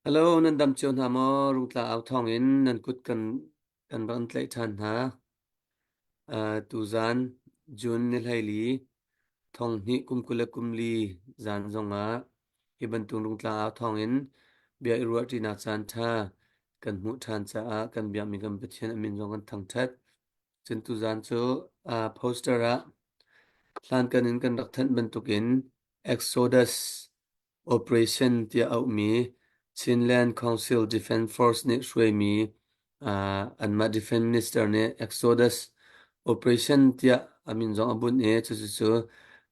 Hello, nan dam chion ha mo rung tla au thong in nan kut kan ban tlai than ha tu zan jun ni lai li thong ni kula li zan zonga hi ban tung rung tla au thong in bia i ruat ri na chan tha kan mu than cha a kan bia mi kan pethian amin zong kan thang that chen tu zan chu poster a thlan kan in kan rak than ban tukin Exodus Operation tia au mi Chinland Council Defense Force ne shwe mi anma Defense Minister ne Exodus Operation tia amin zong abun e chu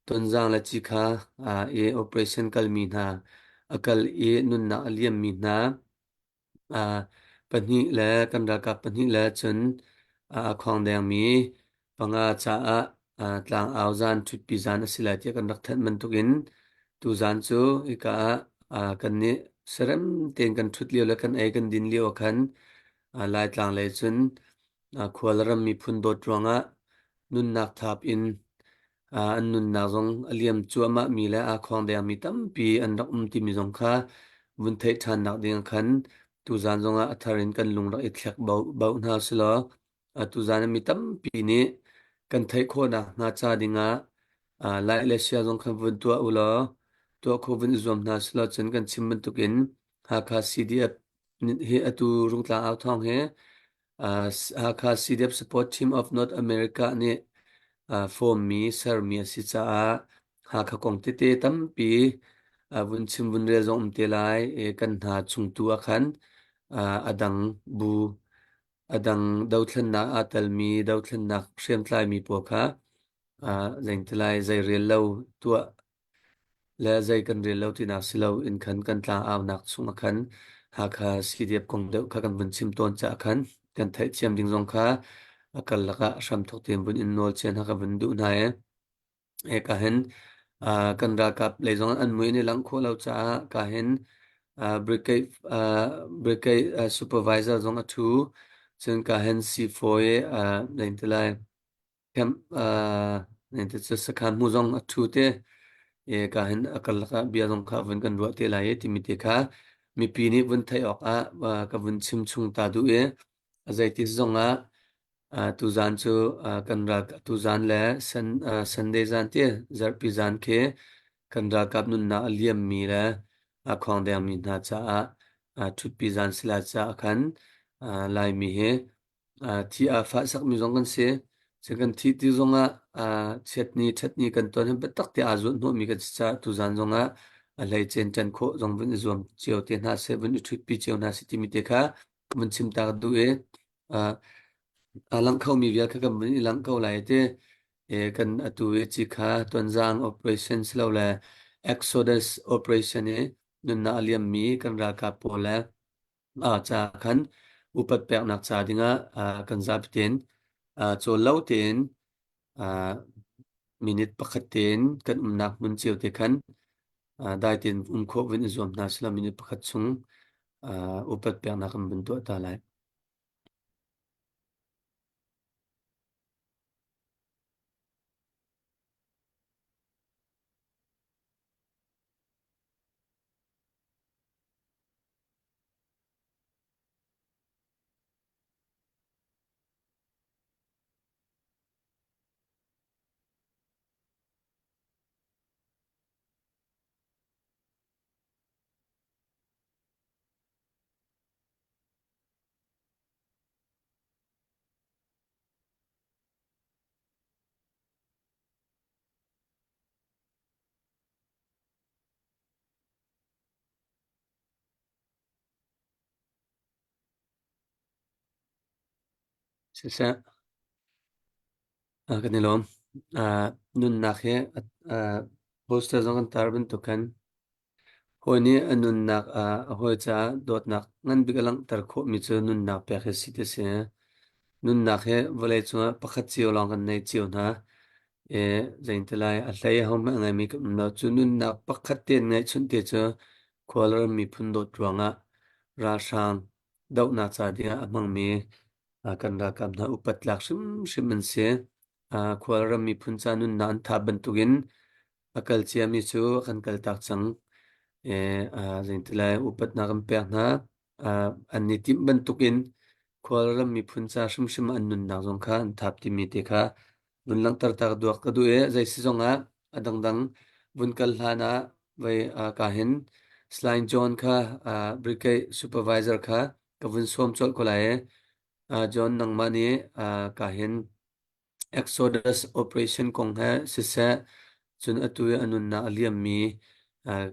tonjang la chi kha e operation kalmi na akal e nun na aliam mi na à pani le kan ra ka pani le chun khong dang mi panga cha tlang au zan thut pi zan asila ti kan rak that man tukin tu zan chu ika kan ni serem ten kan thut leo la kan ai kan din leo khan lai tlang le chun khwalaram mi phun dot ronga nun nak thap in an nun na zong aliam chu ama mi la khong dang mi tam pi an rak ti mi zong kha vun thei than nak ding khan tu zan zonga atharin kan lung rak ithlak bau na silo tu zan mi tam pi ni kan thei kho na nga cha dinga lai le sia zong khan vun tua ulo tua kho vun zom na silo chen kan chim ban tukin ha kha CDF he atu rung tla out thong he ha kha CDF support team of North America ni form mi sar mi si cha ha kha kong te tam pi vun chim vun re zong te lai e kan na chung tu a khan adang bu adang dau thlan na atal mi dau thlan na shem tlai mi po kha zain tlai zai rel lo tua le zai kan rel lo ti na silo in khan kan tla aw nak chung a khan ha kha CDF kong deuh kha kan vun chim ton cha khan kan thai chiam ding zong kha akal laka sham thok tem bun in nol chen ha ka vun du na e ka hen kan ra kap le zong an mui ni lang kho lo cha ka hen brigade supervisor zong a thu chen ka hen C4 e lein te lai kem lein te cha sakhan mu zong a thu te e ka hen akal ka bia zong kha vun kan ro te lai ti mi te kha mi pi ni vun thai ok ka vun chim chung ta du e azai ti zong tu zan chu kan ra tu zan le Sunday zan te zar pi zan ke kan ra kap nun na aliam mi le khong dang mi na cha thut pi zan sila cha khan lai mi he thi fa sak mi zong kan se second thi ti zong chetni kan ton hem tak te azu no mi kan cha tu zan zong lai chen chan kho zong bun zom cheu te na se bun thut pi cheu na si ti mi te kha mun chim ta du e lang khau mi via kha kam ni lang khau lai te kan atu e chi kha tonjang operations lo la Exodus operation e nun na aliam mi kan ra ka pola cha khan upat pek nak cha dinga kan zap ten cho lo ten minute pakhat ten kan nak mun chiu te khan dai ten kho vin zom na sla minute pakhat chung upat pek nak kan bun to ta lai sa kan nilom nun nak he poster zong kan tar bun to kan hoi ni anun nak hoi cha dot nak ngan bigalang tar kho mi chu nun nak pe khe si te se nun nak he vale chu pakhat chiu long kan nei chiu na e zain te lai a hlai hom ngai mi kam no chu nun nak pakhat te ngai chun te chu kholar mi phun dot ronga ra sang dau na cha dia amang mi kan ra kam na upat lak shim shim man se kholar mi phun cha nun nan tha ban tugin akal chia mi chu kan kal tak chang zin tilai upat na kan pek na an ni tim ban tukin khwal ram mi phun cha shim shim an nun na zong kha an thap ti mi te kha nun lang tar tak duak ka du zai si zonga adang dang bun kal hlana vai ka hin slime john kha brigade supervisor kha ka bun som chol ko lai john nang mani ka hin exodus operation kong ha sisa chun atuya anun na aliam mi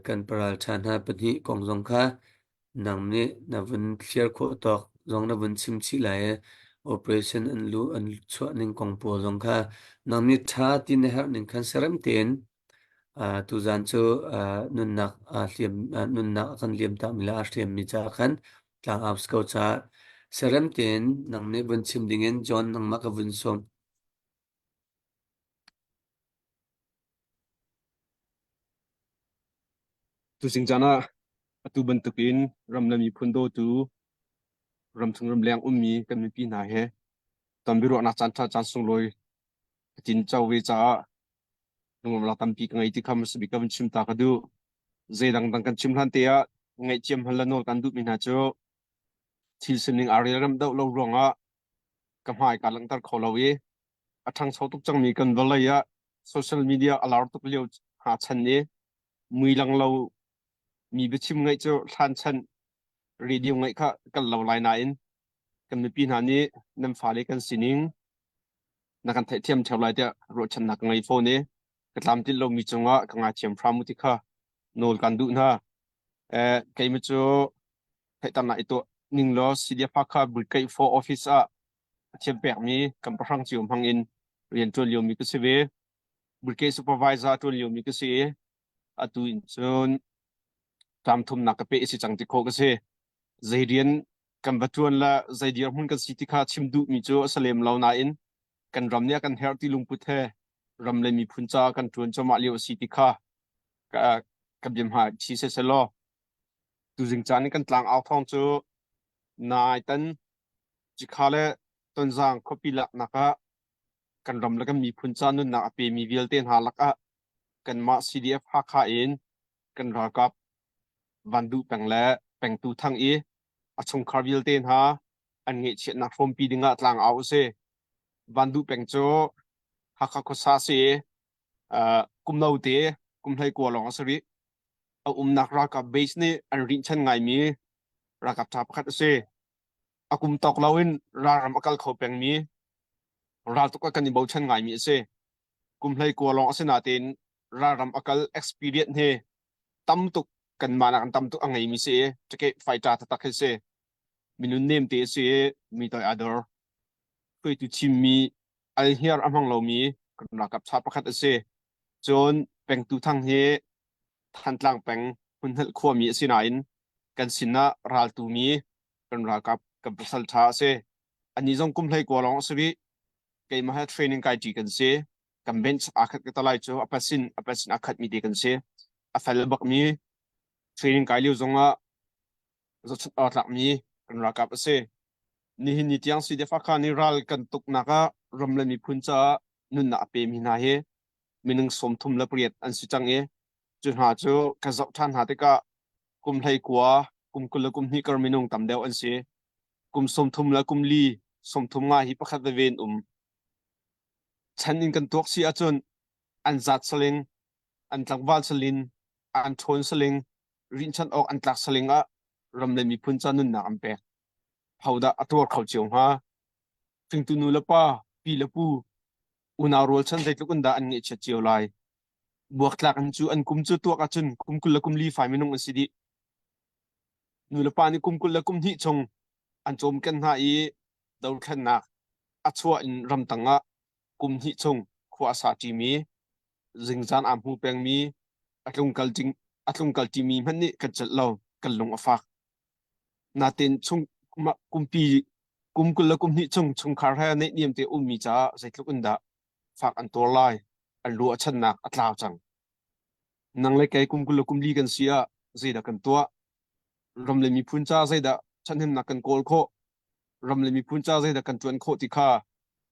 kan paral chan ha pani kong zong kha nang ni na vun clear kho tok zong na vun chim chi lai operation an chwa ning kong po zong kha nang ni tha tin her ning khan seram ten tu zan chu nun nak hliam nun nak kan liam ta mila hliam mi cha khan tlang ups ko cha seram ten nang ni vun chim dingen john nang ma ka vun som tu sing jana atu bentukin ram lami phundo tu ram thung ram leng ummi kan mi pi na he tambiro na chan tha chan sung loi tin chaw we cha nungam la tam pi ngai ti kham sbi kam chim ta ka du zai dang dang kan chim hlan te a ngai chem hal no kan du mi na cho thil simning ari ram dau lo ronga kam hai ka lang tar kholawi athang chho tuk chang mi kan walaya social media alar tuk leo ha chan ne mui lang lo mi be chim ngai cho hlan chan radio ngai kha kan lo lai na in kan mi pi na ni nam fa le kan sining na kan thai thiam thau lai te ro chan nak ngai phone ne ka tlam til lo mi chunga ka nga thiam phramuti kha nol kan du na kai mi chu thai tam na ito ning lo cdf kha bul kai for office a thiam pek mi kam prang chium hang in rian to liom mi ka se ve bul kai supervisor to liom mi ka se atu in chon tam thum na ka pe si chang ti kho ka se zaidian kan batuan la zaidian hun ka city kha chimdu mi chu asalem lo na in kan ram nia kan her ti lungput he ram le mi phuncha kan tuan choma leo city kha ka ka bim ha chi se selo tu jing chan kan tlang out thong chu nai tan chi khale ton jang khopi la naka kan ram la kan mi phuncha nu na pe mi vel ten ha laka kan ma cdf ha kha in kan ra kap vandu peng le peng tu thang e achung kharwil ten ha an nge che na from pi dinga tlang au se vandu peng cho hakha ko sa se kum nau te kum thai ko long asari a nak ra ka base ne an rin chan ngai mi ra ka tha pakhat se akum tok lawin ra ram akal kho peng mi ra to ka kan bo chan ngai mi se kum thai ko long asena ten ra ram akal experience he tam tuk kan mana kan tam tuk angai mi se cheke fighter ta tak se minun nem te se mi toy ador koi tu chim mi al hiar amang lo mi kan ra kap tha pakhat se chon peng tu thang he than tlang peng hun hal khwa mi sina in kan sinna ral tu mi kan ra kap kan pasal tha se ani jong kum hlai ko long sri ke ma ha training kai ti kan se kan bench akhat ka talai cho apasin akhat mi de kan se a fel bak mi training kai liu zonga zo chat atlak mi kan ra kap se ni hin ni tiang si de fa kha ni ral kan tuk naka ramla mi phuncha nun na pe mi na he minung som thum la priat an si chang e chu ha chu ka zau than ha te ka kum hlai kwa kum kul kum ni kar minung tam deu an se kum som thum la kum li som thum nga hi pakhat ve ven chan in kan tok si achun an zat saling an tlakwal salin an thon saling rin chan ok an tlak salinga ramle mi phun chanun na ampe hauda ator khau chiong ha thing tu nu la pa pi la pu una rol chan dai tlukun da an nge che chiu lai buak tlak an chu an kum chu to ka chun kum kul la kum li fai minung an sidi nu la pa ni kum kul la kum hi chong an chom kan ha i dau khan na achua in ram tanga kum hi chong khwa sa ti mi jingjan am hu peng mi atlung kal ti mi man ni kan chal lo kal long afak na ten chung kumpi kum kul la kum hi chung khar ha ne niam te mi cha zaitluk unda fak an tor lai an lu achan nak atlaw chang nang le kai kum kul la kum li kan sia zaida kan tua ram le mi phun cha zaida chan him na kan kol kho ram le mi phun cha zaida kan tuan kho ti kha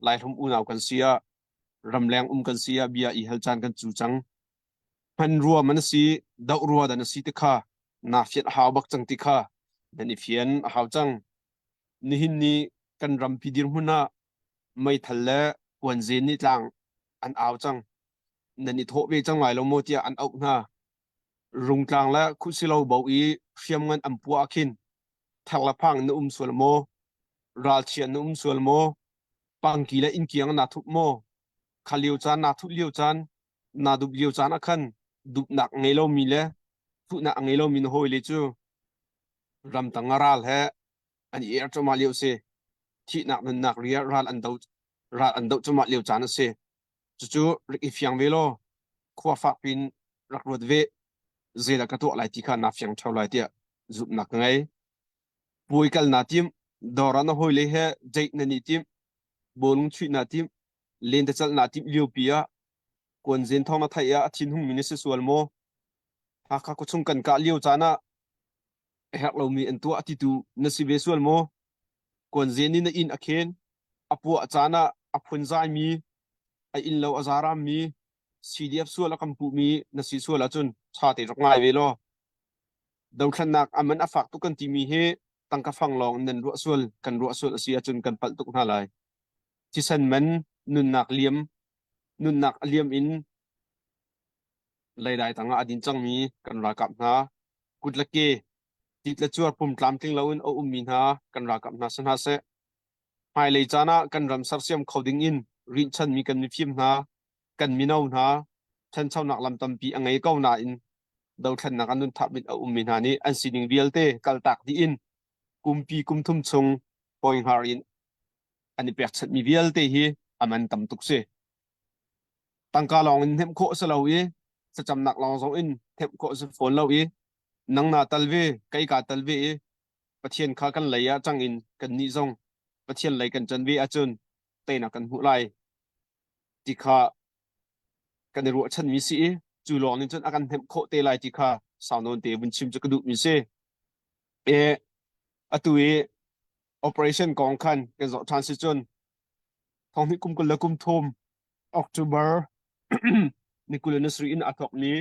lai thum unaw kan sia ram leng kan sia bia i hal chan kan chu chang han ruwa man si dau ruwa da na si te kha na fiat haw bak chang ti kha na ni fian haw chang ni hin ni kan ram pi dir huna mai thalle wan zen ni tlang an aw chang na ni tho be chang lai lo mo tia an au na rung tlang la khu si lo bo i fiam ngan am pu akhin thak la phang na sol mo ral chian na sol mo pang ki la in kiang na thup mo khaliu chan na thu liu chan na dup liu chan akhan dup nak ngei lo mi le thu na ngei lo min hoi le chu ram tangaral he ani er to ma liu se thi nak nun nak ria ral an dau to ma liu chan se chu chu rik i fiang ve lo khwa fa pin rak rot ve zela ka to lai ti kha na fiang thau lai tia zup nak ngai pui kal na tim dora na hoi le he jai na ni tim bolung chui na tim len ta chal na tim liu pia kon zen thong na thai a thin hung min se sual mo ha kha ko chung kan ka liu chana hek lo mi en to ati tu na si ve sual mo kon zen ni na in akhen apu achana aphun zai mi a in lo azara mi CDF sual kam pu mi na si sual achun cha te rok ngai ve lo dau thlan nak aman afak tu kan ti mi he tangka phang long nen ro sual kan ro sual si achun kan pal tuk na lai chi san man nun nak liam in lai dai tanga adin chang mi kan ra kap na kut la ke tit la chuar pum tlam ting lo in o min ha kan ra kap na san ha se hai le chana kan ram sar siam khoding in rin chan mi kan mi phim na kan mi nau na than chau nak lam tam pi angai ko na in dau than na kan nun thap mit o min ha ni an sining vialte kal tak di in kumpi kum thum chung point har in ani pek chat mi vialte hi aman tam tuk se tangka long in hem kho sa lo ye sa cham nak long zo in hem kho sa phone lo ye nang na talve kai ka talve e pathian kha kan leya chang in kan ni zong pathian lei kan chan ve a chun te na kan hu lai ti kha kan ru chan mi si chu long ni chun akan hem kho te lai ti kha saw non te bun chim chu ka du mi se e atu e operation kong khan ke zo transition thong ni kum kul la kum thom October Nicolanusri in atok ni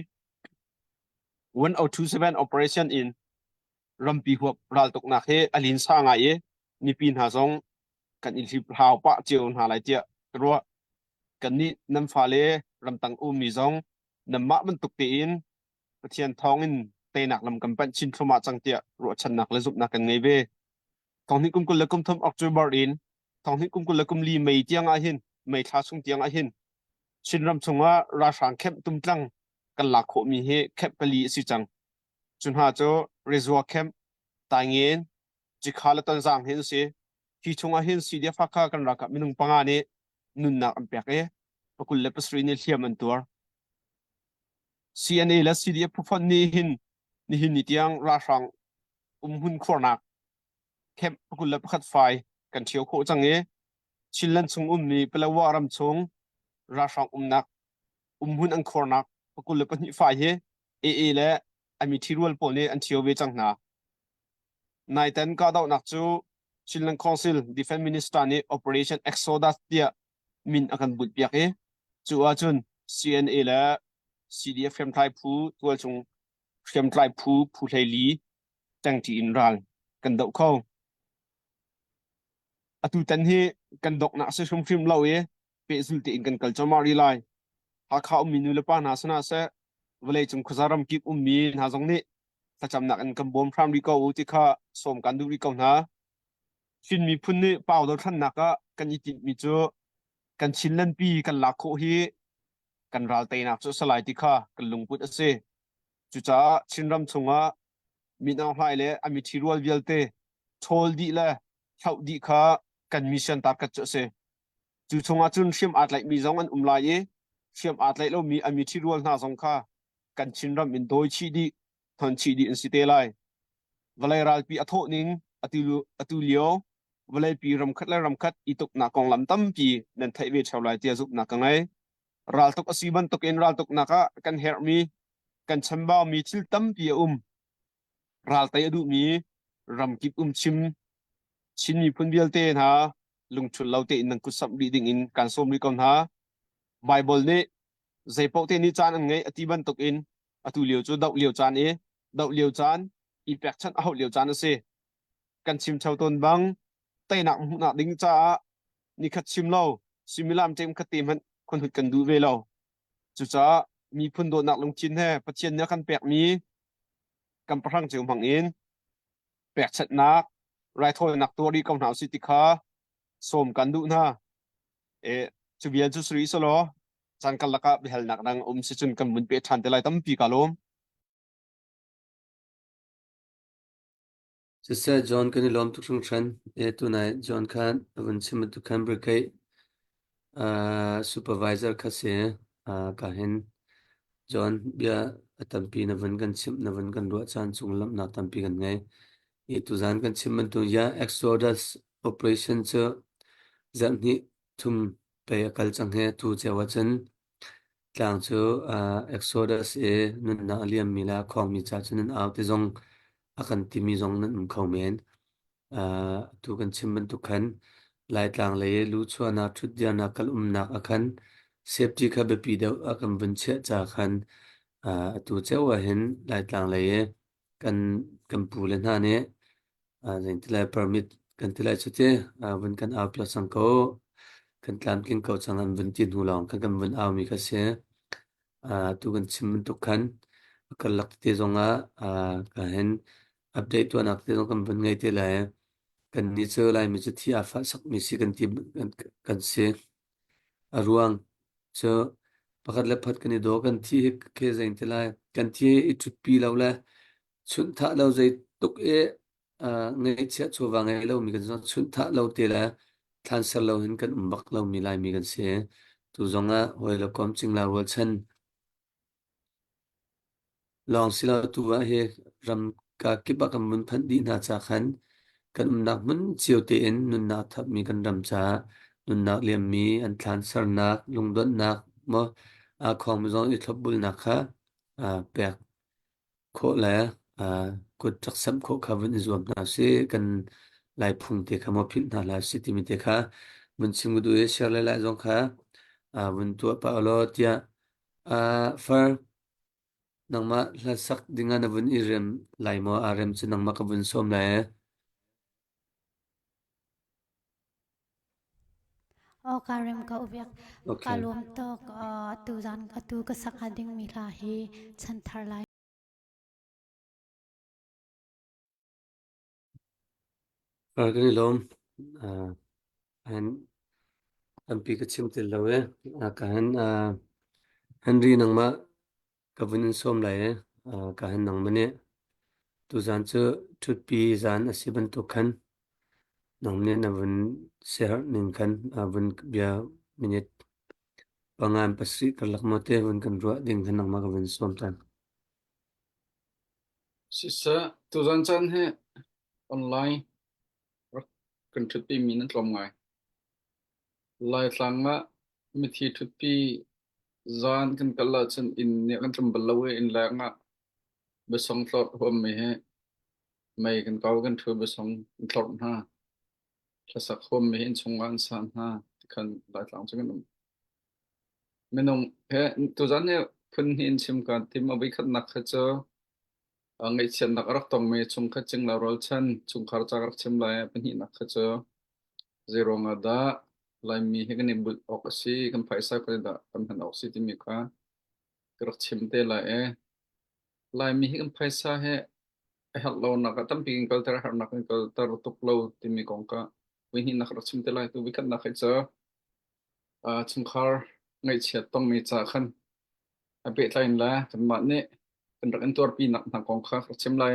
1027 operation in rampi huap ral tok na he alin sa nga ye ni pin ha zong kan il hip haw pa cheun ha lai tia ro kan ni nam fa le ram tang mi zong nam ma man tuk te in pathian thong in te nak lam kam pan chin thoma chang tia ro chan nak le zup na kan ngei ve thong ni kum kul la kum thom October in thong ni kum kul la kum li mei tiang a hin mei tha sung tiang a hin chin ram chunga ra sang khem tum tlang kan la kho mi he khep kali si chang chun ha cho rezwa khem tai ngen chi khala tan jang hen se hi chunga hen si dia fakha kan ra ka minung panga ne nun na am pek e pakul le pasri ne thiam an tur CNA la CDF phufan ni hin ni tiang ra sang hun khorna khem pakul le pakhat fai kan thiau kho chang e chilan chung ni pelawa ram chung ra sang nak hun an khornak pakul le pani fai he e le ami thirwal pol ne an thiau ve chang na naitan ka daw nak chu Chilean Council Defense Minister ni Operation Exodus tia min akan but piak e chu a chun CNA la CDF fem thai phu tual chung fem thai phu thai li tang ti in ral kan dau kho atu tan he kan dok na se sum film lo e pe zul te in kan kal chama ri lai ha kha minu le pa na sana se vale chung khuzaram ki mi na jong ni ta cham nak an kam bom phram ri ko u ti kha som kan du ri ko na fin mi phun ni paw do than naka kan iti mi chu kan chinlan pi kan la kho hi kan ral te nak chu salai ti kha kan lungput ase chu cha chinram chunga mi na hlai le ami thirwal vialte thol di la thau di kha kan mission ta ka chu se chu chunga chun shim at lai mi zong an umla ye shim at lai lo mi ami thirwal na zong kha kan chinram in doi chi di thon chi di in si te lai valai ral pi atho ning atu lio valai pi ram khat la ram khat ituk na kong lam tam pi nan thai ve chawlai tia zup na ka ngai ral tok asiban tok in ral tok na ka kan her mi kan chamba mi thil tam pi ral tai adu mi ram kip chim chin mi phun bial te na lung chul lau te nang ku sap reading in kan som ri kon ha bible ne zai pau te ni chan an ngai atiban tok in atu liu chu dau liu chan e dau liu chan i pek chan au liu chan ase kan chim chau ton bang tai nak na ding cha ni khat chim lo similam tem khatim han kon hut kan du ve lo chu cha mi phun do nak long chin he pathian na kan pek mi kam prang cheu mang in pek chat nak rai thoi nak to ri kom hau si ti kha som kan du na e chu bian chu sri so lo chan kal laka bihal nak nang si chun kan mun pe than te lai tam pi kalom Sisa John kan lom tu chung chan e tu nai John khan avun sim tu kan berkai supervisor kha se ka hen John bia tampi na van kan sim na van kan ro chan chung lam na tampi kan ngai e tu zan kan sim man tu ya exodus operation cho zan ni thum pe akal chang he tu che wa chen tlang chu exodus e nun na liam mila khong mi cha chen out te zong akan ti mi zong nan khau men tu kan chim man tu khan lai tlang le lu chua na thut dia na kal na akhan safety kha be pi deu akam vun che cha khan tu che wa hin lai tlang le kan kan pu le na ne zain ti lai permit kan ti lai chu te vun kan out plus sang ko kan tlam king ko chang an vun tin hu long kan vun aw mi kha se tu kan chim man tu khan kan lak te zonga ka hen update tu anak te zong kan vun ngai te lai kan ni chơ lai mi chu thi a fa sak mi si kan ti kan se aruang chơ pakhat le phat kan ni do kan thi ke zain te lai kan thi I thut pi lo la chun tha lo zai tuk e ngai che chu wa ngai lo mi kan zo chun tha lo te la than sar lo hin kan bak lo mi lai mi kan se tu zonga hoi lo kom ching la ro chen long sila tu wa he ram ka ki ba kam mun phan di na cha khan kan nak mun chiu te in nun na thap mi kan ram cha nun nak liam mi an thlan sar nak lung dot nak mo khom zong I thop bul nak kha pek kho la kut chak sam kho kha vun zuam na se kan lai phung te kha mo phit na la si ti mi te kha mun chim du e shar la zong kha vun tu pa lo tia far nangma la sak dinga na vun irem lai mo arem chu nangma ka vun som la o karem ka ubiak okay kalum tok tu zan atu ka sakading mila hi chan thar lai far kan lom an ampi ka chim til lo ka han Henry nangma ka vun som la ka han nang mane tu zan chu thut pi zan asiban tu khan nong ne na vun ser ning khan vun bia minute pangan pasri kalak mote vun kan ruwa ding khan nangma ka vun som tan Sisa tuzan chan he online kan thupi minute lom ngai lai tlanga mi thi thupi zan kan kala chan in ne kan tram balawe in la nga be song thot hom me he mai kan kau kan thu be song thot ha thasak hom me in chungan san ha kan lai tlang chan kan menong he tuzan he phun hin sim kan tim abai khat nak kha cho ngai chen nak rak tong me chung kha ching la rol chan chung khar chak rak chem la pen hi nak kha cho zero nga da lai mi he kan bul ok si kan paisa ko da kan han ok si ti mi ka krak chim te la lai mi he kan paisa he hel lo na ka tam pi kal ter har na kan kal tar tuk lo ti mi kong ka wi hi nak rak chim te lai tu wi kan na khai cho chung khar ngai chet tong mi cha khan a be tlain la kan ma ne kan rak an tor pi nak na kong kha rak chim lai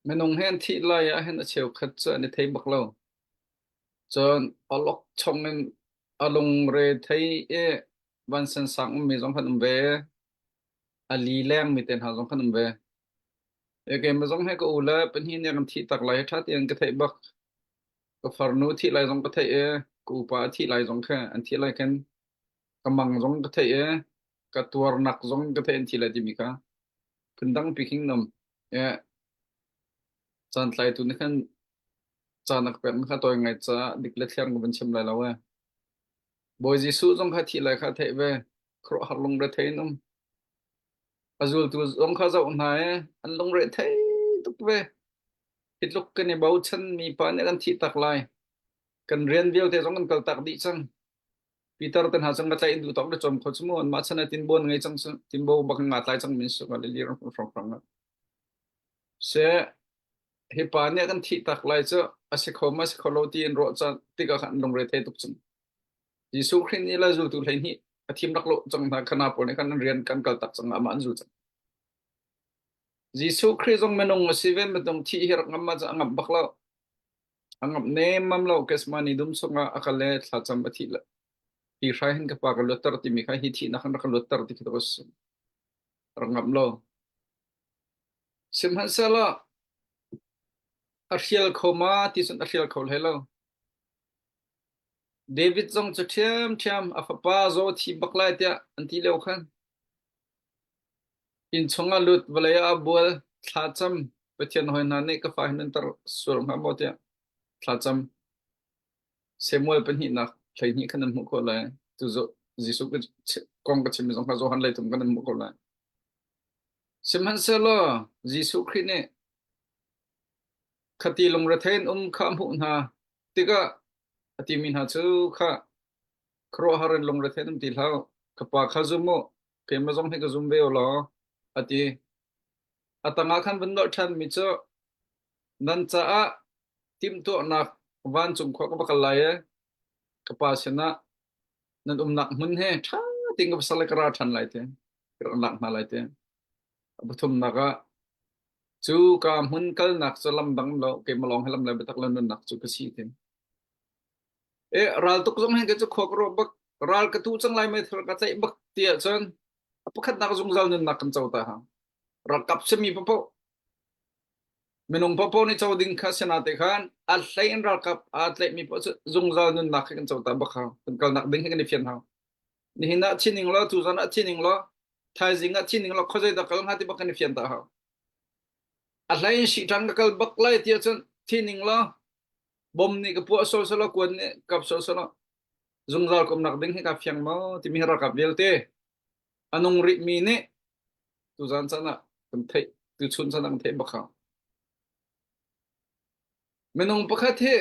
menong hen thi lai hen a cheu khat cha ni thei bak lo chon alok chongen along re thei ban san sang mi jong khan be ali leng mi ten ha jong khan be ke ma jong he ko ula pen hi ne kam thi tak lai tha tiang ke thei bak ko farnu thi lai jong ka thei ku pa thi lai jong kha an thi lai kan kamang jong ka thei ka tuar nak jong ka thei an thi lai ti mi ka phundang piking nam e chan tlai tu ne khan chanak pen kha toy ngai cha dikle thlang ko ban chem lai lawa boy jisu jong kha thi lai kha thei ve khro har long re thei num azul tu zong kha zau nai an long re thei tuk ve hit luk kan ni bau chan mi pa ne kan thi tak lai kan rian viau te zong kan kal tak di chang Peter tan ha chang ka tlai du tok de chom kho chumo ma chana tin bon ngai chang tin bo bak nga tlai chang min su ka le li rong from from se hi pa ne kan thi tak lai cho ase kho ma se kho lo ti en ro cha ti ka khan long re thei tuk chung Jisu Khrist ni la zul tu hlei ni athim rak lo chang na khana por ne kan rian kan kal tak chang ama an zu chang Jisu Khrist jong menong siven metong thi her ngam cha ngam bakla angam ne mam lo kesmani dum songa akale thla cham bathi la hi rai hin ka pa ka lotar ti mi kha hi thi na khan ka lotar ti khos rangam lo simhan sala arhial khoma ti sun arhial khol hello David jong chu thiam afapa zo thi baklai tia anti leo khan in chunga lut balaya bol thla cham pathian hoi na ne ka fa hin tar sur ma mo tia thla cham Samuel pen hi na thlai ni khan mu ko la tu zo Jisu ke kong ka chim jong ka zo han lai tum kan mu ko la simhan sala Jisu Khrist ne khati long ra thein kham hu na tika ati min ha chu kha kro haran long ra thein ti hlau ka pa kha zumo ke ma jong he ka zum ve lo ati atanga khan ban lo than mi cho nan cha a tim to nak van chung kho ka ba kal lai ka pa sena nan nak mun he tha ting ka sala kra than lai te kra nak na lai te abuthum naka chu ka mun kal nak cho lam dang lo ke malong helam lai betak lan nak chu ka si te e ral tuk jong he ke chu khok ro bak ral ka tu chang lai mai thar ka chai bak tia chon apakhat nak jung zal nun nak kan chau ta ha ral kap semi papo menung papo ni chau ding kha sena te khan al hlai en ral kap at le mi po jung zal nun nak kan chau ta bak ha kan kal nak ding he kan fian ha ni hina chining lo tu zan a chining lo thai jing a chining lo khojai da kal ngati bak kan fian ta ha a hlai si tang ka kal bak lai tia chon chining lo bom ni ka pu so so lo kun ni kap so so lo zung zal kom nak ding he ka fiang mo ti mi ra kap vel te anong ri mi ne tu zan chana kan thei tu chun chana kan thei bakha menong pakha the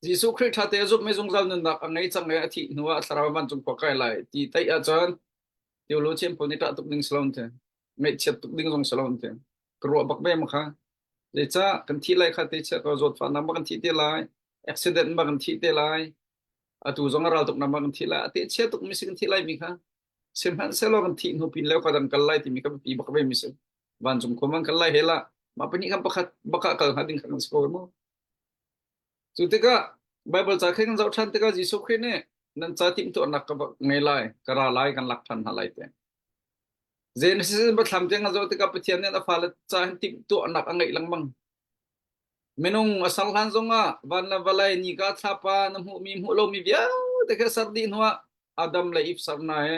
Jisu Khrist tha te zup me zung zal nun nak angai chang ngai athi nuwa tharaw man chung pakai lai ti tai a chan tiu lo chem poni ta tuk ding slon te ngai chet tuk ding jong slon te kro bak be ma kha le cha kan thi lai kha te cha ko zot fa nam kan thi te lai accident ba kan thi te lai atu zong ral tuk nam kan thi la te che tuk mi sin thi lai mi kha sem han se lo kan thi nu pin le kha dan kal lai ti mi ka pi bak be mi se ban chung ko man kal lai hela ma pani kam pakhat baka kal ha ding kan sko mo chu te ka Bible cha khen zau than te ka Jisu Khrist ne nan cha tim to nak ka ngai lai kara lai kan lak than ha lai te Genesis ba tham te nga zo te ka pathian ne na phala cha tim to nak angai lang mang menung asal han zonga van la valai ni ka thapa na mu mi mu lo mi bia te ka sardi nuwa Adam la if sarna he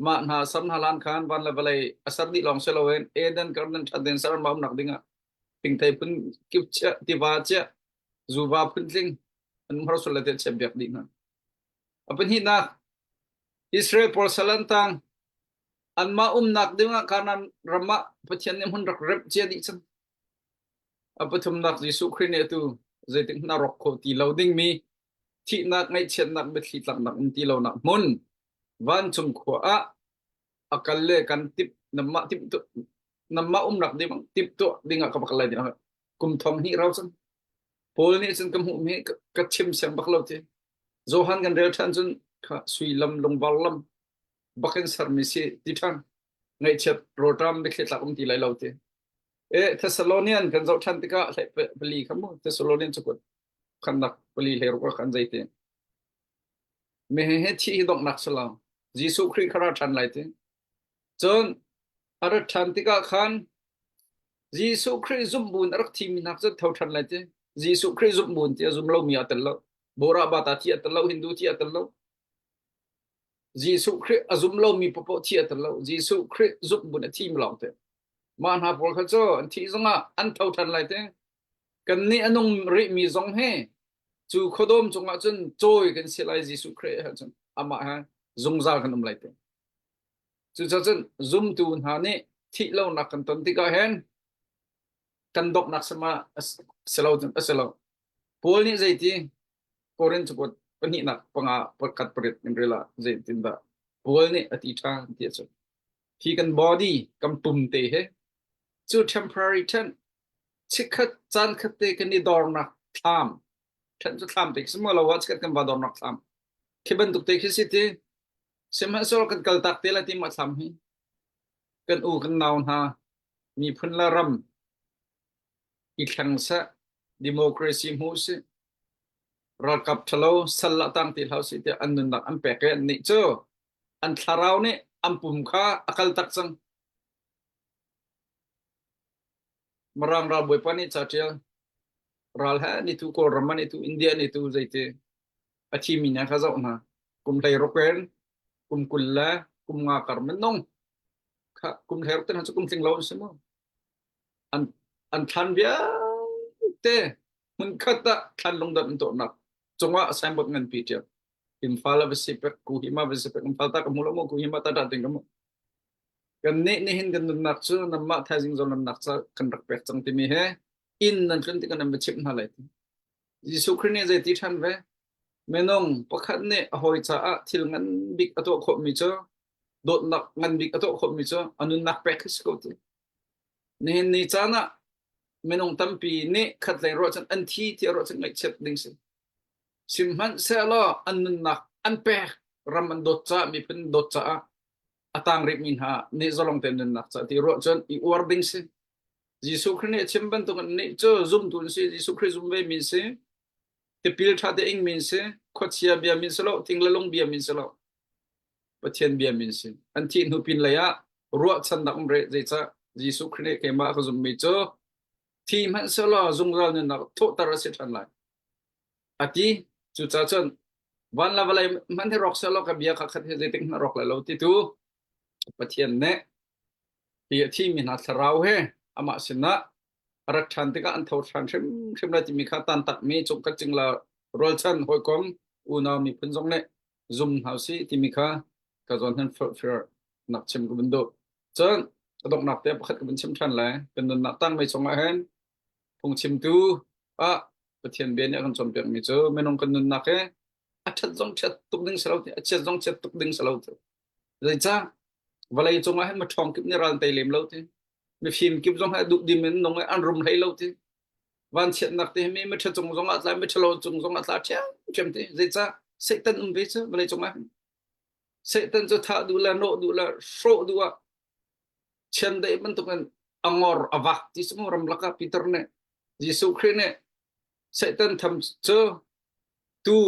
ma na sam halan khan van la valai asardi long selowen eden karnan thaden saran ma nak dinga ping thai pun kip cha ti wa cha zuwa pun ling an mar so la te che bek di na apan hi na Israel por salantang an ma nak dinga kanan rama pathian ne hun rak rep che di chang apathum nak Jisu Khrist ne tu zaiting na rok kho ti loading mi thi nak ngai chen nak be thi tlak nak ti lo nak mun van chung kho a akalle kan tip namma tip tu namma nak di bang tip tu dinga ka bakalai di kum thom hi raw san pol ni chen kam hu me ka chim sang baklo te zohan kan rel than chun kha sui lam long bal lam bakin sar mi si ti thang ngai chet program be khet tlak ti lai lo te e Thessalonian kan zo than tika hlai pali khamo Thessalonian chukut khan nak pali ler ko khan jai te me he thi dok nak sala Jisu Khrist khara than lai te chon ara than tika khan Jisu Khrist zum bun arak thi mi nak cha thau than lai te Jisu Khrist zum bun te zum lo mi atal lo bora ba ta thi atal lo Hindu thi atal lo Jisu Khrist azum lo mi popo thi atal lo Jisu Khrist zum bun thi mi lo te man ha por kha cho an thi zonga an thau than lai te kan ni anong ri mi zong he chu khodom chunga chun choi kan silai Jisu Khrist ha chun ama ha zungza kan lai te จุดจันซุ่มตูนหานี่ที่เราหนักกันตอนที่ก็เห็นกันดกนักสมาเสลาจนเสลาพวกนี้ใจที่โคเรนสกุลปนินักปังอาประกัดประเด็นเรื่องละใจที่นั่นพวกนี้อธิษฐานที่สุดที่กันบอดี้กันปุ่มเตะจุด temporary ท่านชิคดจันคัดเตะกันนี่ดอร์นักทามท่านจะทำเตะสมมติเราว่าชิคดกันบาดอร์นักทามคิดเป็นตุกเตะคิดสิที่สมัยสโลกันกัลตักเตะละที่มาทำให้กันอูกันนาวฮามีพันละรำอีกครั้งซะดิโมคราซีมูสรักกับทะเลสลัดตั้งที่เขาสิที่อันนั้นนักอันเปกเนี่เจ้าอันทาราวนี่อันปุ่มข้าอักลตักซังมารางราบวยปานิจัดเจลรัลฮะนี่ทุกคนรามันนี่ทุกอินเดียนี่ทุกใจเตอธิมินะข้าเจ้านะกุมไทยรบกันกุมกุลละกุมงาคาร์มันน้องข้ากุมไทยรบกันฮันสุกุมสิงลาวสมออันอันทันเบียเตมันขัดตะทันลงดันตัวนักจงว่าสายบทเงินปีเดียวอิมฟาลาเวสิเปกกูฮิมาเวสิเปกอิมฟาลตากัมูลโมกูฮิมาตาดัดติงกัมกันนี่เห็นกันนักซูนัมมาทายจิงจอนักซะกันรักเป็กจังที่มีเหอินนั่นคือที่กันนำไปชิมหาเลยยิสุครินีใจที่ทันเวเมนงปะคันเนี่ยหอยจ้าที่งันบิ๊กอตัวขบมิจ้าโดดนักงันบิ๊กอตัวขบมิจ้าอันนู้นนักเป็กสกุลนี่นี่จ้านะเมนงตั้มปีนี่ขัดเลยรถจันอันที่รถจันไม่เช็ดดิ้งสิสิมันเซลล์อันนู้นนักอันเป็กรามันโดดจ้ามีเป็นโดดจ้าอัตางริมินหานี่จะลองเต็มนักจ้าที่รถจันอีวอร์ดิ้งสิยิสุครินีชิมบันตุกันนี่เจ้าซุ่มตุนสิยิสุคริซุ่มเวมินสิที่พิลชาเดอิงมินสิขดเชียเบียมินสโลทิงละลงเบียมินสโลปะเทียนเบียมินสิอันที่นูปินเลยอะรัวชันดักอุมเรใจจ้ายิสุครินีเคมาขซุ่มมิเจ้าที่มันสโลซุงเราเนี่ยนักทุตระสิทันไลอาทิจุดจ้าจนวันละวันเลยมันที่รอกสโลกับเบียขัดขัดให้ใจติงนรกเลยเราที่ตูปะเทียนเนี่ยที่มีนัดเราเฮอามาสินะรักชันติกาอันทอชันชิมละที่มีข้าตันตักมีจุกกัจจิงละรอลชันหอยกอมอุณามีพันจงเนี่ยซุ่มเฮาสิที่มีข้ากระจอนทันฟิร์นักชิมกุบันโดจนกระดกนักเตะประคัดกุบันชิมชันเลยเป็นนักตั้งไม่ส่งอาหารพงชิมตูปะเทียนเบียนเนี่ยกันจอมเปียกมีเจอไม่น้องกันนักเฮอัดชัดจงชัดตุกดึงสลาวที่อัดชัดจงชัดตุกดึงสลาวที่เลยจ้าเวลาจงอาหารมาท่องกิบเนี่ยรันเตลิมเลาวที่ไม่ฟิล์มกิบจงให้ดุดิมันน้องอันรุมให้เลาวที่วันเช็ดนักที่ไม่ชัดจงอัดลายไม่ชัดเราจงอัดลายเช่จำที่เลยจ้าเสกตันเวชเวลาจงอาหารเสกตันจะท่าดูแลโนดูแลโชดูว่าเช่นเดียมันตุกันอังอร์อวักที่สมรำลักปีเตอร์เนี่ยยิสุคริเนี่ยเสกตันทำเจอตู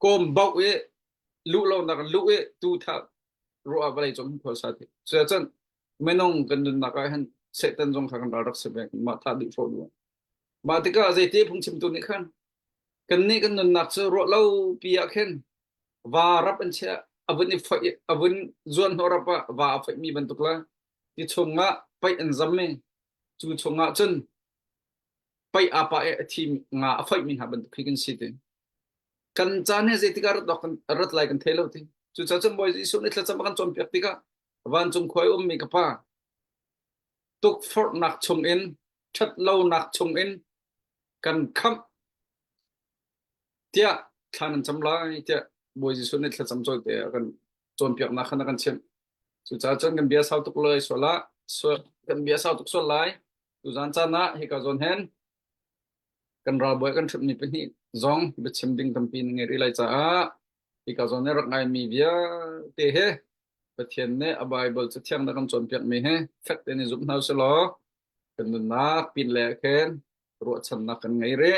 กอมบอกเอลุเรานักลุเอตูท่ารู้อะไรจงพอสัตย์เสียจนไม่น้องกันนักให้เสกตันจงขังรักษาแบบมาท่าดิโฟดูมาติกาใจที่พุ่งชิมตัวนี้ขันกันนี่กันนักเจอรู้เราปียขันว่ารับอันเช่อวันนี้ไฟอวันจวนหัวรับว่าไฟมีบรรทุกละที่ชงงะไปอันจำเมจูชงงะจนไปอาปะทีมงะไฟมีหาบรรทุกขึ้นสิเดกันจานเนี่ยใจที่การรัดกันรัดไล่กันเทเลวที่จูจ้าจนบ่อยที่สุดนี่เราจะมากันจอมเปียกติกาวันจงคอยมีกับป้าตุกฟอร์นักชงเอ็นชัดเล่านักชงเอ็นกันคำเตี้ยทานันจำลายเตี้ยบ่อยที่สุดนี่เราจำจอยเตี้ยกันจอมเปียกนักขนาดกันเช่นจูจ้าจนกันเบียร์สาวตุกเลยส่วนละส่วนกันเบียร์สาวตุกส่วนไล่จูจ้าจานนะให้กับจนเห็นกันรอบ่อยกันชุดนี้เป็นนี่จงเบ็ดชิมดิ้งตั้มปีนึงรีไลจ้าให้กับจนเนี่ยรักไงมีเบียร์เตะเฮประเทศเนี่ยอบายบอลจะเที่ยงนักจนเปียกมีเฮฟักเดนิจุบนาสโลกันนักปีนแหลกเห็นรวดชันนักกันไงเร่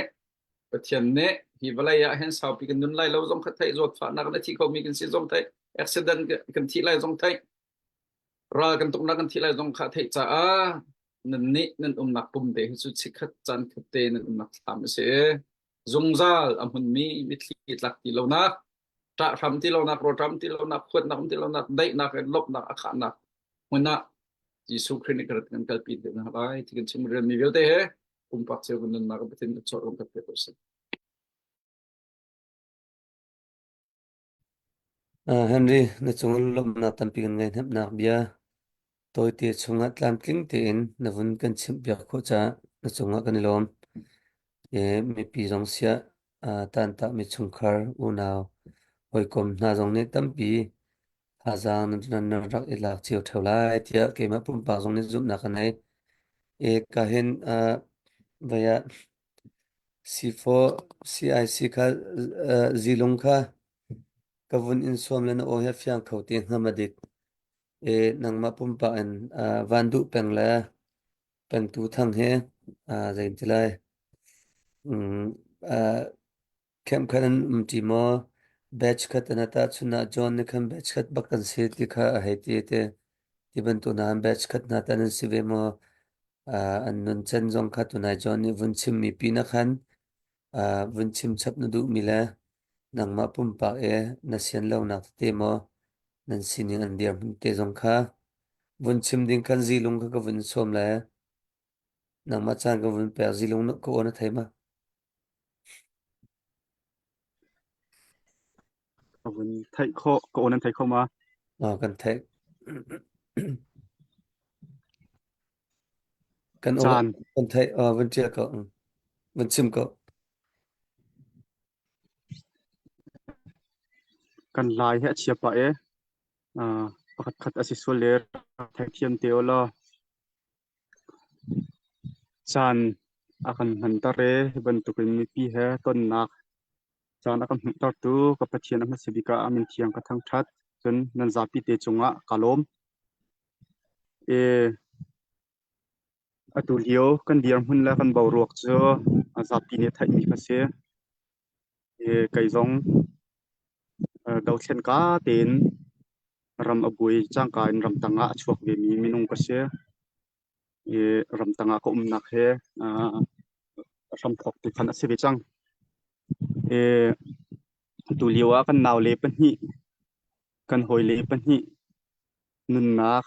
ประเทศเนี่ยที่เวลาอยากเห็นสาวปีกันนุนไล่เราจงขัดไทยรถฟ้านักนาทีเขามีกันสิจงไทยอุบิเหตุกันที่ไล่จงไทยรอกันตรงนักกันที่ไล่จงขัดไทยจ้านั่นนี่นั่นนักปุ่มเดชสุดสิขัดจันขัดเตนั่นนักทำเสียจงซาลอัมพุนมีวิธีหลักที่เรานักจะทำที่เรานักเราทำที่เรานักคนนักที่เรานักได้นักลบนักอาคารนักมันนักยิสุครินิกระดับการปีเดินอะไรที่กันชิมเรียนมีเวลเตะปุ่มปักเซลล์กันนักเป็นตัวจอมกับเพื่อน Henry na chungal lom na tamping ngai hep nak bia tôi ti chunga tlam tling te in na vun kan chim bia kho cha na chunga kan lom e mi pi jong sia tan ta mi chung khar u naw hoi kom na jong ne tampi hazang nan nan rak ilak chiu thaulai tia ke ma pum pa jong ne zum na kanai e ka hen vaya C4 CIC kha zilung kha kavun in som lena o he fyang khauti ngamadik e nangma pumpa an vandu pengla peng tu thang he zain tilai kem khanan timo batch khatana ta chuna john ne kham batch khat bakan se ti kha a he ti te ti ban tu na batch khat na ta nan sive mo an nun chen jong kha tu na john ni vun chim mi pi na khan vun chim chap na du mila nangma pumpa e na sian lo na te mo nan sining an diam te jong kha vun chim ding khan zilung ka vun som la nang ma chan ka vun per zilung no ko na thaima vun thai kho ko onan thai kho ma kan thai kan over chan kan thai vun chia ko vun chim ko kan lai he chia pa e pakhat khat asi so ler thai thiam te ola chan akan han ta re ban tu kan mi pi he ton nak chan akan tar tu ka pathian am sibika amin thiang ka thang that chun nan za pi te chunga kalom e atu lio kan diar hun la kan bau ruak cho za pi ne thai mi ka se e kai zong dau thlen ka ten ram abui changka in ram tanga chuak ve mi minung ka se e ram tanga ko nak he ram thok ti khan ase ve chang e tu liwa kan naw le pan hi kan hoi le pan hi nun nak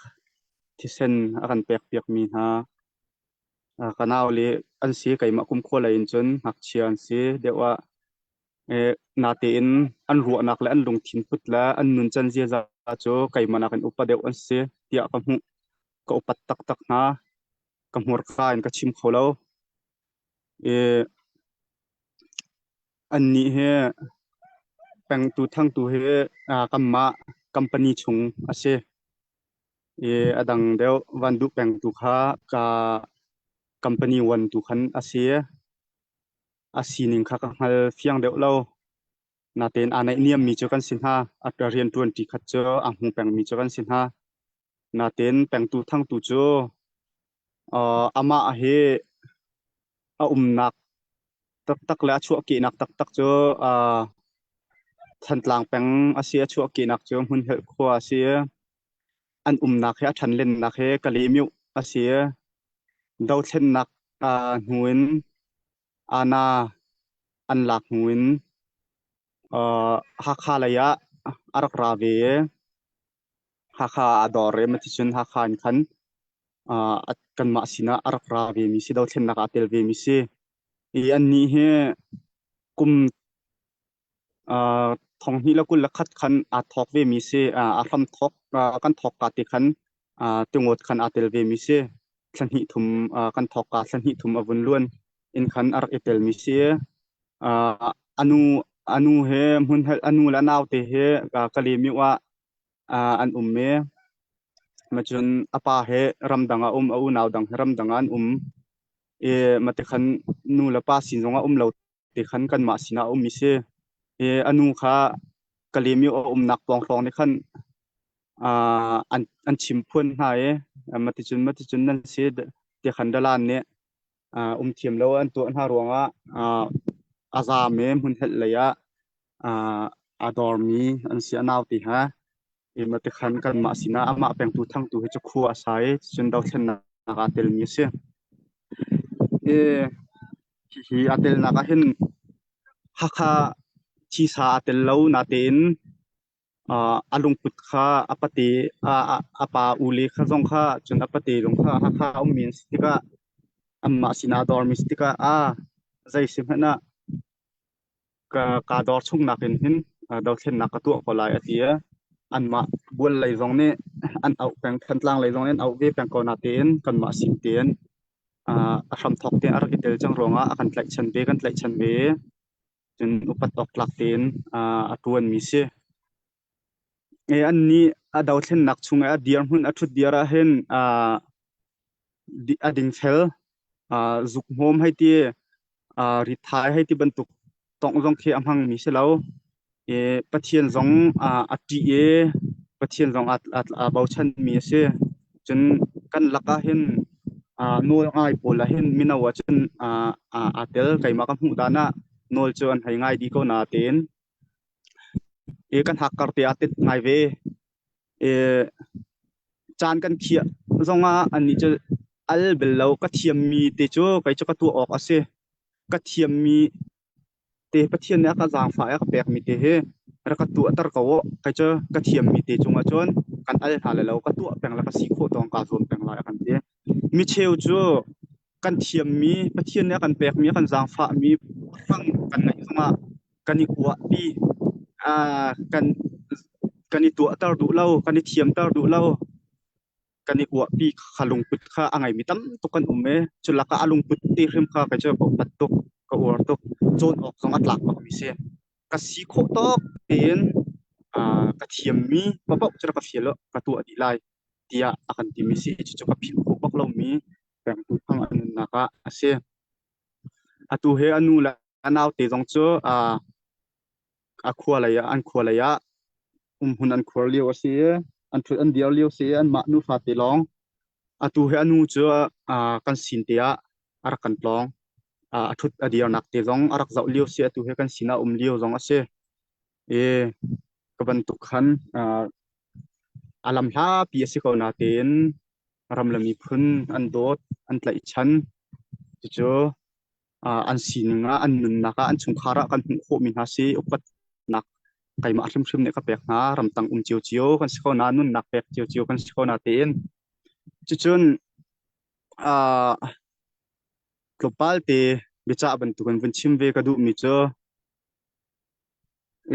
thi sen akan pek pek mi ha kanaw le an se kai ma kum kho la in chun hak chian se dewa e na te in an ruwa nak le an lung thin put la an nun chan zia za cho kai mana kan upa deuh an se tia ka mu ka upat tak tak na ka mur kha in ka chim kholo e an ni he peng tu thang tu he kamma company chung ase e adang deuh van du peng tu kha ka company one tu khan ase asining kha ka ngal fiang deuh lo na ten anai niam mi cho kan sin ha atarian 20 khat cho ahung peng mi cho kan sin ha na ten peng tu thang tu cho ama a he a nak tak tak la chu ki nak tak tak cho than tlang peng asia chu ki nak cho hun he kho asia an nak he than len nak he kali miu asia dau thlen nak nuin ana an lak nuin ha kha la ya arak ra ve ha kha adore ma ti chun ha khan khan at kan ma sina arak ra ve mi si dau thlen nak atel ve mi si i an ni he kum thong hi la kul la khat khan a thok ve mi se a kham thok kan thok ka ti khan tungot khan atel ve mi se thlan hi thum kan thok ka thlan hi thum avun luan in khan ar etel mi se anu anu he mun hel anu la naw te he kali mi wa an me machun apa he ramdanga au naw dang ramdanga an e mate khan nu la pa sin zonga lo te khan kan ma sina mi se e anu kha kalemi nak pong rong ni khan an chim phun ha e mati chun nan se te khan dalan ne thiam lo an to ha ronga aza me mun hel leya ador mi an si anaw ti ha e mati khan kan ma sina ama peng tu thang tu he chu khu asai chun dau thlen na ka tel mi se e hi atel na ka hin hakha chi sa atel lo na ten alung put kha apate apa uli kha zong kha chun apate long kha hakha min stika amma sina dor mistika zai sim hana ka dor chung na ken hin dau thlen na ka tu ko lai atia an ma bul lai zong ne an au peng than tlang lai zong nen au ve peng ko na ten kan ma sim ten a ram thok ten ar ki tel chang ronga akan tlai chan ve chun upat ok lak ten a tuan mi se e an ni a dau thlen nak chunga a diar hun a thut diara hen a ding fel zuk hom hai ti ri thai hai ti bantuk tong zong khe amhang mi se lo e pathian zong ati e pathian zong a bau chan mi se chun kan laka hen nol ai pola hen minawa chun atel kaima ka hmu dana nol chuan hai ngai di ko na ten e kan hakkar te atet ngai ve e chan kan khia zonga ani chu al bello ka thiam mi te chu kai chu ka tu ok ase ka thiam mi te pathian ne ka jang fa ya ka pek mi te he ra ka tu atar ka wo kai chu ka thiam mi te chunga chon kan al hala lo ka tu peng la ka si kho tong ka zon peng la kan te mi cheu chu kan thiam mi pathian ne kan pek mi kan jang fa mi rang kan ngai zonga kan ni kwa pi kan kan ni tu atar du lo kan ni thiam tar du lo kan ikwa pi khalung put kha angai mitam to kan umme chulaka alung put ti hrim kha ka cha ko pat to ka or to chon ok song atlak pa mi se ka si kho to ten ka thiam mi pa pa chra ka fielo ka tu adi lai tia akan ti mi si chu ka phi ko pak lo mi peng tu phang an na ka ase atu he anu la anaw te jong chu a khwa la ya an khwa la ya hun an khwar liu ase an thu an dial liu se an ma nu fa te long atu he anu chu kan sin te ar kan tlong thut adia nak te jong arak zau liu se atu he kan sina liu jong ase e kaban tu khan alam hla pi ase ko na ten ram lami phun an dot an tlai chan chu an sin nga an nun naka an chung khara kan kho min ha se upat nak kai ma hrim hrim ne ka pek na ram tang chiu chiu kan sikho na nun nak pek chiu chiu kan sikho na ten chu chun global te bicha ban tu kan chim ve ka du mi cho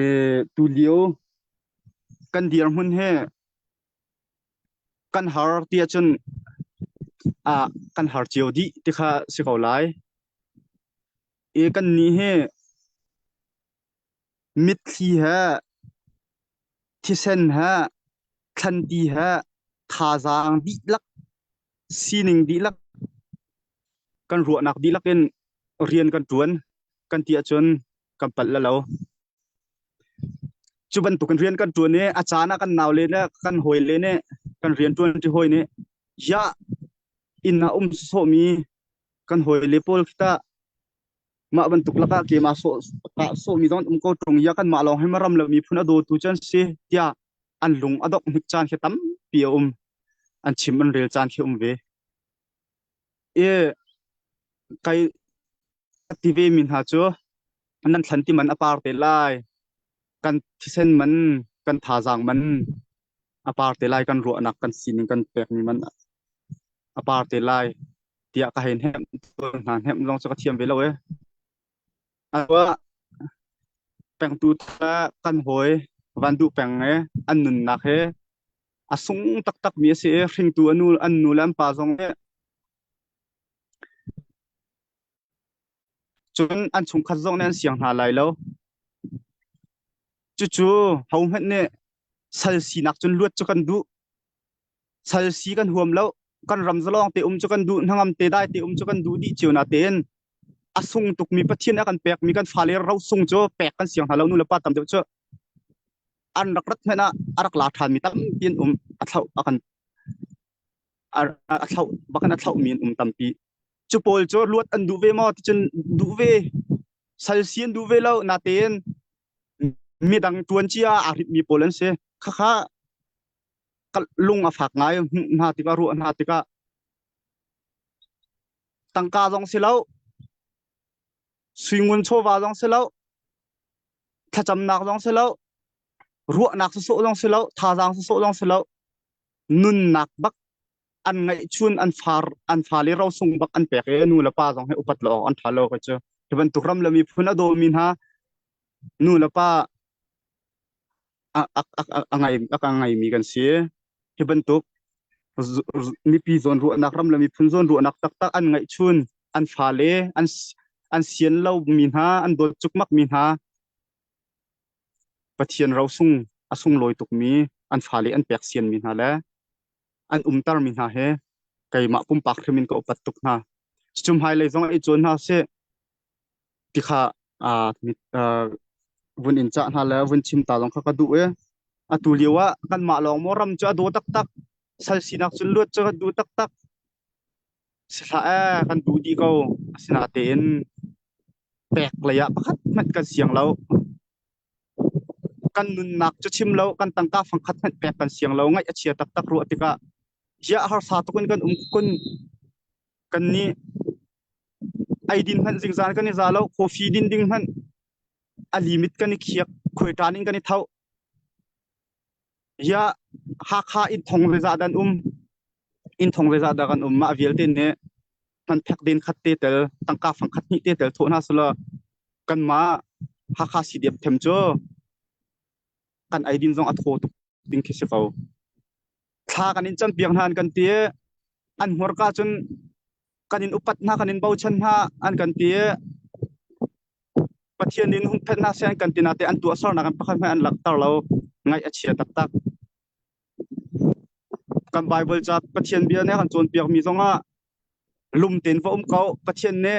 e tu lio kan dir mun he kan har tia chun kan har chiu di ti kha sikho lai e kan ni he mit thi ha thisen ha khan ti ha tha jang di lak sining di lak kan ruwa nak di lakin rian kan tuan kan tia chun kan pal la lo chuban tu kan rian kan tuan ne achana kan naw le ne kan hoi le ne kan rian tuan ti hoi ne ya inna so mi kan hoi le pol kita ma ban tuk laka ke ma so mi don ko tung ya kan ma long he maram la mi phuna do tu chan se tia an lung adok hik chan khe tam pi an chim an rel chan khe ve e kai ti ve min ha chu nan thlan ti man apar te lai kan thisen man kan tha jang man apar te lai kan ro nak kan sin kan pek mi man apar te lai tia ka hen hem nan hem long cha ka thiam ve lo e awa peng tu tha kan hoi van du peng e an nun nak he asung tak tak mi se hring tu an nu lam pa jong e chun an chung khat jong nen siang na lai lo chu hau het ne sal si nak chun luat chu kan du sal si kan huam lo kan ram zalong te chu kan du nangam te dai te chu kan du di chiu na ten asung tuk mi pathian kan pek mi kan phale rau sung cho pek kan siang halo nu la pa tam de chu an rakrat mena arak la than mi tam tin athau akan athau bakan athau min tam pi chu pol cho luat an du ve mo chen du ve sal sian du ve lo na ten mi dang tuan chia arit mi polan se kha kal lung afak ngai na ti ka ru na ti ka tangka jong se lo swingun cho wa jong se lo thacham nak jong se lo ru nak so jong se lo tha jang so jong se lo nun nak bak an ngai chun an phali ro sung bak an pek e nu la pa jong he upat lo an thalo ka che ban tukram lami phuna do min ha nu la pa angai mi kan si hi bentuk mi pi zon ru nak ram la mi phun zon ru nak tak tak an ngai chun an phale an sian lo min ha an dol chuk mak min ha pathian rau sung asung loi tuk mi an phale an pek sian min ha la an tar min ha he kai ma pum pak thmin ko pat tuk na chum hai le zong ai chon ha se tikha mi vun in cha na la vun chim ta long kha ka du e atu liwa kan ma long moram cha do tak tak sal sinak chun lut cha du tak tak sa a kan du di ko asina ten pek le ya pakhat mat kan siang lo kan nun nak cha chim lo kan tangka phang khat mat pek kan siang lo ngai achia tak tak ru atika ya har sa to kun kun kan ni ai din han jing zan kan ni zalo coffee din ding han a limit kan ni khiak khoi tanin kan ni thau ya ha kha in thong le za dan in thong le za da kan ma vial tin ne man phek din khat te tel tangka phang khat ni te tel thona sula kan ma ha kha si dep them cho kan ai din zong a tho tu ding khi se ko tha kan in cham piang han kan tie an hor ka chun kan in upat na kan in bau chan ha an kan tie pathian in hum phet na se an kan tina te an tu asar na kan pakhat an lak tar lo ngai achia tak tak kan bible cha pathian bia ne kan chon piak mi zonga lum ten va ko pathian ne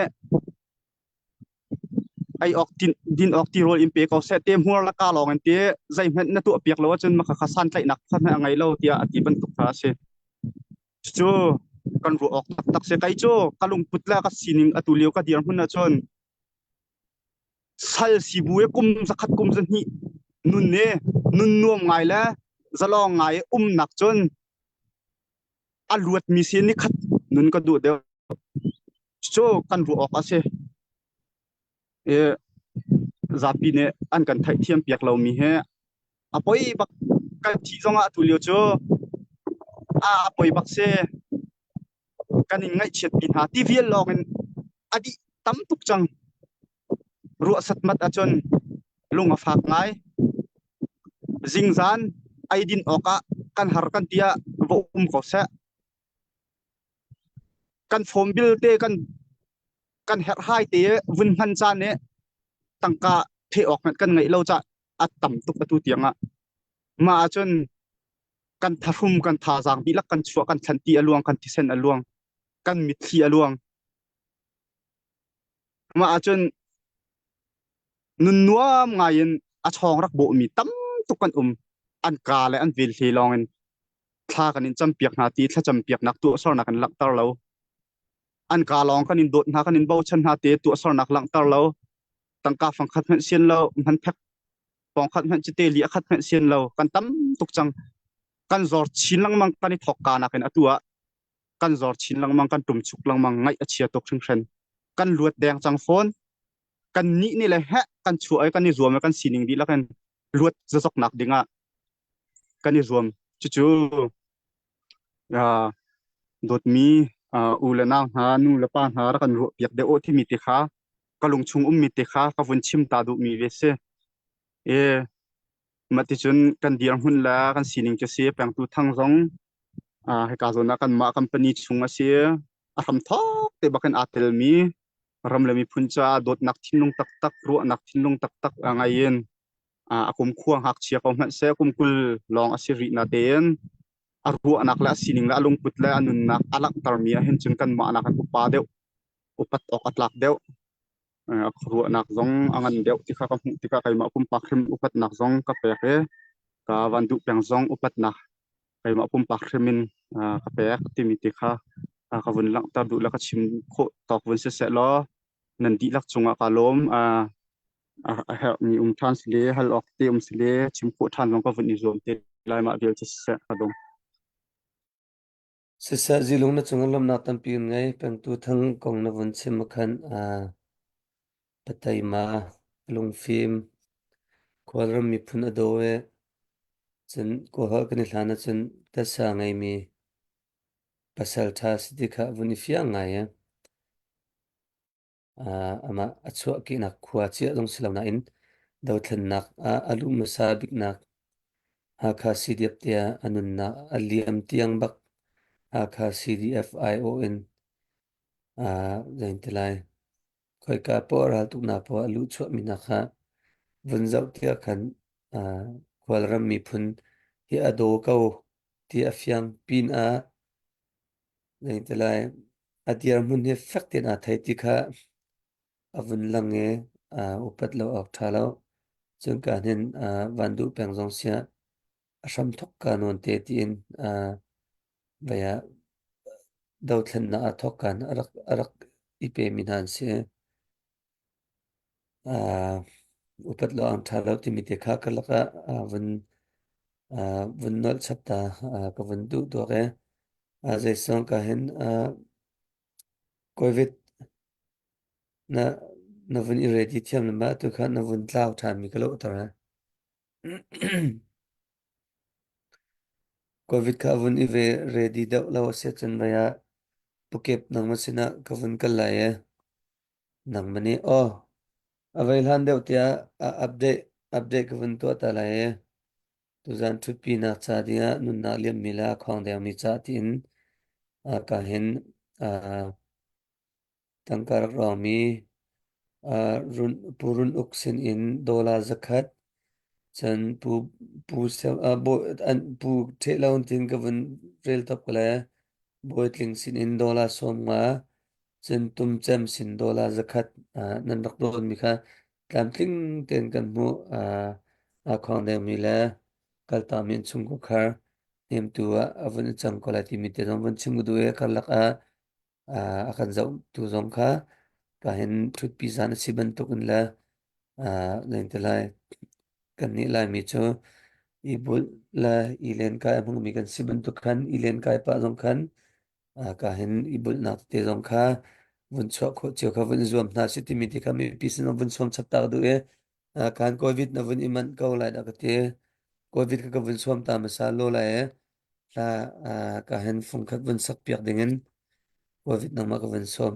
ai ok din ok ti rol impe ko se tem hur la ka long an te zai met na tu piak lo chun ma kha san tlai nak khat na ngai lo tia ati ban tu kha se chu kan ru ok tak tak se kai chu kalung putla ka sining atulio ka dir hun na chon sal sibue kum zakhat kum zan hi nun ne nun nuam ngai la zalong ngai nak chon aluat mi se ni khat nun ka du de chu kan ru ok ase e zapi ne an kan thai thiam piak lo mi he apoi bak kan thi zonga tulio chu apoi bak se kan ngai chet pin ha tvl long adi tam tuk chang ru sat mat achon lunga phak ngai jingzan aidin oka kan har kan tia vo ko se kan form bil te kan her hai te vun han cha ne tangka the ok ngat kan ngai lo cha atam tuk atu tianga ma chon kan thafum kan tha jang bi lak kan chua kan thanti aluang kan tisen aluang kan mithi aluang ma chon nun nuam ngayen a chong rak bo mi tam tuk kan an ka le an vil thi longen tha kan in champiak na ti thla champiak nak tu sor na kan lak tar lo an ka long kan in dot na kan in bau chan ha te tu sor nak lang tar lo tangka phang khat han sian lo man phek pong khat han chite li khat han sian lo kan tam tuk chang kan zor chin lang mang kan i thok ka na kan atua kan zor chin lang mang kan tum chuk lang mang ngai achia tok thing hren kan luat deng chang phone kan ni le he kan chu ai kan ni zuam kan sining di la kan luat zasok nak dinga kan ni zuam chu chu ya dot mi u le na ha nu le pa ha ra kan ru piak de o thi mi ti kha kalung chung mi ti kha ka vun chim ta du mi ve se e mati chun kan diar hun la kan sining che se pang tu thang zong he ka zona kan ma company chunga se a ham thok te bakan atel mi ram le mi phuncha dot nak thinung tak tak ru nak thinung tak tak angayen akum khuang hak chia ko man se kum kul long asiri na ten aru anak la sining la lung putla anun nak alak tarmia hen chun kan ma anak ku pa deu upat ok atlak deu aru anak zong angan deu tika kam tika kai ma kum pakhrim upat nak zong ka peke ka wandu peng zong upat nak kai ma kum pakhrimin ka pek timi tika ka vun lang ta du la ka chim kho tok vun se lo nan di lak chunga ka lom help mi transle hal ok te sile chim kho than long ka vun ni zom te lai ma vel che se adong se sa zilung na chungalom na tam pin ngai pang tu thang kong na vun chim khan patai ma lung film kwaram mi phun adowe chen ko hal kan hlana chen ta sa ngai mi pasal tha sidikha vuni fia ngai ama achua ki nak khua chi adong silaw na in do thlan nak alu masabik nak haka CDF tia anunna aliam tiang bak haka CDFION zain tilai khoi ka por hal tuk na po alu chua minakha vun zau tia khan kwal ram mi phun hi ado kau ti afyang pin a zain tilai adiar mun he fakten a thai ti kha avun lange upat lo ok thalo chung ka nen vandu pengzong sia asham thok ka non te tin vaya dau thlen na thok kan arak ipe minan se upat lo ang thalo ti mi te kha kalaka vun nol chapta ka vun du do ge zai song ka hen covid na vun i ready thiam lama tu kha na vun tlau than mi kalo tara covid ka vun i ve ready da law se chen vaya pukep nang masina ka vun kal lai nang mani avail han deuh tia update ka vun to ta lai tu zan thu pi na cha dia nun na liam mila khong deu mi cha tin ka hen tangkar romi purun uksin in dola zakhat chan pu the laun tin ka vun rel top kala boitling sin in dola somnga chen tum chem sin dola zakhat nan rak don mi kha tlam tling ten kan mu khong deu mi la kal ta min chung ko khar nem tu avun chang ko la ti mi te dong vun chung du e kar lak akan zau tu zong kha ka hen thut pi zan si ban to kun la len te lai kan ni lai mi cho i bul la i len kai among mi kan si ban to khan i len kai pa zong khan ka hen i bul na te zong kha vun chho kho chiao kha vun zuam na si ti mi ti kha mi pi sin vun som chap ta du e kan covid na vun iman ko lai da ka te covid ka vun som ta ma sa lo lai la ka hen phung khat vun sak piak dingen covid nang ma ka vun som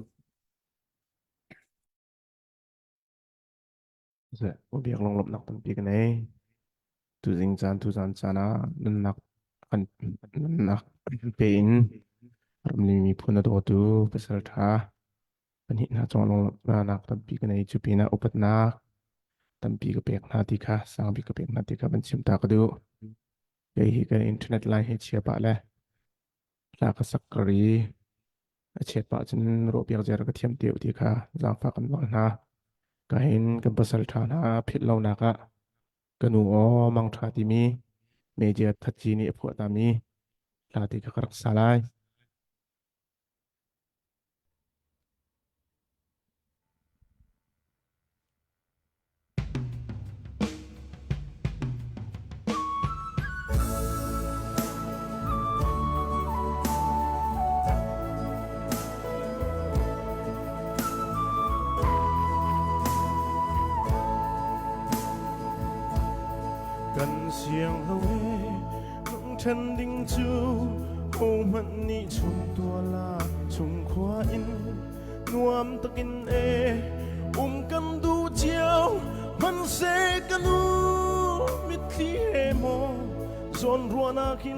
Dạ, có việc lòng lộng nặc tầm bì cái này, tu dinh tu dàn chana, nên nặc pain, ram li mi phun đồ tu, pasal tha, pan hit na chong lòng nặc tầm bì cái này, chu pi na upat na, tầm bì cái bẹc na tika, sang bì cái bẹc na tika, ban chim ta cái du, cái internet line hit chia pa le, la ka sak kari, chet pa chen ro biak jar ka thiam tiu tika, giang fa kan wal na. Cái hình cái basal thà na phit lâu nà cả cái nụ o mang thà thì mi mẹ giờ thật chi nị phụ ta mi là thì cái sắc lai gần xiềng hỡi nung chân đinh chu ô mặn ni chung tua la chung khoa in nuam takin căn du chiao man se căn u mit thi he mo zon ruana kin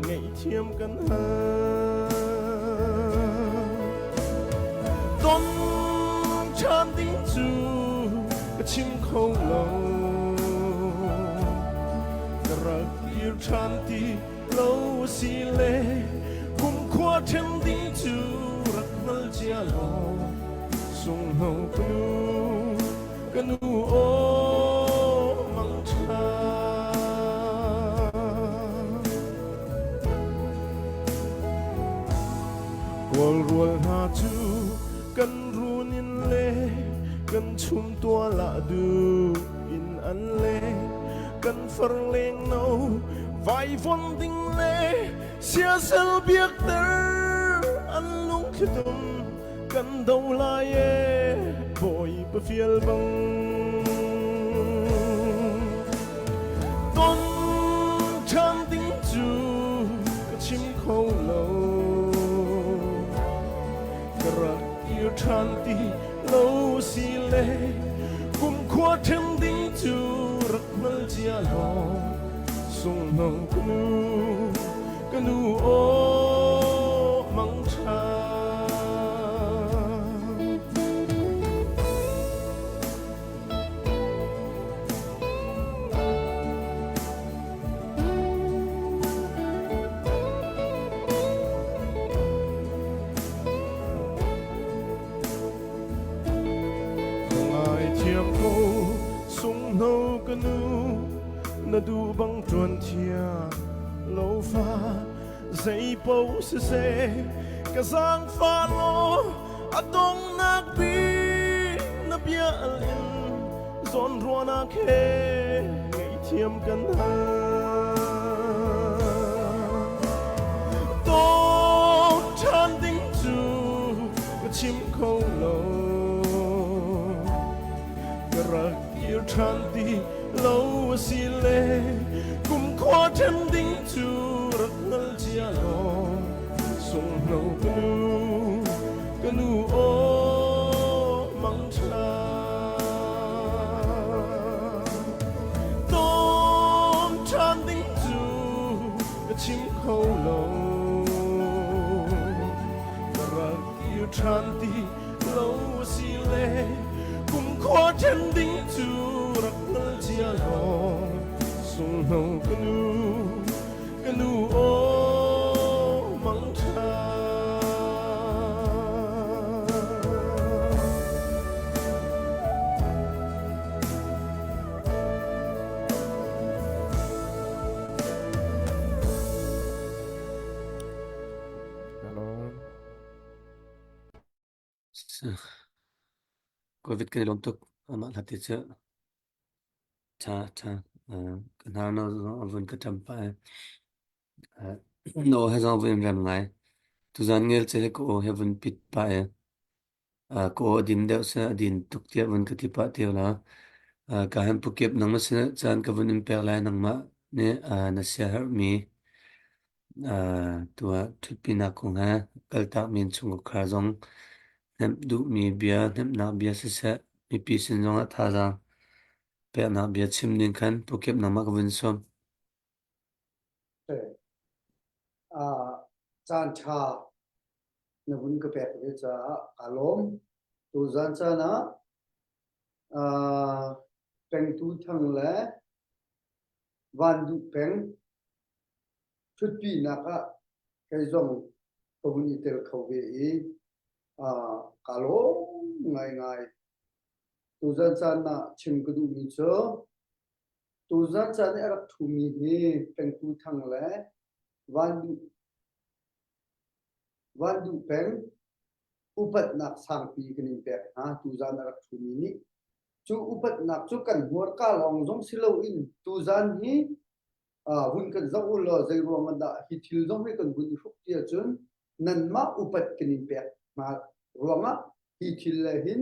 ngày thiam căn ha don chan đinh chu cái chim khâu lâu yêu chanti lâu si lệ cùng qua chân đi chu rak nal chia lo sung hậu canu o mang cha qual rual ha chu kan runin le kan chum tua la du in an le kan phật lên nâu vai von tinh lệ xia sel biếc ter ăn lung khi tum kan đầu lai bồi bờ phiêu băng con chan tinh chu chim khâu lâu karak yêu chan ti lâu si lệ cùng qua thêm tinh chu rak nal chia lo sung nâu canu ô măng cha sung nâu canu na du băng tuần chia lâu pha dây bầu se cả giang pha lo a tông nạc bi na bia alin zon rua na khe ngày thiêm cần ha tô chan đinh chu chim khâu lâu yêu chanti lâu si lệ cùng khoa chân đinh chu rất ngân chia lo sung nâu canu ô măng cha tôm chan đinh chu chim khâu lâu yêu chanti lâu si lệ cùng khoa chân đinh chu rất ngân chia lo sung nâu canu ô măng cha Hello. Covid cái lom tuk ama hati cha kan ha no avun ka champa no ha zong vin ram ngai tu zan ngel che ko heaven pit pa ko din de sa din tuk tia vun ka ti pa tia la ka han pu kep nang ma se chan ka vun imper lai nang ma ne na sia her mi tua thupina ko ha kal ta min chung ko kha zong nem du mi bia nem na bia se mi pi sin zong a tha za pe na bia chim ning khan pu kep nang ma ka vun som chan cha na bun ka pek ve cha alom tu zan cha na peng tu thang le van du peng thut pi na ka kai zong community khau ve e kalo ngai tu zan cha na chim ku du mi cho tu zan cha ne rak thu mi he peng tu thang le van du peng upat nak sang pi kenin pek tu zan rak thu mi ni chu upat nak chu kan hor ka long jong silo in tu zan hi hun kan zau lo zai ro ma da hi thil jong he kan bun phuk tia chun nan ma upat kenin pek ma ro ma hi thil le hin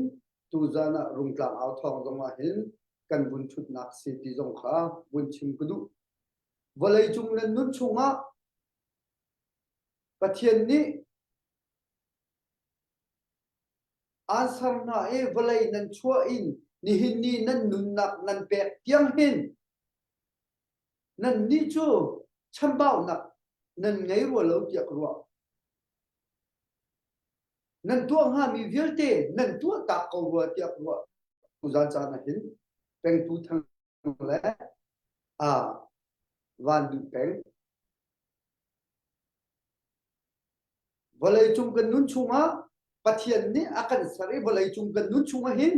tu zan a rung tlang au thong jong ma hin kan bun thut nak si ti jong kha bun chim kudu volei chung nan nun chunga pathian ni ansar na e volei nan chua in ni hin ni nan nun nak nan pek tiang hin nan ni chu chambao nak nan ngai ro lo tiak ro nan tuang ha mi vilte nan tu ta ko ro tiak ro tu zan cha na hin peng tu thang le van du peng volei chung kan nun chunga pathian ni akan sari volei chung kan nun chunga hin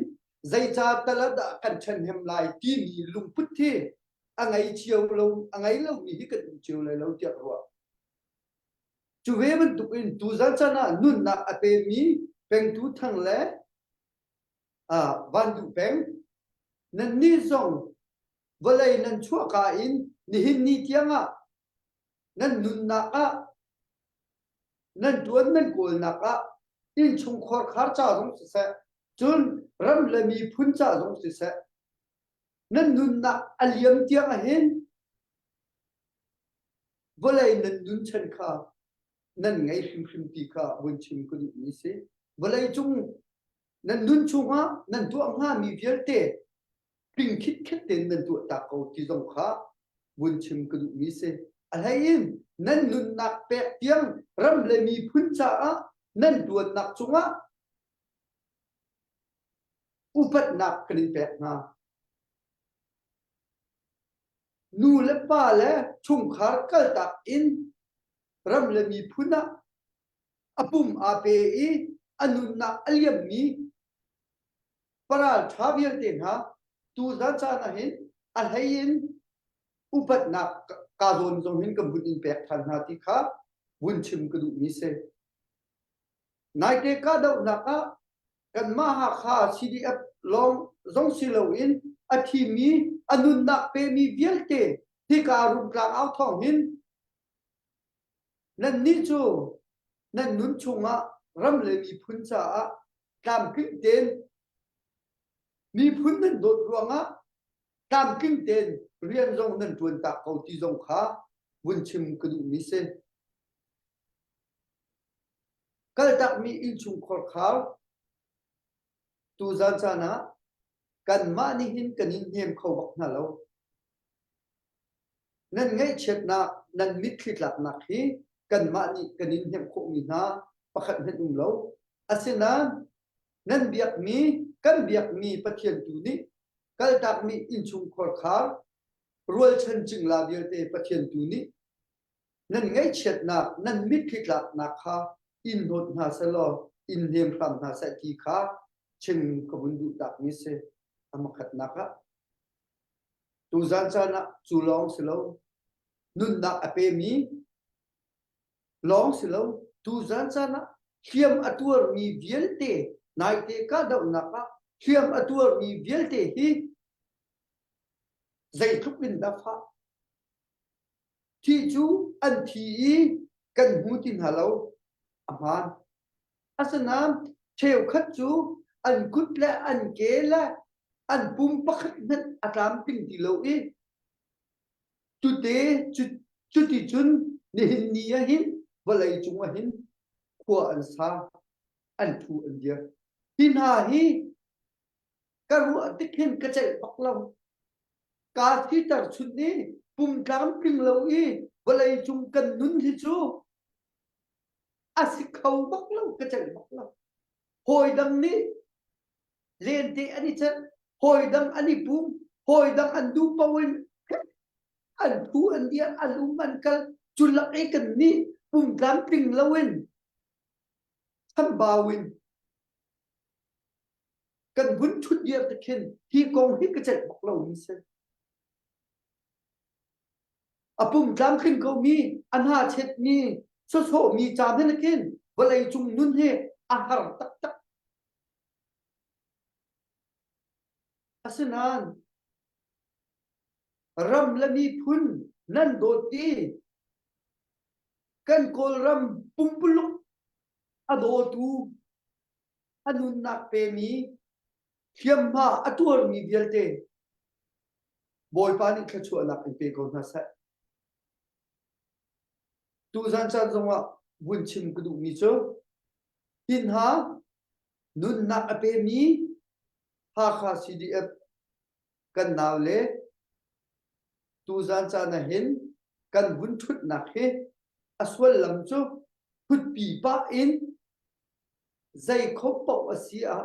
zai cha tala da kan chen hem lai ti ni lung put thi angai chiu lo angai lo mi hi kan chiu lai lo tiak ro chu ve ban tu in tu zan cha na nun na ate mi peng tu thang le van du peng nan ni zong volei nan chua ka in ni hin ni tianga nan nun na ka nan tuan nan kul na ka in chung khor khar cha jong se chun ram le mi phun cha jong se nan nun na aliam tianga hin volei nan nun chen kha nan ngai hrim ti kha bun chim ku ni se volei chung nan nun chunga nan tu nga mi vierte ping khit ten nan tu ta ko ti jong kha vun chim kadu mi se alhain nan nun nak pek tiang ram le mi phun cha a nan duan nak chunga upat nak krin pek nga nu le pa le chung khar kal tak in ram le mi phuna apum ape e anun nak aliam mi para thavial te nga tu za cha na hin alhain upat nak ka don zong hin kam bunin pek than na ti kha vun chim kadu mi se nai te ka dau na ka kan ma ha kha cdf long zong silo in athi mi anun nak pe mi vielte ti ka rum klang au thong hin nan ni chu nan nun chunga ram le mi phun cha a tam king ten mi phun nan dot ruanga tam king ten rian zong nan tuan tak kau ti zong kha vun chim kadu mi se kal tak mi in chung khor khal tu zan cha na kan ma ni hin kan in hem khau bak na lo nan ngai chet na nan mit khit lak na khi kan ma ni kan in hem kho mi na pakhat hen lo asina nan biak mi kan biak mi pathian tu ni kal tak mi in chung khor khal rual chen ching la bial te pathian tu ni nan ngai chet na nan mit khit lak na kha in hot na sa lo in hem pham na sa ti kha ching ko bun du tak mi se amakhat na ka tu zan cha na chu long silo nun na ape mi long silo tu zan cha na khiam atur mi vielte nai te ka dau na ka khiam atur mi vielte hi zai thuk bin da pha thi chu an thi kan hu tin halo aman asanam theu khat chu an kut la an ke la an pum pakhat nan atam ping ti lo e tu te chu ti chun ni hin ni a hin walai chung a hin khua an sa an thu an dia hin ha hi ka ru atik hin ka chai pak lo ka thi tar chun ni pum tlam ping lo e walai chung kan nun hi chu asik khau bak lo ka chai bak lo hoi dang ni len te ani chan hoi dang ani pum hoi dang an du pawin an thu an dia alum an kal chulak e kan ni pum tlam ping lawin tham bawin kan bun thut dia ta khen hi kong hi ka chai bak lo ni se apum tlam khin ko mi an ha chet ni so mi cham hen khen walai chung nun he a har tak tak asanan ram lami phun nan do ti kan kol ram pumpuluk ado tu anun nak pe mi khiam ma atur mi vielte boy pani khachu anak pe ko na sa tu zan chan zonga bun chim kudu mi cho hin ha nun nak pe mi ha kha cdf kan naw le tu zan cha na hin kan bun thut nak he aswal lam chu phut pi pa in zai khop pa asia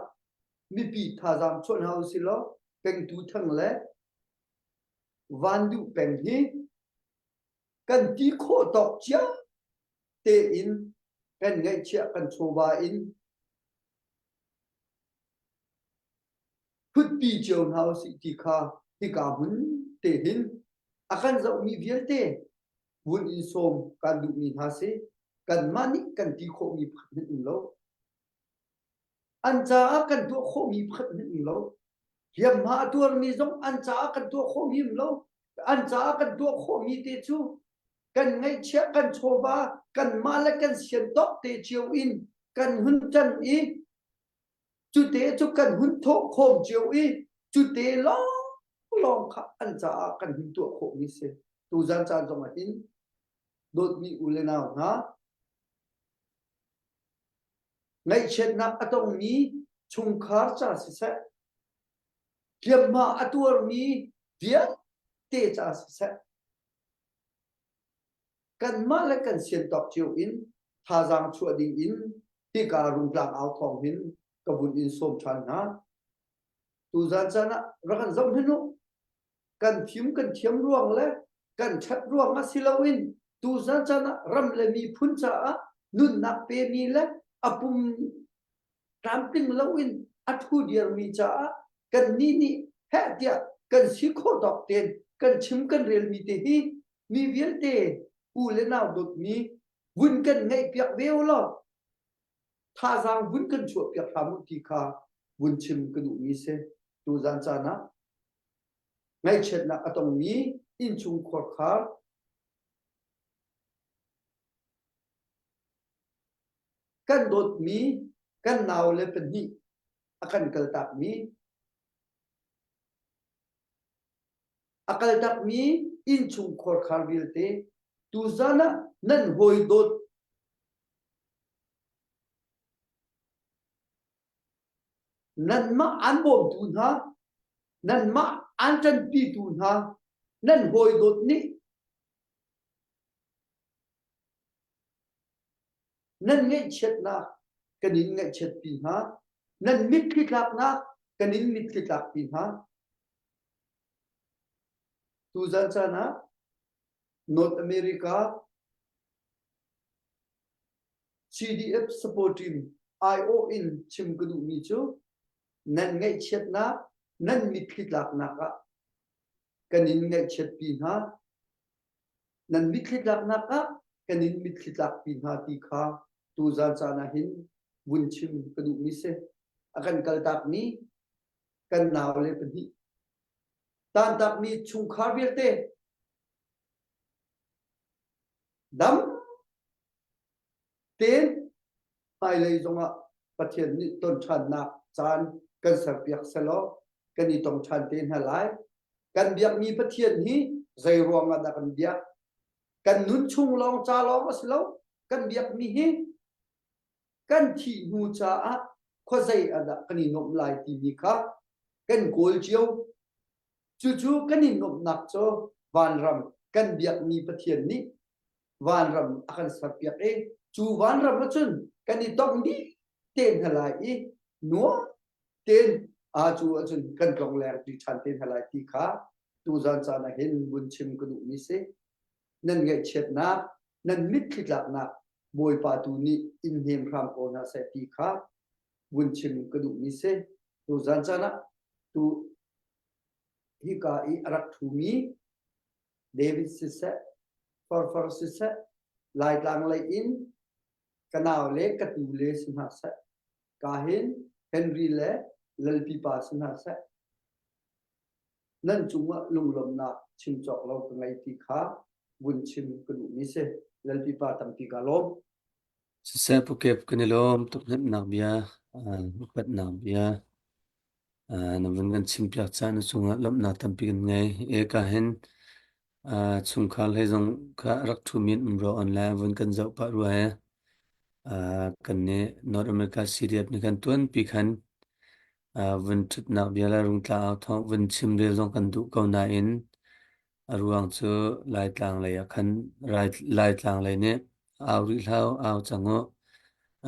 mi pi tha jam chon hau si lo peng tu thang le van du peng hi kan ti kho tok chia te in kan ngai chia kan choba in phut pi chong hau si ti kha ti ka hun te hin akan zau mi vielte bun in som kan du mi ha se kan mani kan ti kho mi phat in lo an cha kan tu kho mi phat in lo hiam ma tur mi zong an cha kan tu kho mi lo an cha kan tu kho mi te chu kan ngai chia kan choba kan mala kan sian tok te chiu in kan hun chan i chu te chu kan hun tho khom chiu i chu te long kha an cha kan hin tu kho mi se tu zan chan zong in dot mi ule nào ha ngai chet nak atong mi chung khar cha si sa kiam ma atur mi dia te cha si sa kan ma le kan sian tok chiu in tha jang chu ding in ti ka rung tlang ao thong hin ka bun in som than na tu zan chana ra kan zom hinu kan thiam ruang le kan that ruang a silawin tu zan chana ram le mi phun cha a nun nak pe mi le apum tramping lawin athu diar mi cha a kan ni he dia kan si kho dok ten kan chim kan rel mi te hi mi vial te u le naw dot mi vun kan ngai piak veo lo tha jang vun kan chu piak hamu ti kha vun chim kan du mi se tu zan chana ngay chet na atong mi in chung khor khar kan dot mi kan naw le pen ni akan kal tak mi akal tak mi in chung khor khar bil te tu zana nan hoi dot nan ma an bom tu na nan ma an chan pi tu na nan hoi dot ni nan ngay chet na kanin ngay chet pi ha nan mit khi lak na kanin mit khi lak pi ha tu zan chana North America CDF support team IO in chim kudu mi chu nan ngay chet na nan mit khi lak na ka kanin ngay chet pi ha nan mit khi lak na ka kanin mit khi lak pi ha ti kha tu zan chana hin vun chim kudu mi se akan kal tak ni kan naw le pen hi tan tak mi chung khar bir te dam ten ai lei zonga pathian ni ton than na chan kan sar piak selo kan ni tong than ten halai kan biak mi pathian hi zai ruanga da kan biak kan nun chung long cha long aslo kan biak mi hi kan thi nu cha a kho zai ada kan ni nom lai ti mi kha kan kol chiu chu kan ni nom nak cho van ram kan biak mi pathian ni van ram akan sar piak e chu van ram ma chun kan ni tong ni ten halai i no ten a chu chun kan tong ler ti chan ten halai ti kha tu zan cha na hen bun chim ku du mi se nan nge chet na nan mit khit lak na boy pa tu ni in hem ram ko na se ti kha bun chim ku du mi se tu zan cha na tu hi ka i arak thu mi David se se for se se lai lang lai in kanao le katu le sinha se kahin Henry le lalpi pa sinha se nan chunga lunglom na chim chok lo ka ngai ti kha bun chim kudu mi se lalpi pa tam ti ka lom se pukep kanilom tok nem nak bia pat nak bia na vun kan chim piak cha na chunga lom na tam pi kan ngai e ka hen chung khal he jong ka rak thu min umro online vun kan zau pa ru he kan ne North America CDF ni kan tuan pi khan vun thut nak bia la rung tla au thong vun chim re jong kan du ko na in ruang chu lai tlang lai khan lai tlang lai ne au ri hlau au chango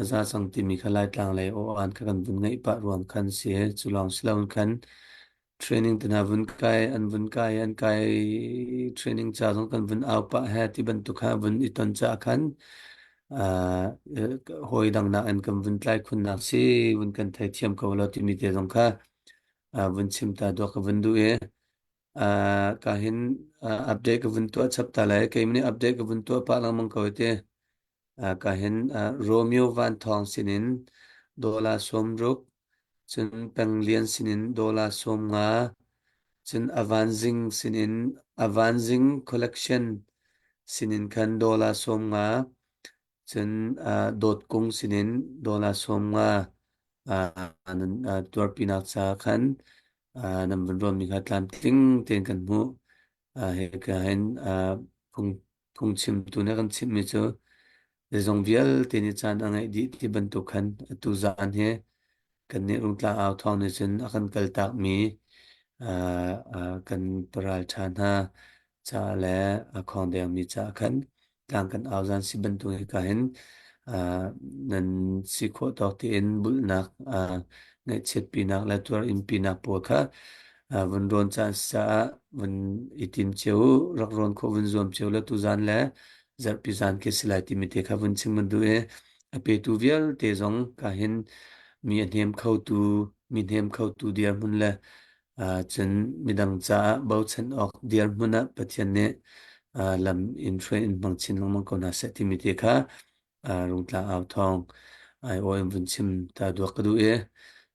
aza chang ti mi khalai tlang lai o an ka kan bun ngai pa ruang khan se chulang silaun khan training tana vun kai an kai training cha jong kan vun au pa ha ti ban tu kha vun iton cha khan hoi dang na an kan vun tlai khun nak si vun kan thai thiam ko lo ti mi te jong kha vun chim ta do ka vun du e ka hin update ka vun to chap ta lai ke mini update ka vun to pa lang mang ko te ka hin Romeo Van Thong sinin dola som ruk chun penglian sinin dola som nga chun Avanzing collection sinin khan dola som nga chun dot kung sinin dola som nga tuar pinak cha khan nam vun rom mi kha tlam tling ten kan mu he ka hin phung chim tu na kan chim mi chu zong vial te ni chan angai di ti ban tu khan tu zan he kan ne rung tla au thong ni chen akan kal tak mi kan paral chan ha cha le khong deng mi cha khan tlang kan auzan si bentung ka hin nan si kho tok ti in bul nak ngai chet pinak la tur in pinak po kha vun ron chan sa vun itim cheu rak ron kho vun zom cheu la tu zan la zar pi zan ke silai ti mi te kha vun ching man du e ape tu vial te zong ka hin mi hem khau tu mi hem khau tu dia mun la chen midang cha bau chen ok dia mun na pathian ne lam in train in bang chin long mang ko na se ti mi te kha rung tla aw thong ai o em vun chim ta du ka du e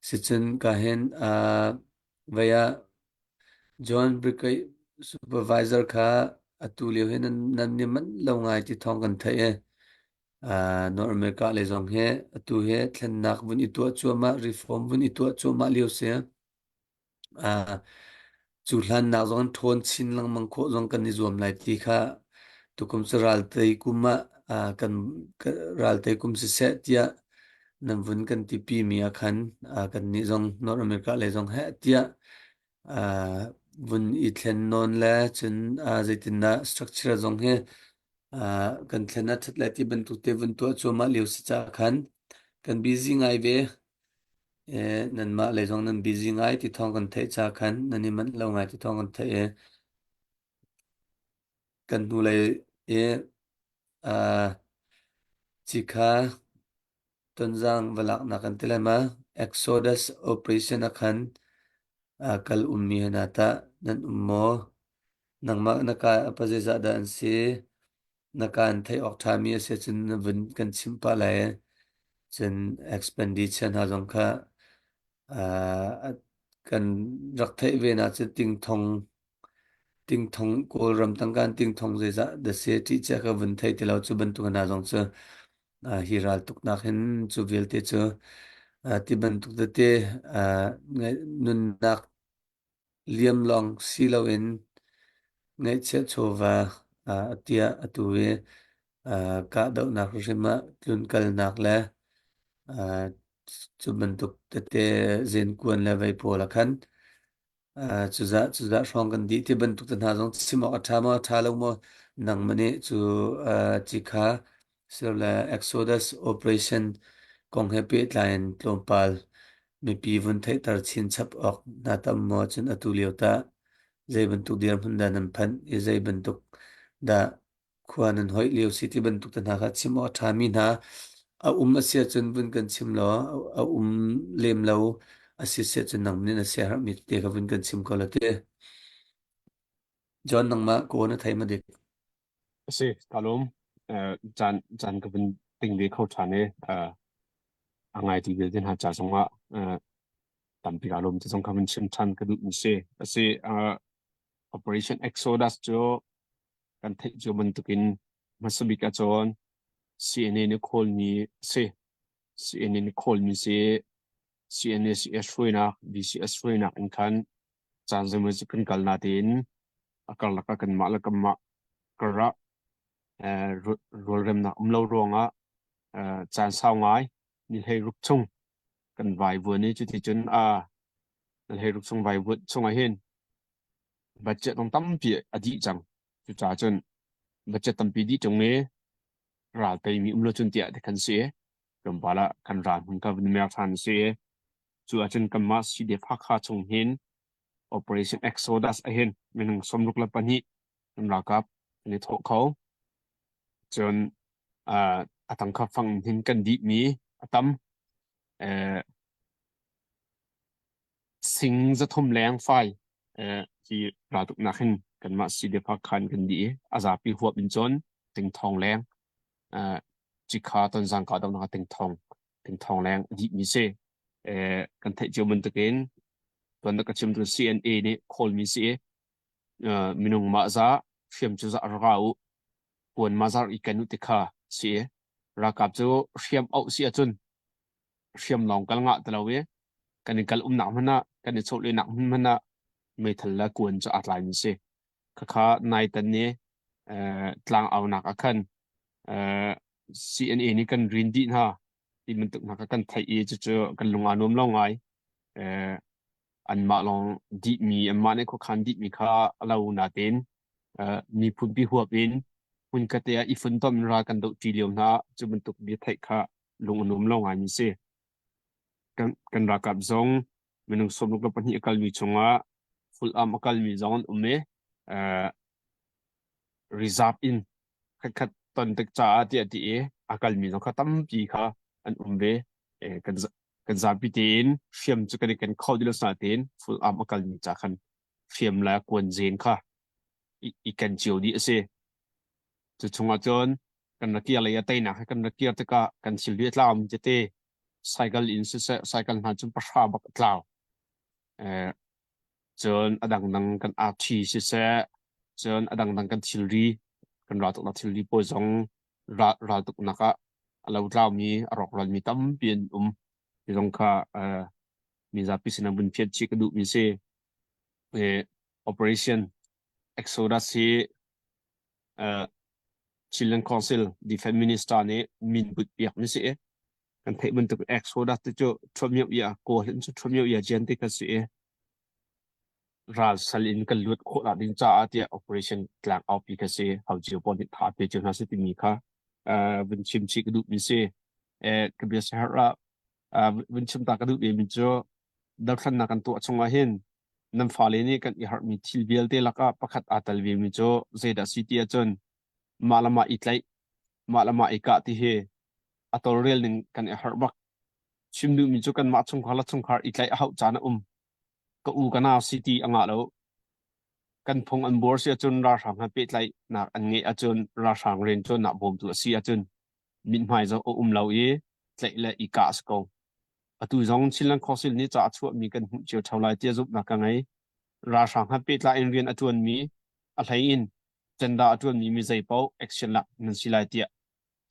si chen ka hen vaya John Brickay supervisor kha atu liu hen nan ni man lo ngai ti thong kan thai e North America le zong he atu he thlen nak bun i tu chu ma reform bun i tu chu ma liu se chu hlan nak zong thon chin lang mang kho zong kan ni zuam lai ti kha tukum chu ral tei kuma kan ral tei kum se tia nam vun kan ti pi mi a khan kan ni zong North America le zong he tia vun i thlen non la chun zaitin na structure zong he kan thlen na that lai ti ban tu te vun tu chu ma liu se cha khan kan busy ngai ve nan ma le zong nan busy ngai ti thong kan thai cha khan nan ni man lo ngai ti thong kan thai kan nu le chi kha ton jang walak na kan telema exodus operation akhan kal ummi hanata nan ummo nangma naka apaje za da an se naka an thai ok thami ase chin vun kan chimpa lai chen expenditure ha jong kha kan rak thai ve na che ting thong kol ram tang kan ting thong je za da se ti cha ka vun thai te lo chu ban tu na jong chu hiral tuk na khen chu vel te chu ti ban tuk te nun nak liam long si lo in ngai che chova atia atuwe ka do nak rima tlun kal nak la chu ban tuk te zen kuan la vai pola khan chuza shrong kan di ti ban tuk ta na jong simo athama thalo mo nang mane chu chi kha sirla exodus operation kong happy line tlompal mi pi vun thai tar chin chap ok na tam mo chun atu liota zai ban tuk dir hun da nan phan e zai ban tuk da khuanan hoi liu city ban tuk ta na kha chimo athami na asia chun bun kan chim lo lem lo asia chun nang ne na se har mi te ka bun kan chim ko la te John nang ma ko na thai ma dik se talom jan ka bin ting de khau thane angai ti de den ha cha songa tam pi alom te song ka bin chim chan ka du se ase operation exodus jo kan thai jo ban tukin masabika chon CNN ni call ni se CNN ni call mi se CNS Australia BCS Australia in kan chan zema kan kal na tin akal la kan ma la kam ma kara rol rem na umlo ronga chan sao ngai ni hei ruk chung kan vai vu ni chu ti chun ni hei ruk chung vai vu chung a hin budget ong tam pi adi chang chu cha chun budget tam pi di chung ne ral pe mi umlo chun tia de kan se ram bala kan ran hun ka bin mer than se chu a chun kam ma si de pha kha chung hin operation exodus a hin minung somruk la pani nam la kap ni tho khau chun atang kha phang hin kan di mi atam sing za thum leng fai chi ra tuk na khin kan ma si de pha khan kan di aza pi huap in chon ting thong leng chi kha ton jang ka dong na ting thong leng di mi se kan thai jo mun takin tuan da ka chim tu CNA ni call mi se minung ma za fiam chu za rau pon ma zar ikanu te kha se ra kap chu fiam au si achun fiam long kal nga talawe kan kal na mana kan chol le na mana me thalla kun cha atlai mi se kha nai tan ne tlang au nak akhan CNA ni kan rin di na ti mun tuk na kan thai e chu kan lunga nom lo ngai an ma long di mi an ma ne ko khan di mi kha alo na ten mi phun bi huap in หุ่นกระเตียอีฝนต้มรากันดุจีเลียมนะจะบรรทุกเบียไทยค่ะลงนุ่มลงอันนี้สิกันรักกับซงมันนุ่งสมลูกปัญญากลมีชงอ่ะฟุลอัมกลมีซงเมreserve in ขัดตอนตึกจ้าที่กลมีซงขัดตั้มปีค่ะอันเวกันซาบิเตนฟิล์มจะกันเข้าดิลสนาเตนฟุลอัมกลมีจ้าคันฟิล์มแล้วกวนเจนค่ะอีกันเจียวดีเสจะชงอาจนกันนักเกียร์อะไรยัยนะกันนักเกียร์ตะกะกันสิลเวียตลาวมันจะเตะไซเคิลอินไซเคิลหาจนประชาบักตลาวจนอดังดังกันอาทีสิจนอดังดังกันสิลรีกันรอตุกนักสิลรีโพซงรอตุกนักเราตลาวมีอรอกเรามีตั้มเปลี่ยนที่ตรงค่ะมีจับพิษณบุญเพียรชิกดูมีเซoperation Exodus Chilean Council Defense Minister เนี่ยมินบุตรเปียกนี่สิกันเทมันตุก Exodus ที่จะทวมยาโกเห็นจะทวมยาเจนติกันสิรัลสลินกันลุดโคตรดินจ้าที่ Operation กลางเอาปีกันสิเขาจะปนที่ถาดเพื่อจะน่าสิมีค่ะวินชิมชิกดูมีสิกบีสฮาระวินชิมตากระดูเอมิจ่อดาวขันนักกันตัวชงอาเห็นน้ำฟ้าเลนี่กันอีหามีทิลเบียลเตลักประคัดอัตลวีมิจ่อเซดาซิตี้จนมาละมาอีกไลมาละมาอีกะที่เฮอัตเรียลนึงกันอีหาบักชิมดูมิจ่อกันมาชงขาละชงขาอีกไลเอาจานก็อูกันเอาซิตี้อ่างแล้วกันพงอันบัวเสียจนราชางฮันเป็ดไลนักอันเงยจนราชางเรียนจนนักบ่มตัวเสียจนมินหมายจะเราไลอีกะสกอตุจงชิลังคอสิลนี่จะช่วยมีกันหุ่นเจียวเท่าไรเทียจุบนักไงราชางฮับเป็ดละเรียนอจวนมีอะไรอินจันดาอจวนมีใจเป้าแอคชั่นละนั่นสิไลเตีย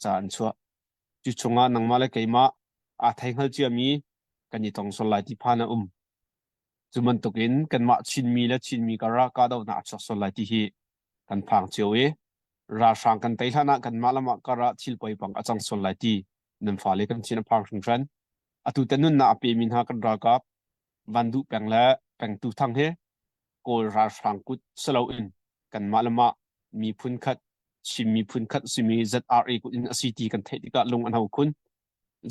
จะอันชัวจุดชงนังมาเลยไกมาไทยเขาเจียมีกันยี่ตองสลายที่พานะจุมันตกินกันมาชินมีและชินมีการากาดาวนักสลายที่ฮีกันพังเจียวราชางกันไต่ฐานะกันมาละมาการาชิลไปปังอาจังสลายที่นั่นฟ้าเลยกันชินพังถึงฉันตุแต่นุ่นน่ะเปมินหากันรักับวันดูแปลงและแปลงตุทั้งเฮโกราชังกุดสลาอินกันมาละมามีพุนคัดชิมีพุนคัดสิมี ZRA กุดอินซีทีกันเทติกะลงอันเอาคุณ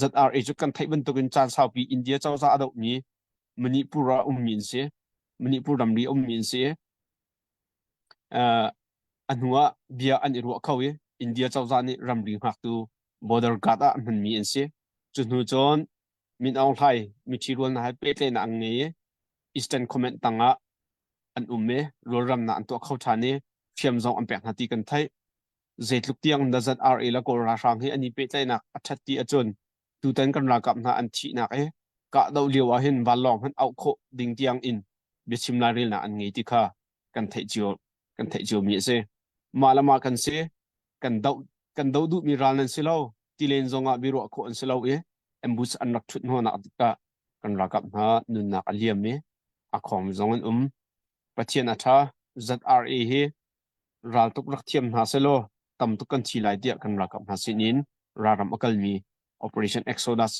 ZRA จุกันไทยบรรทุกินจานสาวปีอินเดียเจ้าซาอดมีมณิปุระมินเสียมณิปุรดำรีมินเสียอันหัวเบียอันอิรัวเขาอินเดียเจ้าซานี่รำรีหักตูบอร์เดอร์กาตามันมีอินเสียจุดนู้จนมินเอาไทยมิชิรวนนะให้เป็ดเลยนะอังเงี้ยอีสเทิร์นคอมเมนต์ต่างอ่ะอันเมรัวรำนะอันตัวเข้าชานี่เชื่อมโยงอันแปลกนาทีกันไทยเจ็ดลูกเตียงดัชอาร์เอแล้วก็ราชางให้อันนี้เป็ดเลยนะอัจฉริยะจนดูเต้นกันรักับนะอันที่นะกะดาวเลียวเห็นวันลองมันเอาโคดิ่งเตียงอินเบชิมลาริลนะอันเงี้ยที่ค่ะกันไทยจิวมีเสมาละมากันเสกันดาวดูมีรันนั่นสิเราที่เลนจงอ่ะบิโรโคอันสิเราเอ็มบุษอันรักชุดหัวนักติกะกันรักับนะนุนนักเลียมเนี่ยอาของจงอันปัจเจียนอัชา ZRA เฮรัลตุกรักเทียมนะเซโลตำตุกันชีไลเดียกันรักับนะสินินรารำอักลมี Operation Exodus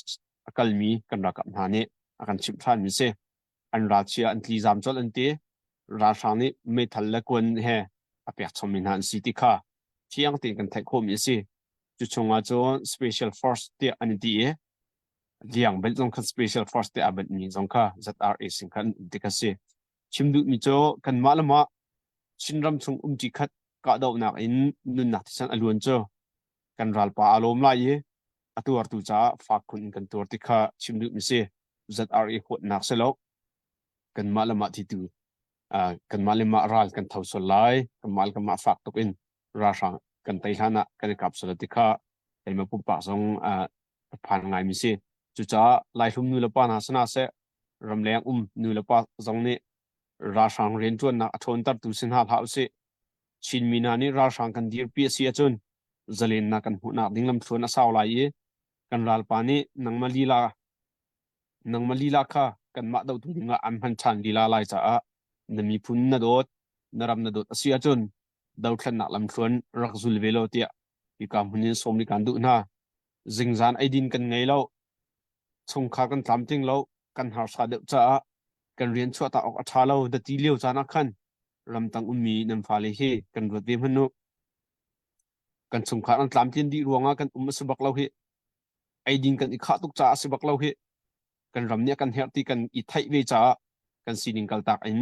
อักลมีกันรักับนะเนี่ยอากันชิมท่านมิเซอันราเชียอันที่จำจดอันเตราชานี่ไม่ทันละกวนเฮอเปียกชมินหันสิติค่ะที่ยังติดกันแท็กโคมิเซจุดชงอาจน Special Force เตียอันที่เลี้ยงเบลจงคัน Special Force เตียอันนี้จงค่ะ ZRA สิงคันติกาเซชิมดูมิโจกันมาละมาชินรำชงจิคัดกะดาวนักอินนุนนักที่ฉันอลวนโจกันรัลปาอารมณ์ไล่ตัวตัวจ้าฝากคุณกันตัวติค่ะชิมดูมิเซ ZRA ขวดนักเสลกันมาละมาที่ตัวกันมาละมารัลกันเท่าสลายกันมาละมาฝากตกอินราชากันไต่ฐานะกันกับสลัดติค่ะไอ้มาปุ๊บปะสองผ่านไงมิเซจุจ้าไล่ทุ่มนูละปานาสนาเสรำแรงนูละปาสองนี้ราชาเรียนจวนนักทนตัดตุสินหาเท้าเสชินมีนานี่ราชากันดีร์ปีเสียจนจะเล่นนักกันหัวนักดิ้งลำชวนสาวไล่กันรัลปานี่นังมาลีลาค่ะกันมาดาวตุ้งอันพันชันลีลาไล่จ้านมีพุนนาโดดนารำนาโดดเสียจนดาวขันนักลำชวนรักซุลเวโลเตียอีกำหุ่นสมริการดุน่าจิงจานไอดินกันไงแล้วชงขากันตามจริงแล้วกันหาสาเดจ้ากันเรียนชั่วตาออกอัชาเราดัดที่เลี้ยวจานักขันรำตังมีนำฟาเลเฮกันรถเวียมนุ กันสงขาอันตามเทียนดีรวงกันสบักเราเหไอดินกันอีกข้าตุกจ้าสบักเราเหกันรำเนี่ยกันเฮตีกันอีไทยเวจ้ากันสีนิงกัลตากอิน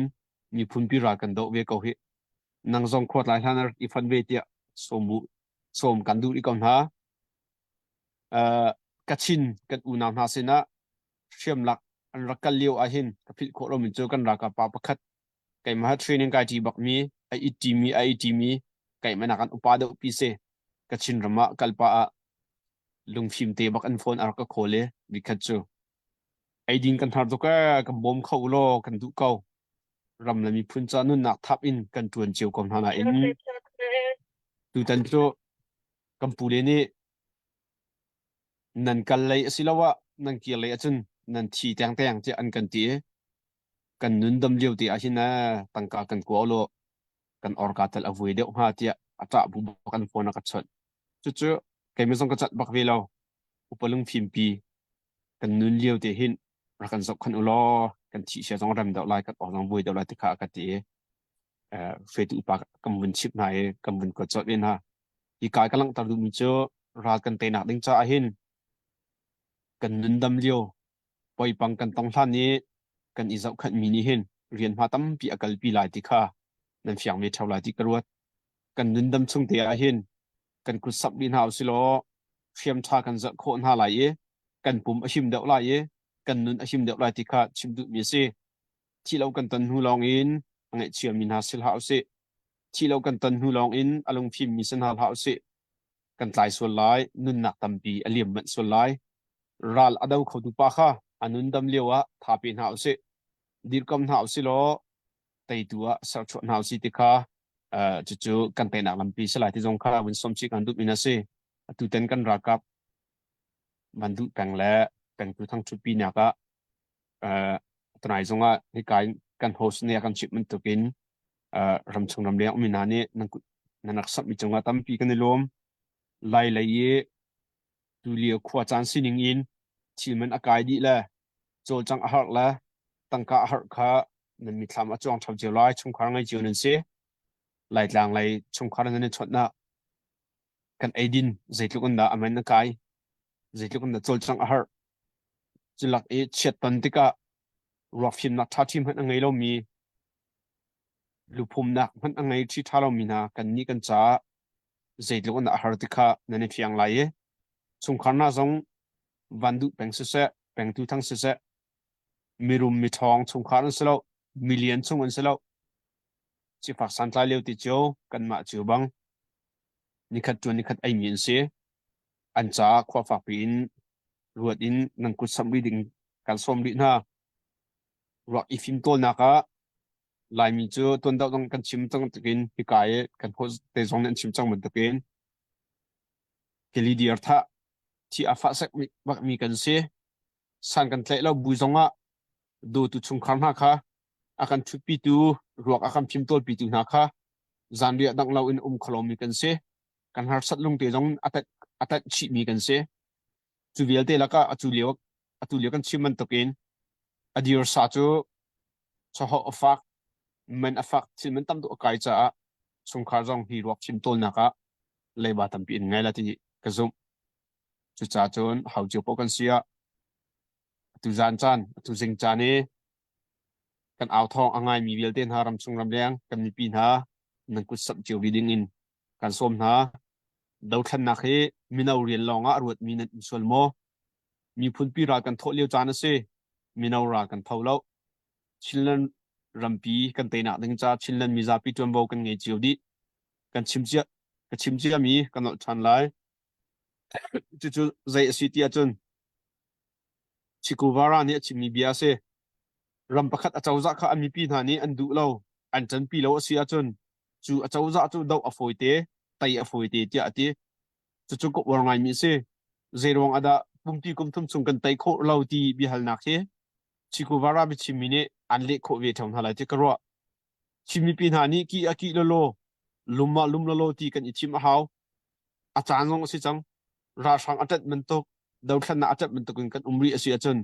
มีพุนพิรากันโดเวกเอาเหนังซองขวดหลายท่านอีฟันเวเตียสมกันดูอีกคนฮะกัชินกันอุณามนาเสนะเชื่อมหลักอันรักกันเลี้ยวอาหินกับพิษโคเราเหมือนเจอกันรักกับปาปักขัดไก่มาให้เทรนนิ่งไก่จีบักมีไอจีมีไก่มานักันอุปาเดอพิเศษกัชินรำมะกัลปะลุงฟิมเตบักอันโฟนอารักโคเลวิคัดจูไอดินกันทาร์ตุกะกับบอมเข้าโลกันดุเก้ารำแล้วมีพุ่นจานุนนักทับอินกันจวนเจียวกองทานาอินดูตันโจกัมพูเลนี่นันกันเลยสิละวะนันเกี่ยเลยจุนนันทีแตงจะอันกันตีกันนุนดำเลี้ยวตีอาชินะตั้งกากันกัวโลกันออร์กาเตลอวุยเดียวมาเตียอาจจะบุบกันโฟนักชัดจู่ๆใครไม่ส่งกระจัดบักเวลาอุปลุงฟิมปีกันนุนเลี้ยวตีหินรักกันสกขันอุลอกันทีเสียสองรำเดาไลกันออกน้องบุยเดาไลติขากันตีเฟตุอุปกำวันชิปไหนกำวันกระจัดเองฮะอีกายกำลังตัดดูมิเจอรักกันเตนักดิ้งจ้าหินกันนุนดำเลี้ยวปล่อยปังกันต้องท่านนี้กันอีจับขันมินิหินเรียนพาตั้มปีอากาศปีหลายติขานั่นเสียงไม่เท่าไรที่กระวดกันนุนดำชงเตียหินกันกุศลบินหาวสิโลเชียมชากันจะโคนหาไหลกันปุ่มอาชิมเดาไหลกันนุนอาชิมเดาไหลติขาชิมดุมีเสที่เรากันตันหูลองอินอังเอเชียมินหาสิลหาวเสที่เรากันตันหูลองอินอารมณ์พิมมีสันหาหาวเสกันหลายส่วนหลายนุนหนักตั้มปีอเลียมมันส่วนหลายรัลอดาวเขาดูปะค่ะอันนุนดำเลียวะท้าเป็นหาวเสดีกำหาวสิโลแต่ตัวสักชนหาวสิติค่ะจู่ๆกันแต่หนักลำปีสลายที่จงข้าวันสมชิกันดุมินาเซตุเต็นกันรักกับมันดุแปงและแปงตัวทั้งชุดปีนักตอนไหนจงอ่ะในการกันโฮสเนี่ยกันชิปมันตุกินรำชงรำเลี้ยงมินานี่นักสับมิจงอ่ะตั้มปีกันในลมไล่เลยดูเลี้ยวขวาจานสินิงอินที่มันอากาศดีแหละโจจังอาหารละตั้งกะอาหารค่ะนั่นมีทำอาจารย์ทำเจียวไล่ชงครั้งในเจียวนั่นสิไล่ต่างไล่ชงครั้งนั้นชดนะกันไอดินใจลูกกันดาอเมริกาใจลูกกันดาโจจังอาหารจิลักเช็ดตันติกะรอฟิมนักท่าทีมมันไงเรามีลูกผมนักมันไงที่ท่าเรามีนะกันนี่กันจ้าใจลูกกันดาอาหารติกะนั่นเพียงไรชงครั้งนั้นจงวันดูแบ่งเสะแบ่งดูทั้งเสะมีรุมมีทองชงครั้งนั้นเสร็จมิลเลียนชงอันเสร็จที่ฝักสันทายเลี้ยวติเจียวกันมาเจียวบังนี่ขัดจวนนี่ขัดไอเมียนเสียอันจ้าขวาฝากปีนรวดอินนังกุศลรีดิ่งการสมดินะรออีฟิมโตนักะลายมีเจอตัวดาวต้องกันชิมจังตะกินพิกายกันโพสเตจงนั้นชิมจังเหมือนตะกินเกลีดีร์ท่าที่อาฟักสักบักมีกันเสียสันกันเทะเราบุยจงะดูตุชงคันนักะakan chupi tu ruak akan pimtol pi tu nakha zanria dang lau in kholomi kan se kan har sat lung te jong atat chi mi kan se chu vial te laka atu liok kan chiman tokin adir sa chu chaho afak men afak chiman tam tu kai cha chung khar jong hi ruak pimtol naka leba tam pi ngai la ti kazum chu cha chon hau chu po kan sia tu zan chan tu jing chaniกันเอาทองอ่างไงมีเวลเต้นหารำชงรำแรงกันมีปีนหานังกุศลเจียววิดิงอินกันส้มหาดาวทันนักเฮมีนาเรียนลองอ่ะรวดมีนันส่วนโมมีพุ่นปีรากันโทเลียวจานเซมีนารากันเท่าเล่าชิลเลนรำปีกันเตนักดึงจ้าชิลเลนมีซาปีจวนโบกันเงยเจียวดิกันชิมเจียมีกันเอาชันไลจู่ๆใจสิทธิอาจารย์ชิคูวาราเนี่ยชิมีเบียเซรำประคัดอาจารย์จักข้ามีปีนานี้อันดูเราอันจันปีเราเสียจนจู่อาจารย์จักจู่ดาวอฟอยเตไตอฟอยเตเจ้าตีจู่ก็วางไงมีเสเจรวงอาดาปุ่มปีกุมทุ่มส่งกันไตโคเราตีบิฮัลนักเฮชิคุวาราบิชิมิเนอันเล็กโคเวทองทลายเจกรัวชิมีปีนานี้กีอากิโลโลลุมโลตีกันอิชิมหาวอาจารย์งงสิจังราชังอาจารย์มันตกดาวทันนักอาจารย์มันตกกันรีเสียจน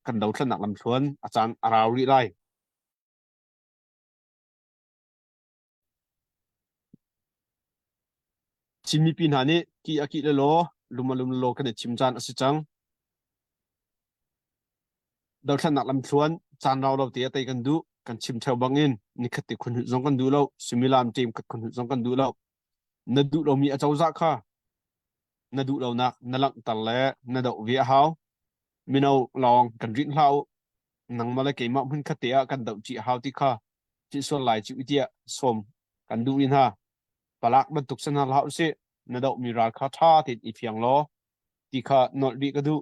กันดาวทันนักลำชวนอาจารย์อาราวรีไล ชิมีปีนหานี่กี่อากิเลโลลุมาลุมโลกันเนชิมจานอสิจังดาวทันนักลำชวนจานเราเตียไตกันดูกันชิมเทวบังอินนี่คติคนหุ่นจงกันดูเราสิมิลามเจมกับคนหุ่นจงกันดูเรานดูเรามีอาเจ้าจักค่ะนดูเรานักนลักตัลเล่นดอกเวียฮาวมินเอาลองกันริ้นเรานังมาเลยเกี่ยมหุ่นคติอากันดอกจีฮาวที่ค่ะที่ส่วนหลายจีวิเดียสมกันดูอินฮะปลักบรรทุกสนาเราเสียนดอกมีราคาท่าติดอีเพียงล้อที่ค่ะนอดีก็ดู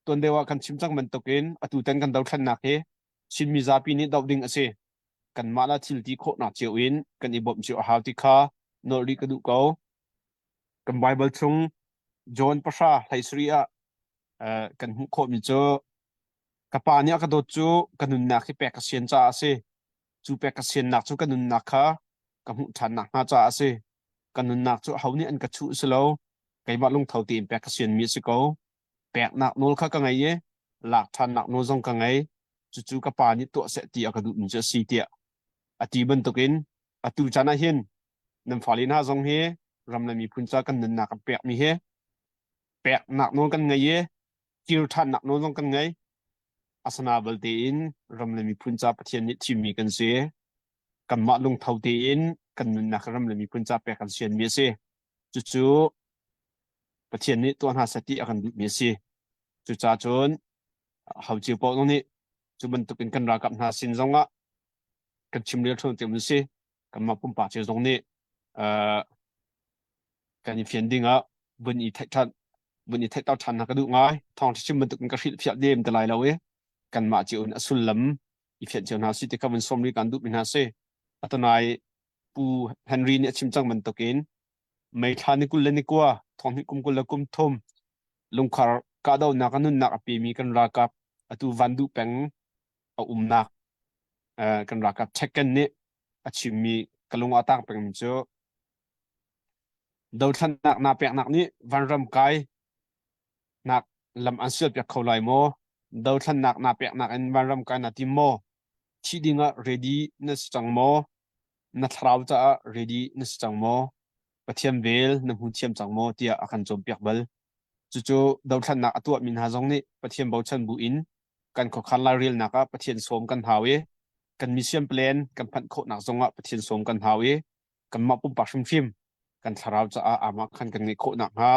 ตัวเดียวกันชิมจังมันตกินอตุตันกันดาวทันนักเฮชิมมีซาปีนี้ดาวดิ่งเสียกันมาละทิลที่โคหนักเจียวอินกันอีบอมเจียวฮาวที่ค่ะนอดีก็ดูเขากันไบเบิลชงจอห์นปัชชาไทสเรียกันหุโคมิเจอกระปานี้ก็โดดจูกันนุนนักที่แปกเสียนจ้าเสจูแปกเสียนนักจูกันนุนนักค่ะกันหุทันนักน่าจ้าเสกันนุนนักจูเขานี่อันกระชูสโลไก่บ้าลงเท่าตีนแปกเสียนมีสิเขาแปกนักโนลค่ะกังไงเย่หลักทันนักโนซงกังไงจูกระปานี้ตัวเสตีอากระดูมิเจสีเตียอตีบันตุกินอตูจานาเห็นนำฟาลินาซงเฮรำนมีพุนจากันนุนนักแปกมีเฮแปกนักโนกันไงเย่กิรทันนักโนซงกันไงอาสนาบลเตอินรำเลยมีพุนจาปะเทียนนิทิมีกันเสียกันมาลงเท่าเตอินกันนุนนักรำเลยมีพุนจาแปลกันเสียนเมียเสียจู่ปะเทียนนี้ตัวหาสติอากันเมียเสียจู่จ้าจนเขาจีบปนนี้จู่บรรทุกกันรักกับหาสินจงอ่ะกันชิมเรียลทงเต็มเสียกันมาปุ่มปากเจ้าตรงนี้กันอีเฟียนดิ้งอ่ะบนอีเทคทันบนอีเทคเต้าทันนักดูง่ายทองที่ชิมบรรทุกกันกระชิดเพียบเดียมแต่ไรแล้วเว้กันมาเจ้าอันสุลลัมอีเฟียนเจ้าหน้าสิที่เขาเป็นสมริการดูเป็นหาเสอัตนายปูเฮนรี่เนี่ยชิมจังมันตกินไม่ทานิกุลเลนิกัวทองนิกุมกุลกุมทมลงคาร์กาดาวนักนุนนักปีมีกันรักับอตูวันดูเป็งเอานักกันรักับเช็คกันเนี่ยชิมมีกันลงอาตังเป็งมิโจดาวทันนักนาเป็กนักนี้วันรำไกนักลำอันเสียบจากเขาไหลโมดาวทันนักนาเป็กนักอันวันรำไกนาติโมที่ดิ้งอะ ready นั่นจังโมนัทราวจะ ready นั่นจังโมปะเทียมเวลนั่นหุ่นเทียมจังโมที่อาการโจมเปียกเบลจู่ๆดาวทันนักตัวมินหาจงนี้ปะเทียมเบาชันบุอินกันขอคันลาเรียลนักปะเทียนสวมกันหาเวกันมิเซียมเพลนกันพันโคนักจงปะเทียนสวมกันหาเวกันมาปุ่มปักฟิมกันทราวจะอามาคันกันในโคนักฮะ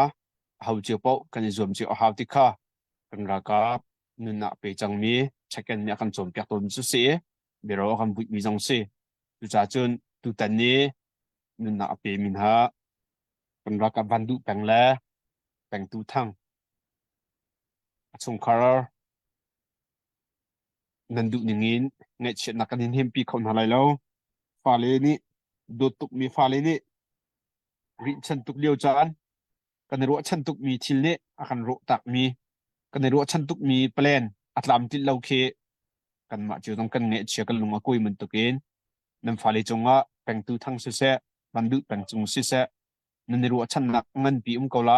หาเจียวเปากันจอมเจียวหาติค่ะกันรักนุนนักไปจังมีเช็คกันมีอาการโจมเปียกตัวมิสุเสียเดี๋ยวเราคำบุญมีจังสิดูจ่าจนดูแต่นี้นุนนักเปมินฮะเป็นรักกับบันดุแปลงแลแปลงตูทั้งสงครามนันดุนิ่งินเงยเชนักกันเห็นปีคนอะไรแล้วฟาเลนี่ดูตุกมีฟาเลนี่ริชันตุกเลียวจานกันรัวชันตุกมีทิลเนี่ยอาการรัวตักมีกันรัวชันตุกมีแปลนอัตลามติลเลาเคกันมาจู่ต้องกันเงยเชื่อกันลงมาคุยมันตุกินนั่นฟาเลจงอ่ะแปลงตูทั้งสุดเสะบันดุแปลงจงสุดเสะนั่นรัวชันนักเงินปีเกาไล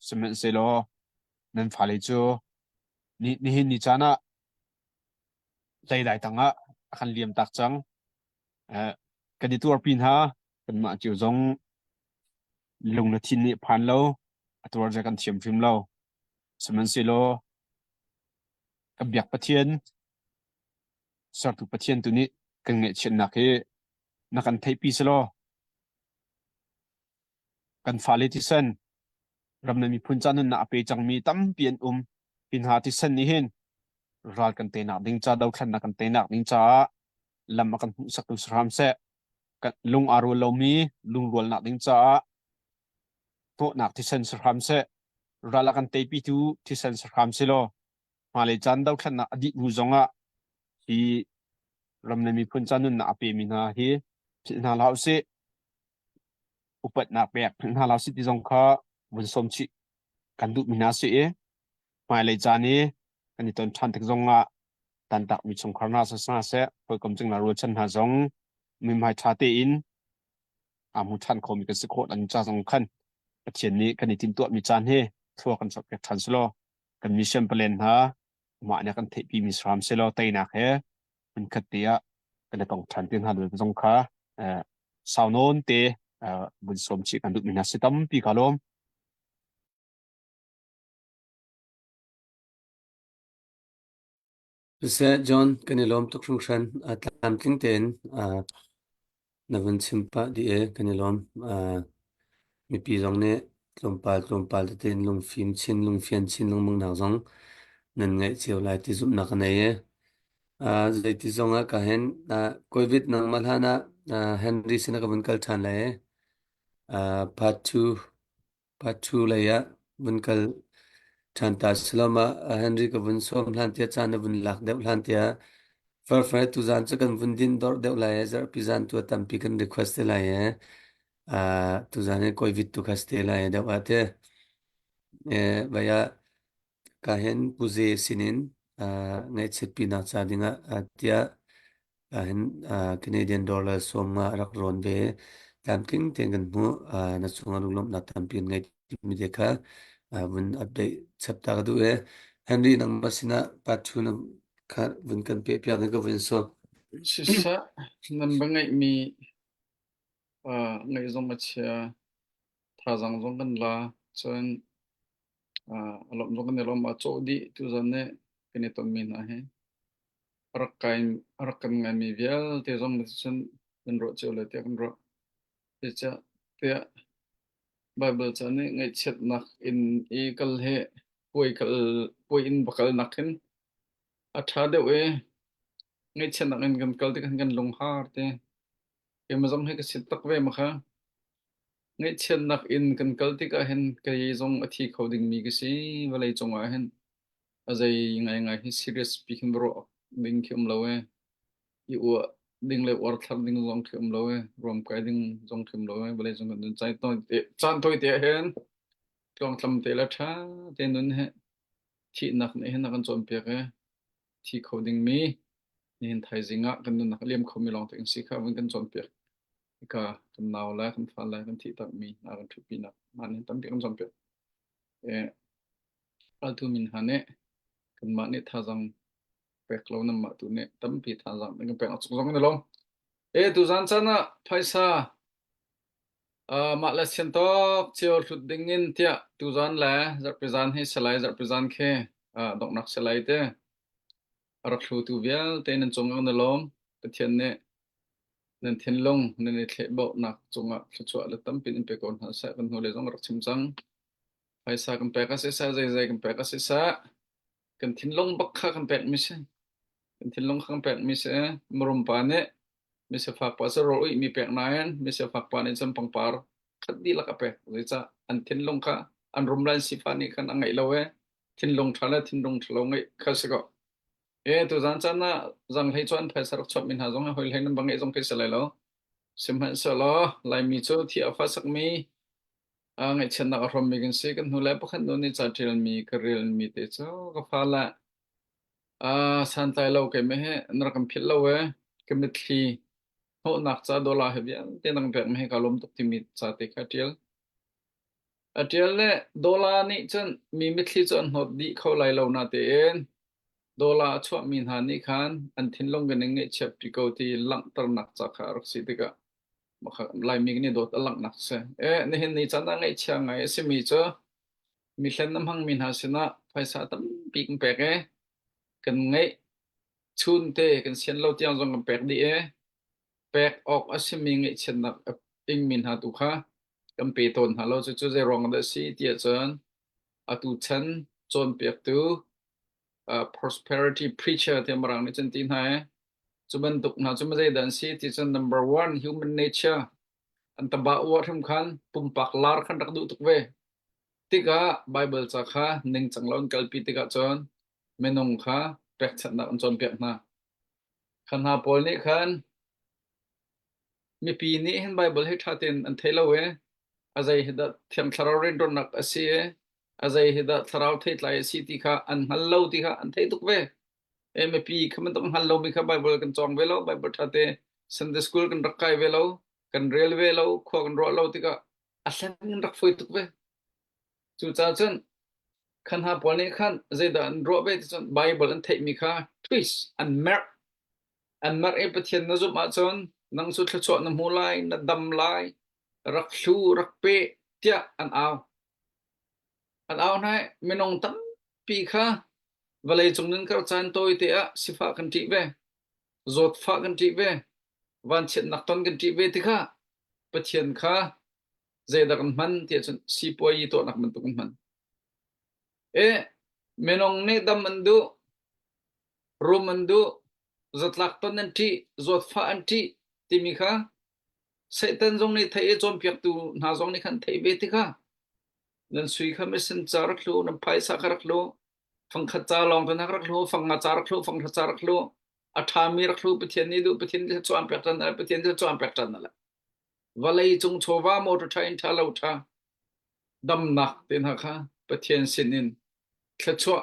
สมัยเซโลนั่นฟาเลจูนี่เห็นนี่จานะใจได้ตั้งอ่ะคันเลียมตักจังกันที่ตัวปีนฮะกันมาจู่จงลงนาทีนี้ผ่านแล้วตัวจะกันเทียมฟิล์มแล้วสมัยเซโลกับอยากปะเทียนสอดถูกปะเทียนตัวนี้กันเงยเช่นนักเฮนักกันไทยปีเซโลกันฟาเลติเซนรำนั้นมีพุนจานุนนักไปจังมีตั้มเปลี่ยนปินหาติเซนนี่เห็นรัดกันเตนักดิ้งจ้าดาวขันนักกันเตนักดิ้งจ้าลำกันสักตุสรามเสกันลุงอารวลเรามีลุงรวลนักดิ้งจ้าโตนักที่เซนสรามเสรัดกันเตปีทูที่เซนสรามเซโลมาเลยจันดาวขันนักอดีตหูจงอ่ะที่รำนั้นมีพุนจานุนนักไปมีนาฮีพินาลาวเสอุปนักแบกพินาลาวสิที่จงข้าบุญสมชิกันดุมินาเสมาเลยจานี้กันที่ตอนชันติจงอ่ะตันตักมีสงครามนาศาสนาเสพอยกำจังนารัวชันหาจงมีหมายชาติอินอามุทันคมีกันสิโคอันจ้าสำคัญประเทศนี้กันที่ตินตัวมีจานเฮทั่วกันสับเก็บทันสโลกันมีเชมเปเลนฮะมาเนี่ยกันเทปีมีสรามเซโลเตนักเฮมันขัดเตียกันต้องทันเตียนหาโดยสงคราสาวโนนเต bun som chi kan duk mina sitam pi kalom Pse John kanilom tuk shung shan atlam ting ten navun simpa di kanilom mi pi zong ne tlom pal te ten lung phim chin lung fian chin lung mung nang zong nan ngai chiu lai ti zum na kan ye zai ti zong a ka hen covid nang malhana Henry sina ka bun kal chan lai part 2 lai ya bun kal chan ta slama Henry ka bun som hlan tia chan na bun lak deuh hlan tia far tu zan chu kan vun din dor deuh lai zar pi zan tu tam pi kan request lai tu zan covid tu kaste lai deuh ate baya ka hen puze sinin ngai chet pi na cha dinga tia ka hen Canadian dollar som rak ron ve tam king ten kan mu na chunga lum na tam pi ngai mi de ka vun update chapta ka du Henry nang masina part 2 na ka vun kan pe pya ka vun so Sisa nan ba ngai mi ngai zong ma chia tha zang zong kan la chen alom zong kan lom ma cho di tu zan ne kene to min a he rakkan ngai mi vial te zong ma chen kan ro che le te kan ro te cha te Bible cha ne ngai chet nak in e kal he poi in bakal nakin a tha de we ngai chet nak in kan kal te kan lung har te ke ma zong he ka sit tak ve ma kha ngay chen nak in kan kalti ka hen kay zong athi coding mi ka si walay chong a hen azay ngay hi serious speaking bro ding ki lawe i u ding le war thar ding zong ki lawe rom kai ding zong ki lawe walay zong kan chai to chan toi te hen tong thlam te la tha te nun he thi nak ne hen kan chom pe ka thi coding mi ni hen thai zinga kan nun nak lem khomi long teng si kha kan chom pe ka kan naw la kan fa la kan thi tak mi na kan thu pi na man tam pi kan chom pe al tu min hane kan ma ne tha jang pek lo na ma tu ne tam pi tha jang kan pek achuk jong ne long tu zan chana phaisa ma la chen tok chiol thut ding in tia tu zan la zar pe zan he salai zar pe zan khe dok nak salai te rak thu tu vial te nan chong ne long te thian ne nên thiên long nên lệ bộ nặc chung ạ chua là tấm pin pe kon ha sa kan hole jong rak chim chang hai sa kan pe ka se sa zai zai kan pe ka se sa kan thiên long bak kha kan pe mi se kan thiên long kan pe mi se murum pa ne mi se phak pa sa ro mi pe nain mi se phak pa ne cham pang par khat di la ka pe zai cha an thiên long kha an rum lan si fa ni kan angai lawe thiên long thala thiên long thlo ngai kha se ko tu zan chan na zang hai chuan phai sarak chop min ha zong hoi hai nam bangai zong kai salai lo sim han sa lo lai mi chu thi afa sak mi ngai chen na rom mi gan se kan hu lai pakhan no ni cha tel mi ka rel mi te cho ka fa la san tai lo ke me he nar kam phil lo we ke mi thli ho nak cha dola he bia te nang pek me ka lom tok ti mi cha te kha tel atial le dola ni chen mi thli chon hot di kho lai lo na te en dola chua min ha ni khan an thin long gan nge chep pi ko ti lang tar nak cha kha rak si tika ma kha lai mi ni dot lang nak se ne hin ni chana ngai cha ngai se mi cho mi hlen nam hang min ha sina phaisa tam pi king pek kan ngai chun te kan sian lo tiang jong kan pek di pek ok asimi ngai chen nak ing min ha tu kha kan pe ton ha lo chu je rong da si tia chan atu chan chon pek tu prosperity preacher thì mà rằng chân tin hai chúng mình tục nào chúng mình dây đàn sĩ thì chân number 1 human nature anh ta bảo what him khan pum pak lar khan đặc du tục về tika Bible cha kha ning chang lon kalpi tika chon menong kha pek chat na chon pek na khan ha pol ni khan mi pi ni hen Bible he thatin an thelo we azai hida thiam thararin don nak asi azai hida tharau thait lai si ti kha an hallo ti kha an thei tuk ve mp khaman tam hallo mi kha Bible kan chong ve lo Bible thate Sunday school kan rakai ve lo kan railway lo kho kan ro lo ti kha aslan kan rak foi tuk ve chu cha chen khan ha pol ni khan zai da an ro ve ti chon Bible an thei mi kha twist an mer e pathian na zu ma chon nang su thla cho na mu lai na dam lai rak lu rak pe tia an ao này menong tam pi kha valai chung nin kar chan toi te a sifa kan ti ve zot fa kan ti ve van chen nak ton kan ti ve ti kha pathian kha zai da kan man ti chen si poi to nak man tu kan man e menong ne dam mandu ro mandu zot lak ton an ti zot fa an ti ti mi kha Satan zong ni thai chom piak tu na zong ni khan thai ve ti kha nan sui kha mission charak lu nan phai sa kharak lu phang kha cha long tan kharak lu phang ma charak lu phang kha charak lu atha mi rak lu pathian ni du pathian ni chom piak tan na pathian ni chom piak tan na valai chung chowa mo to thain tha lo tha dam nak tin ha kha pathian sinin thla chwa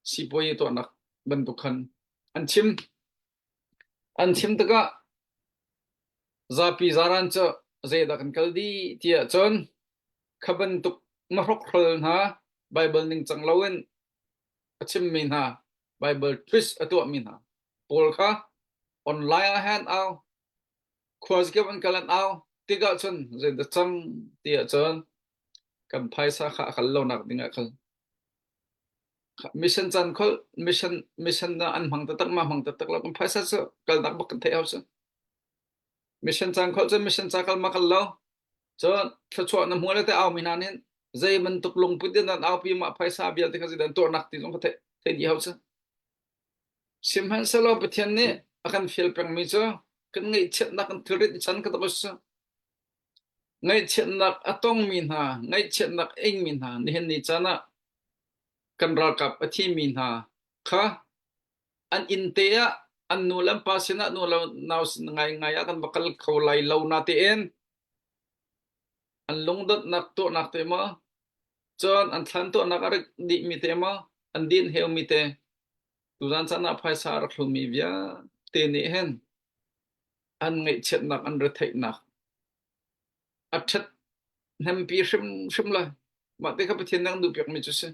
si poi to nak ban tu khan an chim ta ka zapi zaran cha zai da kan kaldi tia chon khaban tuk marok khol na bible ning chang lawen achim min ha bible twist atu min ha pol kha online hand out khwaz ke ban kalan out tiga chon zai da chang tia chon kan phaisa kha khal lo nak dinga khal mission chan khol mission na an mang ta tak ma mang ta tak la kan phaisa so kal dak bak kan thai house mission chan khol mission cha kal ma kal lo cho thla chwa na muale te aw minan hen zai man tuk long putin dan aw pi ma phaisa bial te khazi dan to nak ti jong kha the di house sim han salo pathian ne akan feel pang mi cho kan ngai chet nak kan thrit chan ka tabas ngai chet nak atong min ha ngai chet nak eng min ha ni hen ni chana kan ra kap athi min ha kha an in te a an nu lam pasina nu law naw ngai ngai akan bakal khawlai lo na te en an lungdot nak to nak te ma chon an than to nak ar di mi te ma an din heu mi te tu zan chana phaisa rak lu mi via te ni hen an ngai chet nak an re thai nak achat hem pi shim la ma te kha pathian nang du pyak mi chu se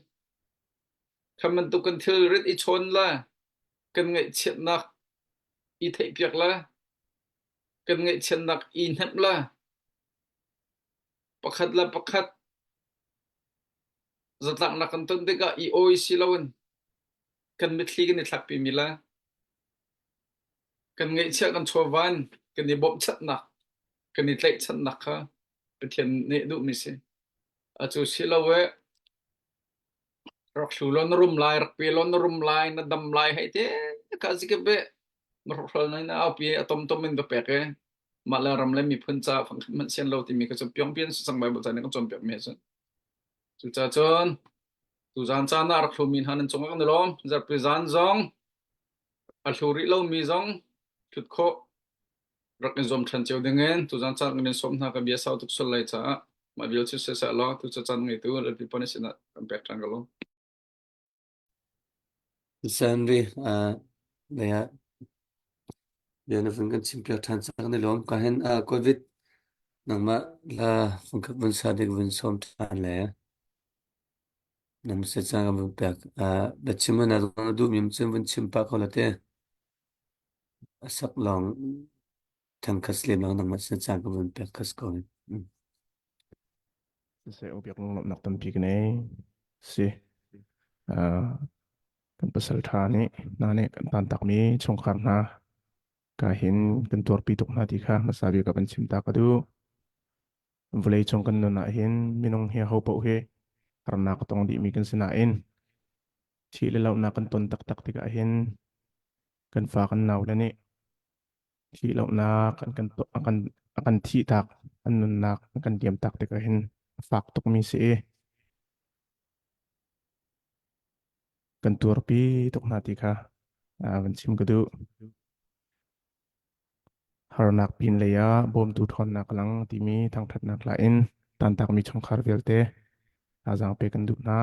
khaman tu kan thil rit I chon la kan ngai chet nak I thai pyak la kan ngai chet nak I nep la pakhat la pakhat zatlak nak kan ton te ka I oi si lawan kan mitli kan I thlak pi mi la kan ngai chia kan chowan kan I bom chat nak kan I tlai chat nak kha pathian ne du mi se a chu si lawe rak lu lon rum lai rak pe lon rum lai na dam lai hai te ka zi ke be mar rol na au pi atom tom min do pe ke ma la ram le mi phun cha phang man sian lo ti mi ka chu pyong pian sang bai bo cha ne ka chom pyak me chu chu cha chon tu zan cha na rak lu min han chong ka lom zar pe zan zong a lu ri lo mi zong chut kho rak ni zom than cheu dingen tu zan cha ngen som na ka bia sau tuk sol lai cha ma bil chu se sa lo tu cha chan ngai tu le pi pon sina kan pek tang ka lo san vi ya ya na fun kan chim pyak than sa kan lom ka hen covid nang ma la fun ka bun sa de bun som than le nam se cha ga bun pyak da chim na du mim chim bun chim pa ko la te sak long thang khas le long nang ma se cha ga bun pyak khas ko se obiak long lom nak tan pi kanai si kan pasal tha ni na ne kan tan tak mi chong khar na ka hin kan tor pi tok na ti kha masabi ka ban chim ta ka du vulai chong kan na hin minong he ho pau he ram na ka tong di mi kan sina in chi le law na kan ton tak tak ti ka hin kan fa kan naw la ni chi law na kan to akan thi tak an nun na kan diam tak ti ka hin fak tok mi se kan tur pi tok na ti kha ban chim ka du har nak pin le ya bom tu thon nak lang ti mi thang that nak la in tan tak mi chong khar vel te azang pe kan du na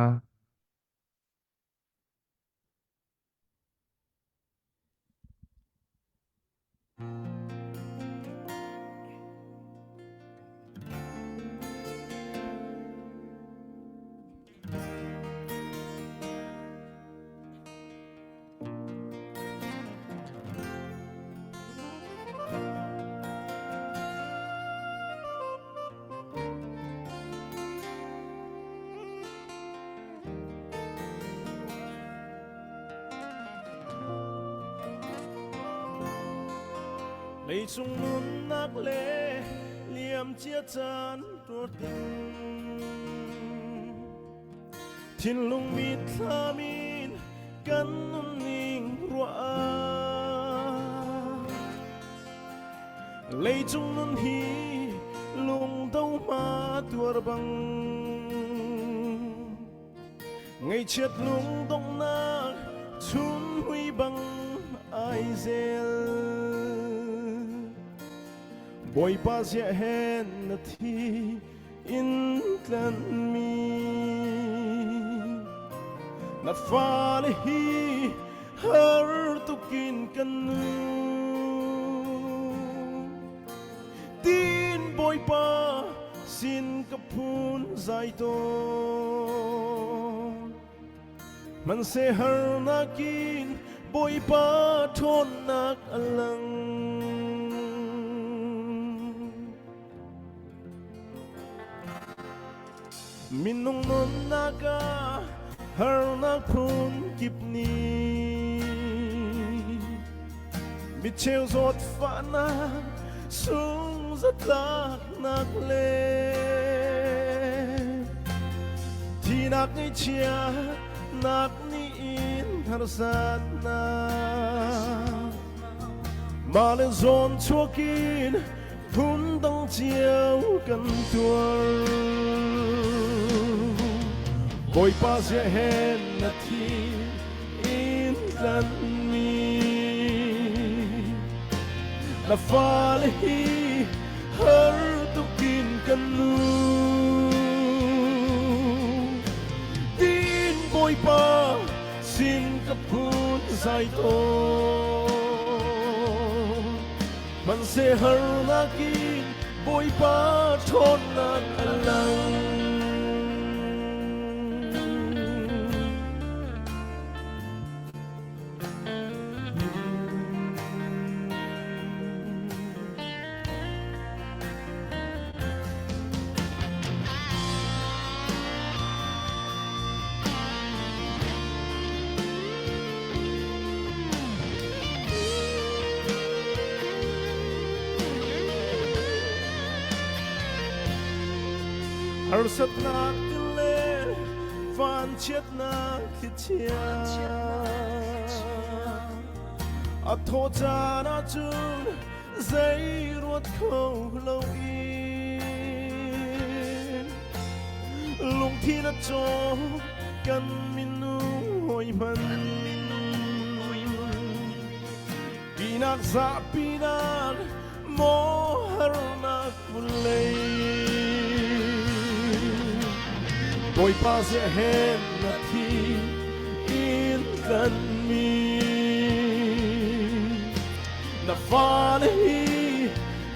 lấy chung nun nắc lệ liềm chia chán ruột tình thiên lung mít tha min căn nun ning rua lấy chung nun hi lung đâu mà tua bằng ngày chết lung đông na chun huy bằng ai zel boy pa sia hen na thi in tlan mi na fa le hi har tu kin kan nu tin boy pa sin kapun zai to man se har na kin boy pa thon nak alang minung non naga har nak phun kip ni mi treo giọt phá na xuống rất lạc nạc lên thì nạc ni chia nạc ni in har sát na mà lên giòn chua kín phun đăng chiều cần tuer boy pa sia hen na thi in tlan mi na fa le hi har tu kin kan lu tin boy pa sin kapun zai to man se har na kin boy pa thon nan alang har sat nak le van chet nak chia a tho cha na chun dây ruột khâu lâu in lung thi na cho kan min nu hoi man pinak za pinak mo har nak mulai boy pa sia hen na thi in tlan mi na fa le hi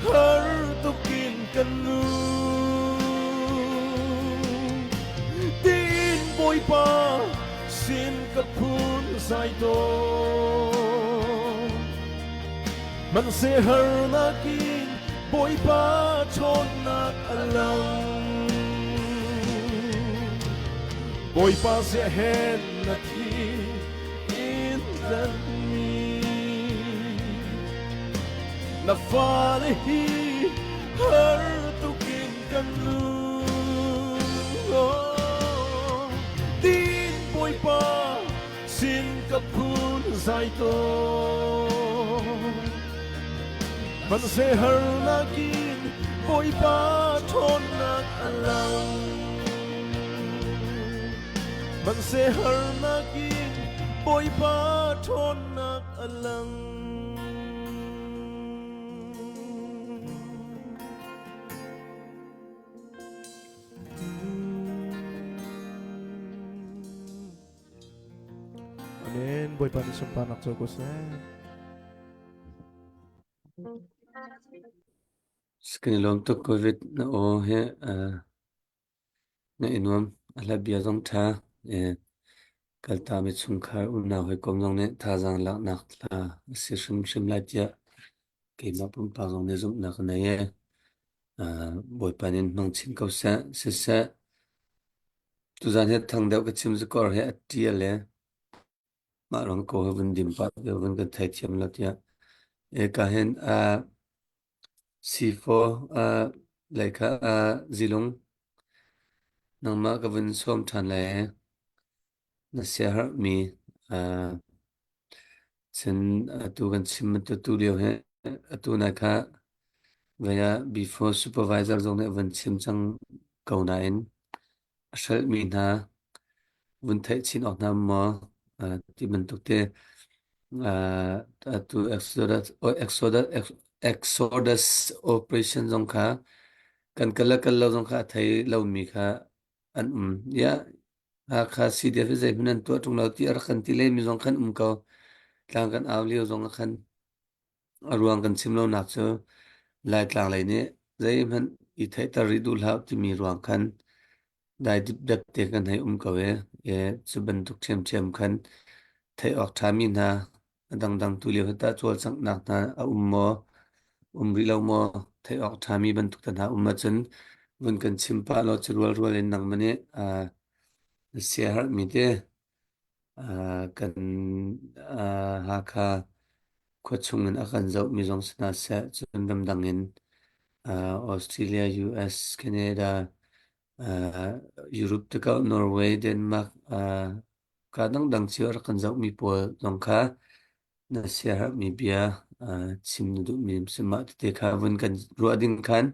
har tu kin kan nu tin boy pa sin kapun sai to man se har na kin boy pa chon nak alang boy pa sia hen na thi in tlan mi na fa le hi har tu kin kan lu tin boy pa sin kapun zai to man se har na kin boy pa thon nak alang man se har na kin boy pa thon nak alang Amen. Boy pa ni sumpa nak ko sa. Skinilom to covid na o he na inwam ala bia zong tha kalta mi chungkhar unna hoi kom zong ne tha jang lak nak tla si shim la tia ke ma pum pa zong ne zum nak na ye boy panin nong chin ko sa se sa tu zan he thang deu ka chim zu kor he atia le ma rong ko bun dim pa bun ka thai chiam la tia e ka hen C4 lại khá zilong nang ma ka vun som than le na sia har mi chen tu kan sim tu leo he tu na kha veya before supervisor zong ne van sim chang kau na in ashal mi na vun thai chin ok na mo ti ban tuk te tu exodus operation zong kha kan kala zong kha thai lo mi kha an ya kha CDF zai hunan tu tung lau ti ar khan ti le mi zong khan ko tlang kan aw liu zong khan ruang kan sim lo nak chu lai tlang lai ne zai man I thai ta ri du lau ti mi ruang khan dai dip dap te kan hai ko we ye chu ban tuk chem khan thai ok tha mi na dang tu liu ta chol sang nak na mo ri lo mo thai ok tha mi ban tuk ta na ma chen bun kan chim pa lo chu rual in nang mane sia har mi te kan haka khwachungin akan zau mi zong sna se chun dam dangin Australia US Canada Europe te ka Norway Denmark ka dang chi ar kan zau mi pol zong kha na sia har mi bia chim nu du mi sima te kha vun kan ruadin khan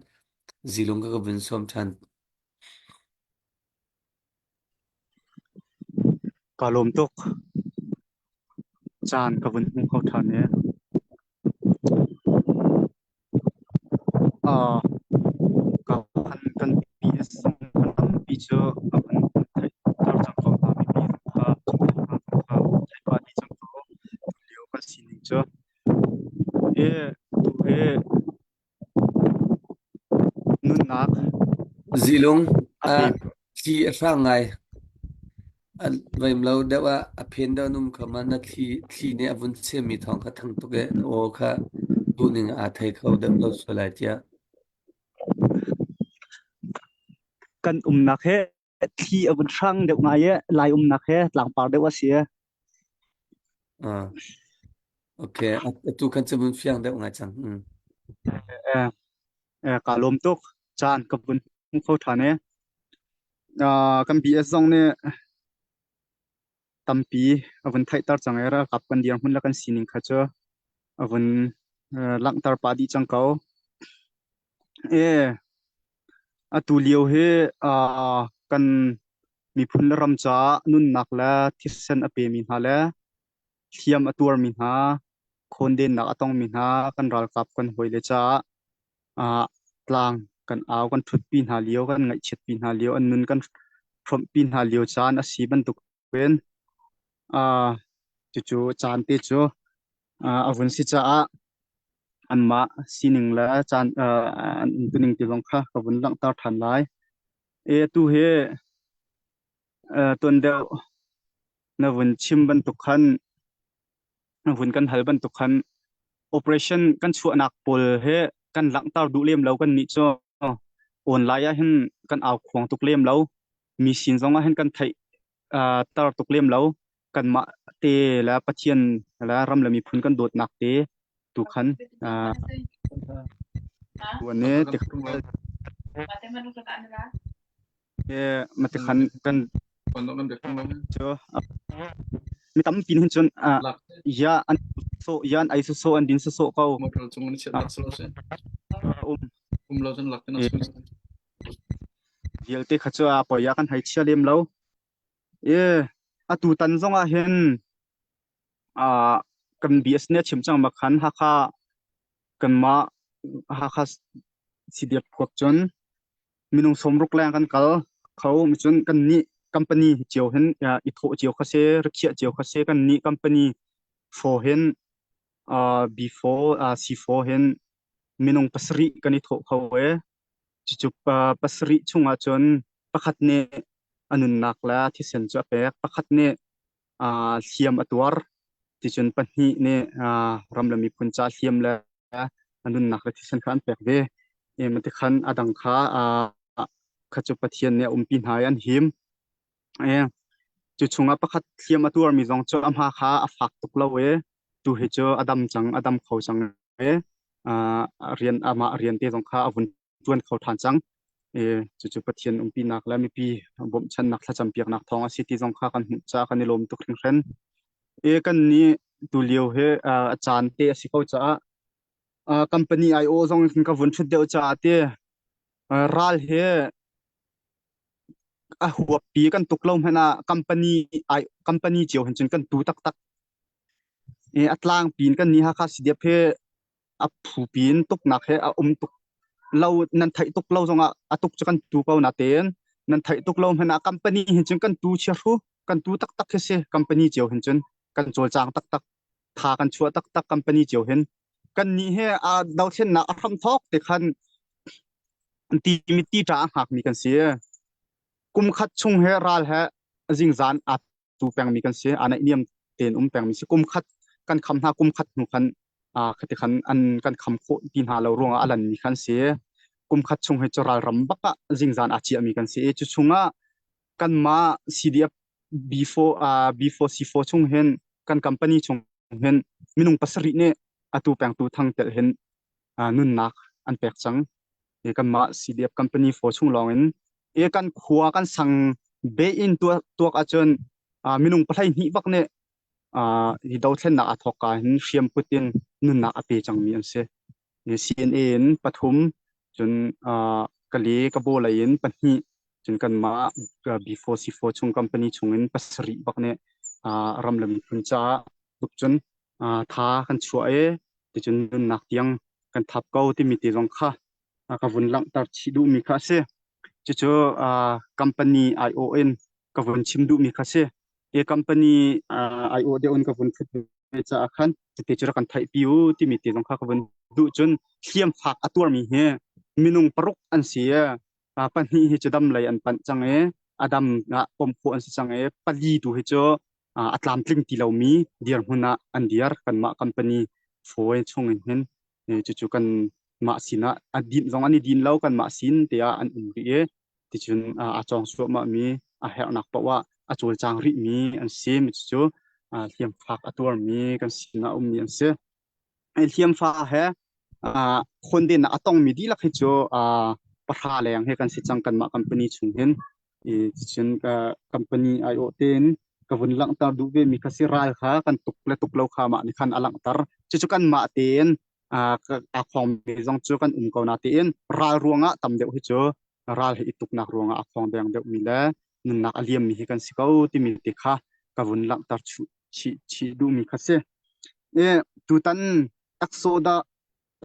zilung ka vun som than kalom tok chan ka vun hung khau than ne ka kan PS song kan pi cho kan thai tar chang ko ta pi ha thai pa di chang ko leo kan sin cho e tu he nun nak zilung ape thi ra ngai vaim lo dewa aphen da num khama na thi ne avun che mi thong kha thang tu ge o kha bu ning a thai khau da lo so la tia kan nak he thi abun thang de ngai ye lai nak he tlang par de wa sia okay tu kan che bun fiang da ngai chang kalom tok chan ka vun hung khau than ne kan PS song ne tampi avun thai tar chang era kap kan diang hun la kan sining kha cho avun lang tar pa di chang kau e atu liu he kan mi phun ram cha nun nak la thisen ape mi ha la thiam atur mi ha khon den nak atong mi ha kan ral kap kan hoile cha tlang kan aw kan thut pin ha liu kan ngai chet pin ha liu an nun kan from pin ha liu chan a si ban tuk pen chu chan te chu avun si cha anma sining la chan tuning ti long kha kavun lang tar than lai e tu he ton deu na vun chim ban tu khan vun kan hal ban tu khan operation kan chu anak pol he kan lang tar du lem lo kan ni cho online a hen kan aw khong tuk lem lo mi sin zonga hen kan thai tar tuk lem lo kan ma te la pathian la ram la mi phun kan dot nak te tu khanวันนี้ติดมาติดขันกันเจอมีตั้มปีนเห็นจนยาอันโซยานไอโซโซอันดินโซโซเขาเราจนหลักกันนะเดี๋ยวติดขัดจ้าปล่อยยากันให้เชี่ยเลี้ยมแล้วตูตันซงเห็นกันบีเอสเนี่ยชิมจังมาขันฮักกันมาฮักสิเดียบพวกจนมีนุ่งสมรุกแรงกันเขามีจนกันนี้คัมพานีเจียวเห็นอิโถเจียวคาเซ่รักเชียเจียวคาเซ่กันนี้คัมพานีโฟเห็นbefore C4 เห็นมีนุ่งปัสริกันอิโถเขาจุบปัสริช่วงจนประคัดเนอนุนักแล้วที่เซนจะเป็กประคัดเนเทียมอตัวที่จนปัญหาเนรำละมีพุนจ่าเทียมแล้วอนุนักที่เซนขันเป็กเวมันที่ขันอดังขาขจุปเทียนเนี่ยปีนหายันหิมจุดช่วงประคัดเทียมอตัวมีจงจอมหาขาฝักตุกละเวดูเหจออดัมจังอดัมเขาจัง เรียนมาเรียนเตจงข้าอาวุธจวนเขาทานจังจู่ๆปะเทียนปีนักและมีปีบ่มชันนักถ้าจำเปียกนักทองอาศิติจงข้ากันหุ่นจ้ากันนิลมตุกเร่งกันนี้ตุเลียวอาจารย์เตะสิเขาจ้าcompany IO จงกับวุนชุดเดียวจ้าเตะรัลหัวปีกันตุกลมให้นะ company เจียวเห็นจนกันตูตักอัตลางปีนกันนี้ฮะค่ะสิเดียเพผู้ปีนตุกหนักตุกเรานั่นไทยตุกเราจงตุกจะกันตูเปล่านาเตนนั่นไทยตุกเราให้นะ company เห็นจนกันตูเชียร์กันตูตักเสีย company เจียวเห็นจนกันโจลจางตักทากันชัวตัก company เจียวเห็นกันนี้ดาวเช่นนะทำทอกแต่คันตีมิตีจ้าหักมีกันเสียกุมขัดชงรัลจิงจานตูแปงมีกันเสียอันนี้เนียมเต็นแปงมีเสียกุมขัดกันคำหากุมขัดหนุคันขัดขันอันกันคำโคดินหาเรารวงอันมีกันเสียกุมขัดชงจรัลรำบักจิงจานอาชีมีกันเสียจุชงกันมา CDF before C4 ชงกัน company ชงมินุงปัสริเนี่ยตูแปงตูทั้งเตเห็นนุนนักอันแปลกจังกันมา CDF company 4ชงลองกันขัวกันสั่งเบอินตัวอาจารย์มินุงปะไทยหิบักเนี่ยที่ดาวเทนนักทอกการเชียมพุตินนุนนักอเปจังมีอันเสCNN ปฐมจนกะลีกะโบลายินปนิจนกันมา before C4 ชง company ชงปัสริบักเนี่ยรำลำพุนจ้าลุกจนท้ากันช่วยจนนุนนักยังกันทับเก้าที่มีตีรองค่ะกับวันหลังตัดชิดูมีค่าเสจู่company ION กับวันชิมดูมีค่าเสcompany IO เดอนกับวันฟุตจะอาคันจะจุดกันไทยพิวที่มีตีรองค่ะกับวันดูจนเขียมฝากตัวมีมินุงปรุกอันเสียปัญหาจะดำเลยอันปัญจังอดัมปมโคอันสิจังปลีดูให้เจออัตลามพลิงที่เรามีเดียร์หุนะอันเดียร์กันมา company โฟยชงเห็นจู่ๆกันมาสินะดินอันนี้ดินเล่ากันมาสินเดียอันอุ่นรีที่จนจองสวมมีเหตุหนักเพราะว่าจูจางริมีอันเสียมิจู่เทียมฝากตัวมีกันสินะมีอันเสียเทียมฝากคนเด่นต้องมีดีลักให้เจอประธานแรงให้กันสิจังกันมา company ชงเห็นจนcompany IO เต็นกับวันหลังตาดูเวมีคสิรายค่ะกันตุกและตุกเล่าขามาในคันอลังตารจู่ๆกันมาเต็นของเบจงจู่กันกาวนาเต็นรายรวงตำเดียวให้เจอรายให้ตุกนักรวงของแดงเดียวมีแล้วนุนนักอเลียมมีให้กันสิเขาที่มีติค่ะกับวันหลังตาชิดูมีคสิตุตัน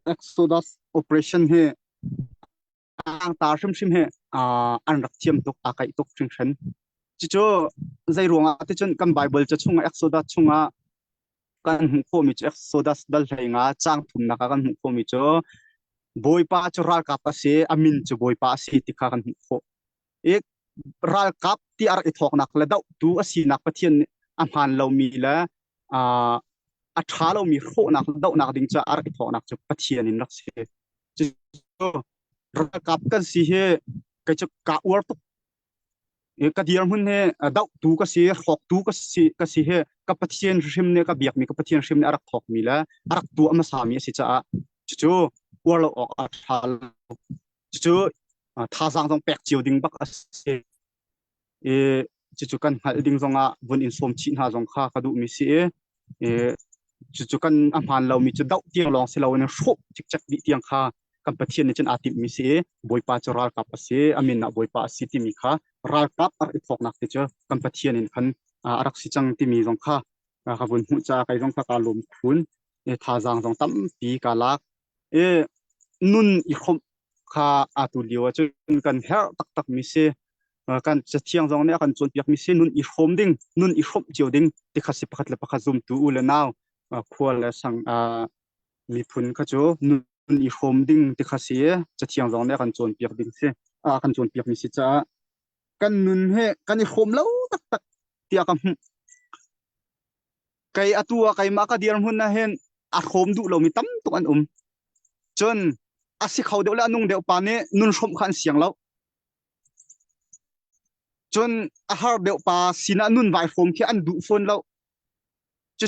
Exodus operation ang tar shim an rak chiam tok akai tok ching chicho zai ronga te chon kan bible cha chunga Exodus chunga kan kho mi Exodus dal thainga chang thum na kan kho mi cho boipa choral ka pa se amin cho boipa si ti kha kan kho ek ral kap ti ar i thok nak la dau tu asi nak pathian amhan lo mi la thá lo mi kho nak dau nak ding cha ar i thok nak cho pathian in rak se chicho rakap kan si cái chỗ cả uar tuk cái điểm hun đau tu cái si học tu cái si cái patient sim ne cái biak mi cái patient sim ne arak thok mi la arak tu ama sami si cha chu uar lo ok thal chu tha sang dong pek chiu ding bak ase chu kan hal ding zonga bun in som chin ha zong kha ka du mi si chu kan amhan lo mi chu dau tiang long se lo ne shop chik chak di tiang kha kan pathian ni chen atim mi se boipa choral kap ase amin na boipa city mi kha ral kap ar ithok nak te cho kan pathian in khan arak si chang ti mi jong kha ka bun hu cha kai jong kha ka lom khun tha jang jong tam pi ka lak nun i khom kha atu liwa chen kan her tak mi se kan cha thiang jong ne kan chon piak mi se nun i khom ding nun i khom chiu ding ti kha si pakhat le pakha zum tu u le naw khwal la sang mi phun kha cho nun i khom ding ti kha si cha thiang jong ne kan chon piak ding se kan chon piak mi si cha kan nun kan i khom lo tak ti aka kai atua kai ma ka dir hun na hen a khom du lo mi tam tuk an chon asi khau de la nung de pa ne nun khom khan siang lo chon a har de pa sina nun vai khom khi an du phone lo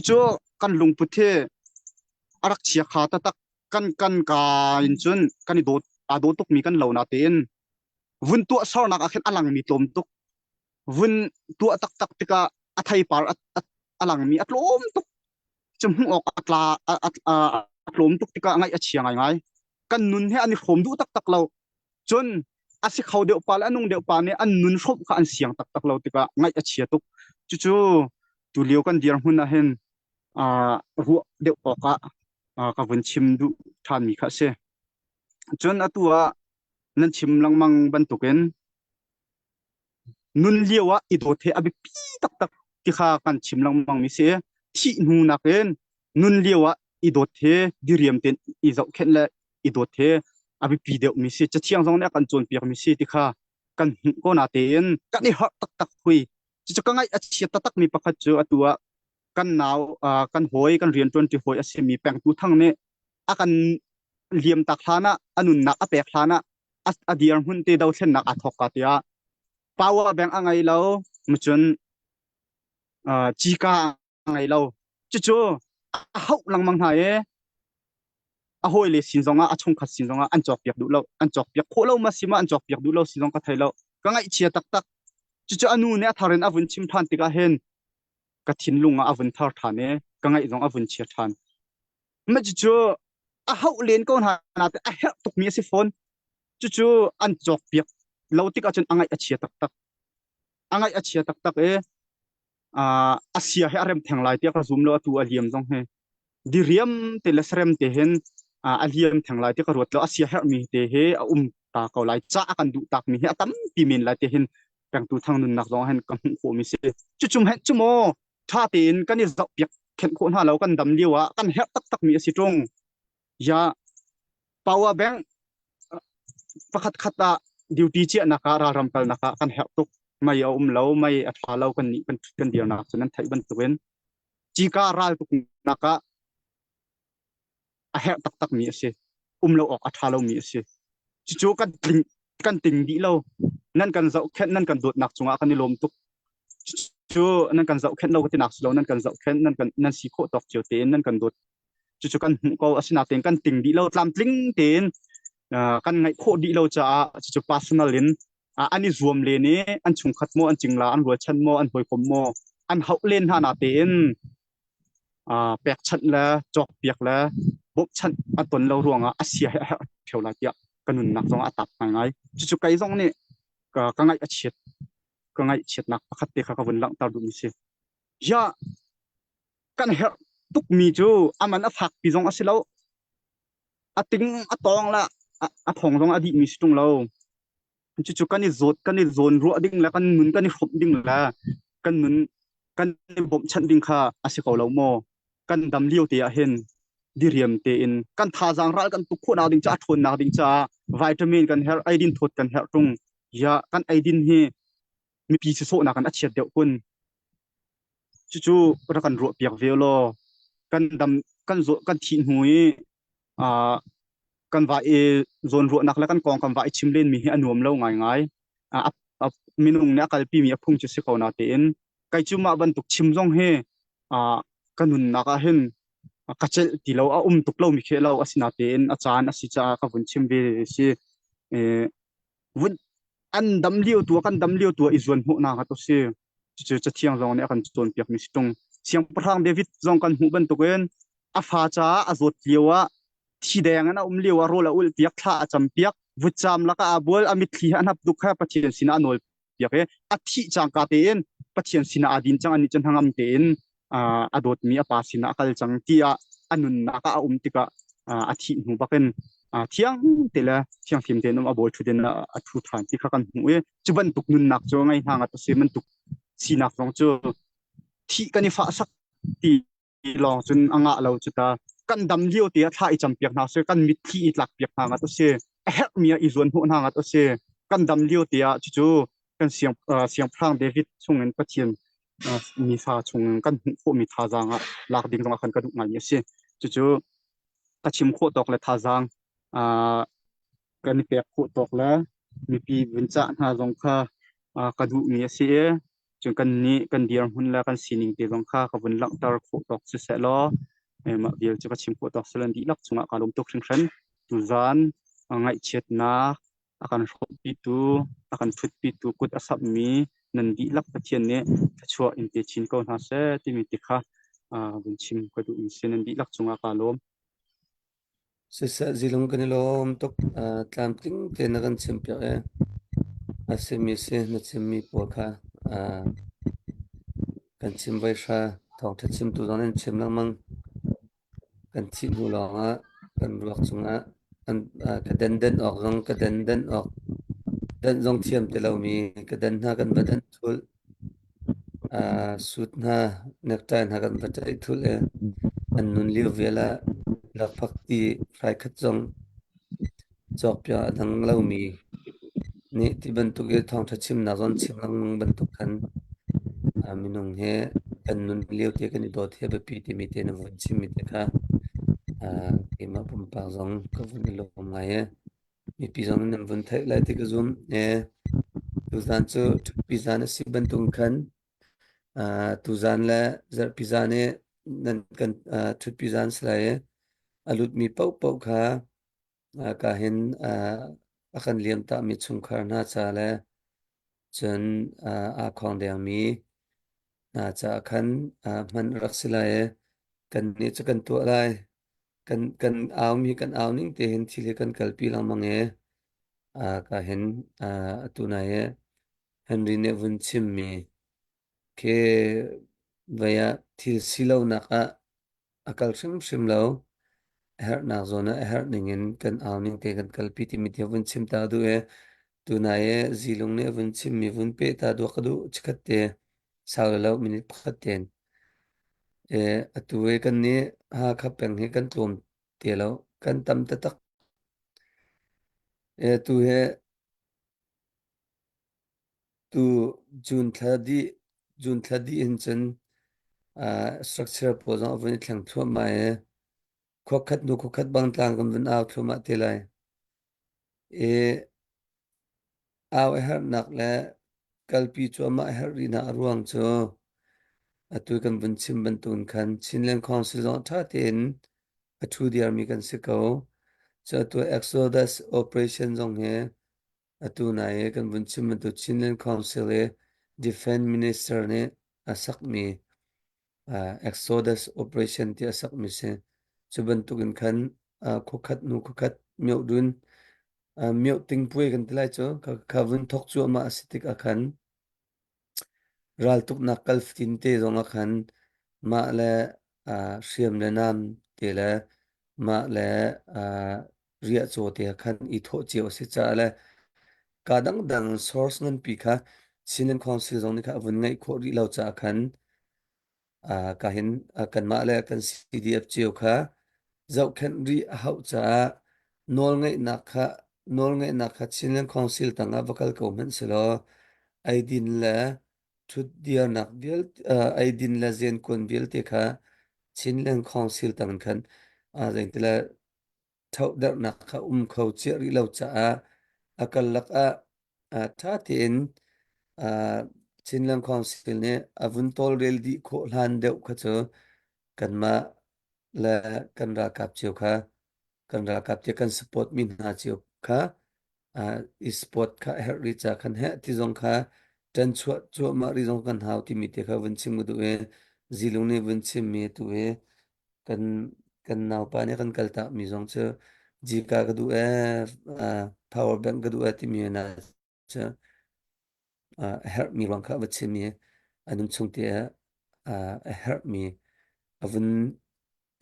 chu kan lung pu the arak chia kha ta tak kan ka in chun kan I do tuk mi kan lo na ten vun tua sor nak akhen alang mi tom tuk vun tua tak tika athai par alang mi atlom tuk chum hu ok atla atlom tuk tika ngai achia ngai kan nun he ani khom du tak lo chun asi khau deu pal anung deu pa ne an nun shop kha an siang tak lo tika ngai achia tuk chu tu liu kan dir hun a hen ru deu oka ka vun chim du than mi kha se chun atua nan chim lang mang ban tuken nun liwa I do the abi pi tak ti kha kan chim lang mang mi se thi nu na ken nun liwa I do the diriam ten I zau khen la I do the abi pi deu mi se chiang zong ne kan chon piak mi se ti kha kan ko na ten kan I har tak hui chu ka ngai achia tak mi pakhat chu atua kan naw kan hoi kan rian 20 hoi asemi peng tu thang ne akan liam tak hlana anun nak apek hlana adir hun te dau thlen nak athok ka tia power bank angai lo muchun chika angai lo chu hau lang mang hai a hoi le sin zonga a chong khat sin zonga an chok piak du lo an chok piak kho lo ma sima an chok piak du lo sin zong ka thai lo ka ngai chia tak chu anu ne tharen avun chim than tika hen ka thin lunga avun thar thane ka ngai zong avun chia than ma chu a hau len ko na te a help tuk mi si phone chu an chok piak lo tik a chun angai achia tak e asia he arem theng lai te ka zoom lo tu a liam jong he diriam te lesrem te hen a liam theng lai te ka rot lo asia her mi te he ta ko lai cha kan du tak mi he atam pi min lai te hen peng tu thang nun nak jong hen kam ko mi se chum he chumo tha tin kan I zau piak khen ko na lo kan dam liwa kan her tak mi si tong ya power bank pakhat khata duty che naka ram kal naka kan help tuk mai lo mai atha lo kan ni kan dir na chunan thai ban tuwen chika ral tuk naka a help tak mi se lo ok atha lo mi se chu kan ting di lo nan kan zau khen nan kan dot nak chunga kan ni lom tuk chu nan kan zau khen lo ka ti nak lo nan kan zau khen nan si kho tok chiu te nan kan dot chu kan ko asina ten kan ting di lo tlam tling ten kan ngai kho di lo cha chu personal in ani zoom le ne an chung khat mo an chingla an ro chan mo an hoi kom mo an hau len ha na ten pek chat la chok piak la bop chan aton lo ruanga asia pheu la tia kanun nak zong atap ngai chu kai zong ne ka ngai chiat nak pakhat te kha ka vun lang tar du mi se ya kan her tuk mi chu aman a phak pi zong asilo ating atong la a thong zong adi mi stung lo chu kan I zon ru ding la kan nun kan I khop ding la kan nun kan bom chan ding kha asi ko lo mo kan dam liu te a hen diriam te in kan tha jang ral kan tu kho na ding cha thon na ding cha vitamin kan her iodine thot kan her tung ya kan iodine hi mi pi si so na kan achiat deu kun chu ra kan ro piak velo kan dam kan zo kan thin hui kan va zon ro nak la kan kong kan va chim len mi hi anuam lo ngai minung na kal pi mi phung chu se ko na te in kai chu ma ban tuk chim jong he kanun na ka hen ka chel ti lo tuk lo mi khe lo asina te in achan asi cha ka vun chim be si vun an dam liu tu izon hu na ka to se chu cha thiang jong ne kan chon piak mi stung siang prang David jong kan hu ban tuken a fa cha azot liwa thi deng na liwa rola ul piak tha cham piak vucham la ka abol amit thi an hap du kha pathian sina nol piak he a thi chang ka te in pathian sina adin chang ani chan hangam te in adot mi apa sina kal chang tia anun na ka tika a thi nu baken thiang tela thiang thim te nom abol thu den a thu than ti kha kan hu e chuban tuk nun nak cho ngai hanga to se man tuk sinak rong chu thi kani fa sak ti long chun anga lo chuta kan dam liu ti a thai cham piak na se kan mit thi tlak piak hanga to se help me izon hu hanga to se kan dam liu ti a chu kan siang prang David chungen pathian mi sa chung kan hu mi tha janga lak ding jong khan ka du ngai se chu ka chim kho tok le tha jang kan ni pek kho tok la mi pi vincha na jong kha ka du mi se chung kan ni kan dir hun la kan sining te jong kha ka bun lang tar kho tok se lo mà việc cho các chim của tàu sẽ đi lắc chúng ta lom tok sinh sinh tu zan ngay chết na akan hot pitu akan phut pitu kut asap mi nan di lak pathian ne chua in te chin ko na se ti mi ti kha bun chim ko du in sen nan di lak chunga ka lom Sisa zilong kanilom tok tlam ting te na kan chimpia e asimi se na chimmi porkha kan chim vai sha thong tha chim tu zon en chim lang mang kan chi nu longa kan ruak chunga an ka den ok zong ka den ok den zong thiam te lo mi ka den na kan badan thul suit na necktie na kan batai thul e an nun liu vela lak phak ti frai khat zong chok pya dang lo mi ni ti ban tu ge thong tha chim na zon chim lang ban tu khan minung he kan nun liu te kan do the ba pi ti mi te na von chim mi te kha ke ma pum pa zong ka von lo ma ye mi pi zong nan von thai lai te ka zum e tu zan chu pi zan si ban tung khan tu zan la zar pi zan e nan kan thut pi zan slai e alut mi pau pau kha ka hin akan liam ta mi chung khar na cha le chen khong deng mi na cha khan man rak sila e kan ni chu kan tu lai kan aw mi kan aw ning te hin thile kan kalpi lang mang e ka hin tu na e henry ne vun chim mi ke vaya thil silo na ka akal shim lo her na zona her ningen kan aw ning te kan kalpi ti mi te vun chim ta du e tu na e zilung ne vun chim mi vun pe ta du ka du chikhat te saw lo minute pakhat ten atu e kan ni khap peng he kan tlom te lo kan tam ta tak tu he tu jun thadi in chen structure po zong vun thlang thua ma e khokhat nu khokhat bang tlang kan vun aw thuma te lai aw her nak le kalpi chu ma her ri na ruang chu atu kan vun chim ban tun khan chinlen council zong tha ten athu diar mi kan se ko cha tu exodus operation zong he atu na e kan vun chim ban tu chinlen council e defense minister ne asak mi exodus operation ti asak mi se chu ban tu kan khan khokhat nu khokhat meu dun meu ting pui kan tilai chu ka vun thok chu ma asitik akhan ral tuk na kalftin te zong akhan ma le hriam le nam te le ma le ria cho te khan I tho chiu se cha le ka dang source ngan pi kha sinin council zong ni kha vun ngai kho ri lo cha khan ka hin kan ma le kan CDF chiu kha zau khan ri hau cha nol ngai na kha sinin council tanga vakal ko men se lo ai din le thut dia nak bial ai din la zen kon bial te kha chinlen council tang khan zeng tela thau dar nak kha kho che ri lo cha akal lak tha tin chinlen council ne avun tol rel di kho hlan deuh kha chu kan ma la kan ra kap chiu kha kan ra kap te kan support min na chiu kha sport kha her ri cha khan he ti zong kha tan chu ma ri zong kan hau ti mi te kha vun chim du e zilung ne vun chim me tu e kan kan naw pa ne kan kalta mi zong che ji ka ga du e power bank ga du e ti mi na che help mi wang kha va chim mi anum chung te help mi avun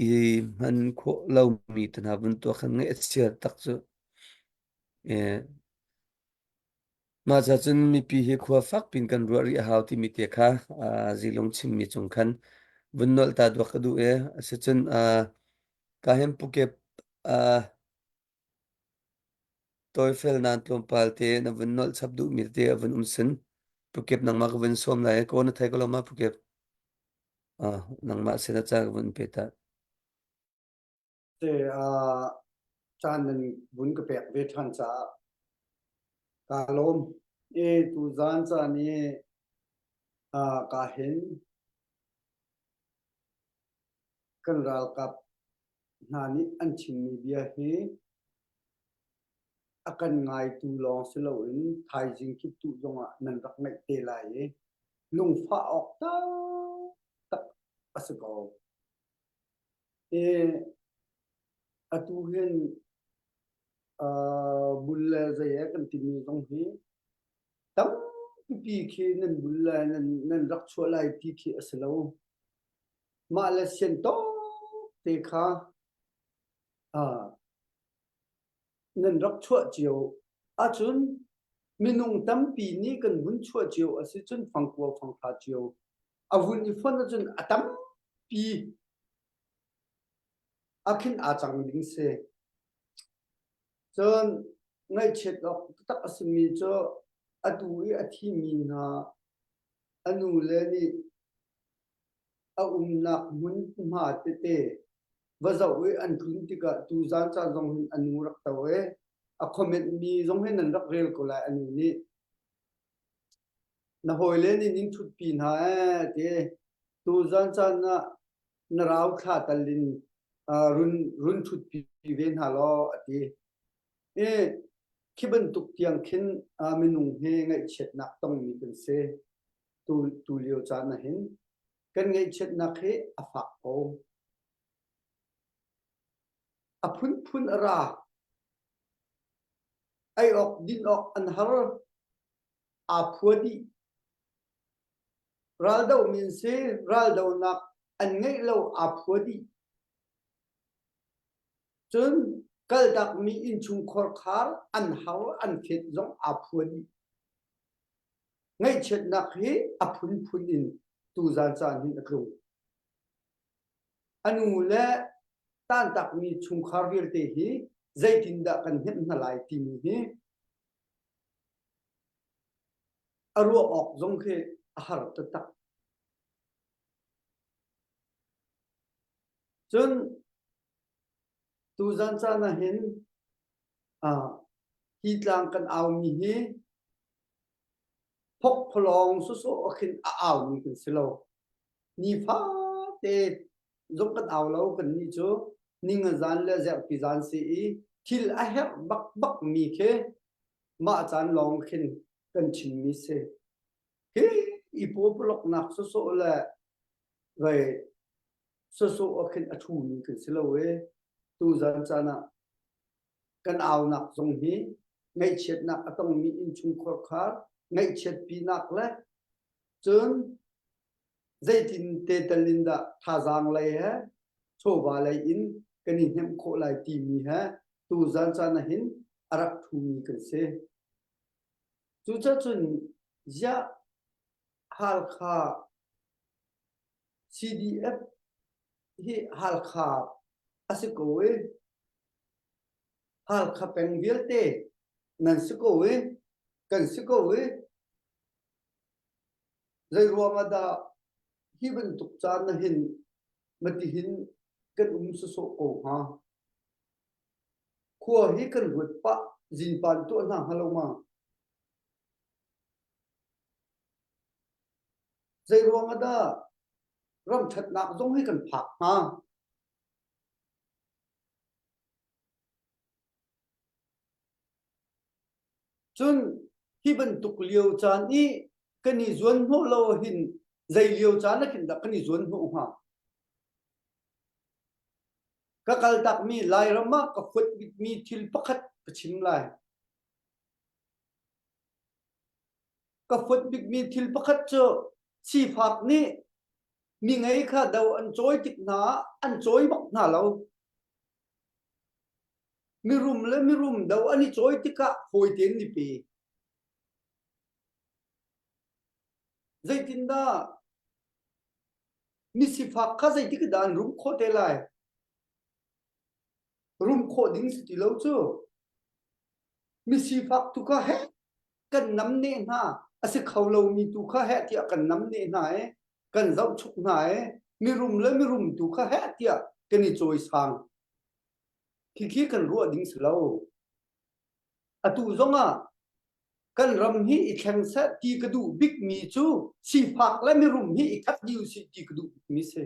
I man kho lau mi tan havun to khan nge chiar tak chu e ma cha chun mi pi he khwa fak pin kan ro ri haw ti mi te kha zilong chim mi chung khan bun nol ta do khadu e se chun ka hem puke toy fel nan tlom palte na bun nol chap du mi te avun sen pukep nang ma vun som lai ko na thai ko ma pukep nang ma se na cha vun pe ta te chan nan bun ka pek ve than cha ka lom tu zan cha ni ka hen kan ral kap nani an chim mi bia hi akan ngai tu long silo in thai jing ki tu zonga nan rak ngai te lai lung fa ok ta tak asiko e atu hen bulla zaya kan timi zong hi tam pi khi nan bulla nan rak chua lai pi khi asilo ma la sen to te kha nan rak chua chiu a chun minung tam pi ni kan bun chua chiu asi chun phang ko phang tha chiu avun ni phon chun atam pi akhin a chang ding se chun ngai chet ok tak asmi cho atu I athi mi na anu le ni a nak mun ma te te vazau an thun ti ka tu zan cha jong anu rak tawe a comment mi jong hen nan rak rel ko la anu ni na hoile ni ning thut pi na te tu zan cha na rau kha talin run thut pi ven ha lo ati e khiban tuk tiang khin minung he ngai chet nak tong mi kan se tu liu cha na hin kan ngai chet nak he afa ko apun pun ra ai ok din ok an har a phuadi ral dau min se ral dau nak an ngai lo a phuadi chun kal dak mi in chung khor khar an har an khet zong a phuadi ngai chet nak hi apun pun in tu zan chan hin akru anu le tan tak mi chung khar vir te hi zaitin da kan hen na lai ti mi hi aru ok zong khe har ta tak chun tu zan cha na hin hi tlang kan aw mi hi phok phlong su su akhin aw mi kan silo ni fa te zong kan aw lo kan ni chu ning zan le za pi zan si thil a hek bak bak mi khe ma chan long khin kan chin mi se he ipo blok nak su su la vai su su akhin a thu mi kan silo we tu zan cha na kan aw nak zong hi ngai chet nak atong mi in chung khor khar ngai chet pi nak le chun zaitin te talinda thazang lai ha cho ba lai in kani hem kho lai ti mi ha tu zan cha na hin arak thu mi kan se chu cha chun ya hal kha CDF hi hal kha asiko we hal kha peng vial te nan siko we kan siko we zai ruama da hiban tuk cha na hin mati hin kan su so ko ha khua hi kan hut pa jin pan to na haloma zai ruama da ram that nak jong hi kan phak ha chun hiban tuk liu chan I kani zuan ho lo hin zai liu chan na kin da kani zuan ho ha ka kal tak mi lai rama ka phut mi thil pakhat pachim lai ka phut big mi thil pakhat cho chi phak ni mi ngai kha dau an choi tik na an choi bak na lo mi rum dau ani choi tika hoi ten ni pe zai tin da mi si phak kha zai tik dan rum kho te lai rum kho ding si ti lo chu mi si phak tu ka he kan nam ne na ase khau lo mi tu kha he ti kan nam ne na kan zau chuk na mi rum tu kha he ti kan ni choi sang khi kan ru ding slo atu zonga kan ram hi I thang sa ti ka du big mi chu si phak la mi rum hi I khat diu si ti ka du mi se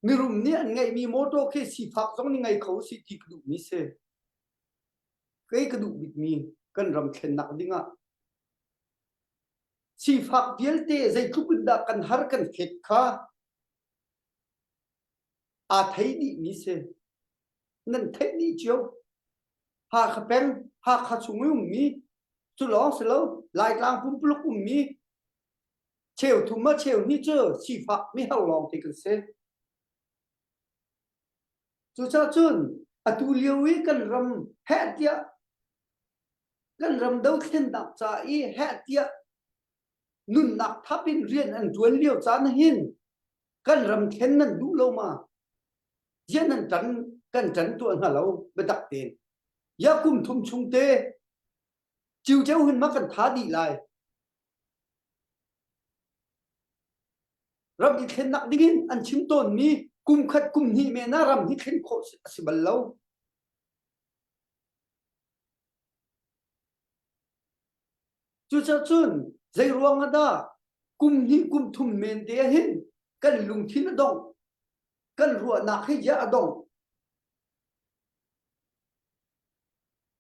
mi rum ni an ngai mi moto ke si phak jong ni ngai khau si ti du mi se cái du bit mi kan ram khen nak dinga si phak biel te zai khu da kan har kan khet kha a thấy đi mi se nên thấy đi chiếu ha kha pen ha kha chung mi chu lo se lo lai lang pum pluk mi chèo thu ma chèo ni chơ si phak mi hao long thì kan se chu cha chun a tu liu wi kan ram het ya kan ram đâu khen đặc cha i het ya nun nak thapin rian an tuan liu cha na hin kan ram khen nan du lo ma yen an kan trấn tuan ha lo be dak ten ya kum thum chung te chiu cheu hin ma kan tha di lai ram i khen nak dingin an chim ton mi kum khat kum hi me na ram hi khen kho sibal lo chu cha chun zai ruang ada kum hi kum thum men te hin kan lung thin dong kan ruwa nak hi ya dong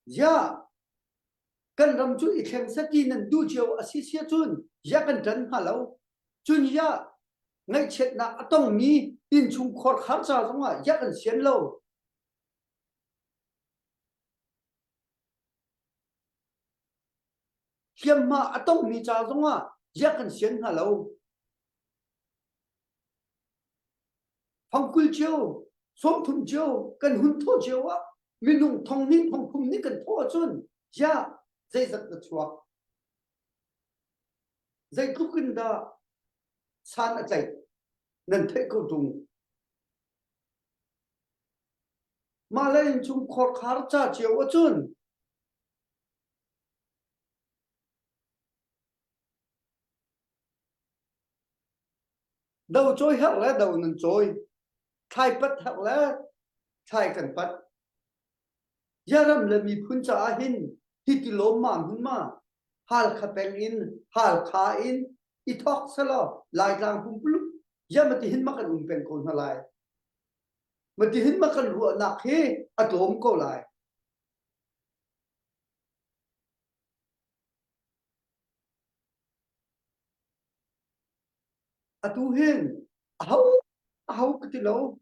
ya kan ram chu i khem saki nan du chiu asisia chun ya kan trấn halo chun ya ngai chet na atong mi in chung khot khar cha zonga ya kan sian lo hiam ma atong mi cha zonga ya kan sian halo phong kul chiu som thum chiu kan hun tho chiu a minung thong ni phong kum ni kan tho chun ya zai zat da chua zai kukin da san a zai nan thai ko dung ma lai chung khor khar cha chiu a chun đầu trôi hậu lá đầu nần trôi thay bắt hậu lá thay cần bắt giờ làm là mi phun trả hin hít lốm mắm hin mà hal khá beng in hal khá in ít thóc sao lo lại làm phun lúc giờ mà thì hin mắc cần beng con hả lại mà thì hin mắc cần ruộng nạc he à tôm câu lại à tu hin hau cái lâu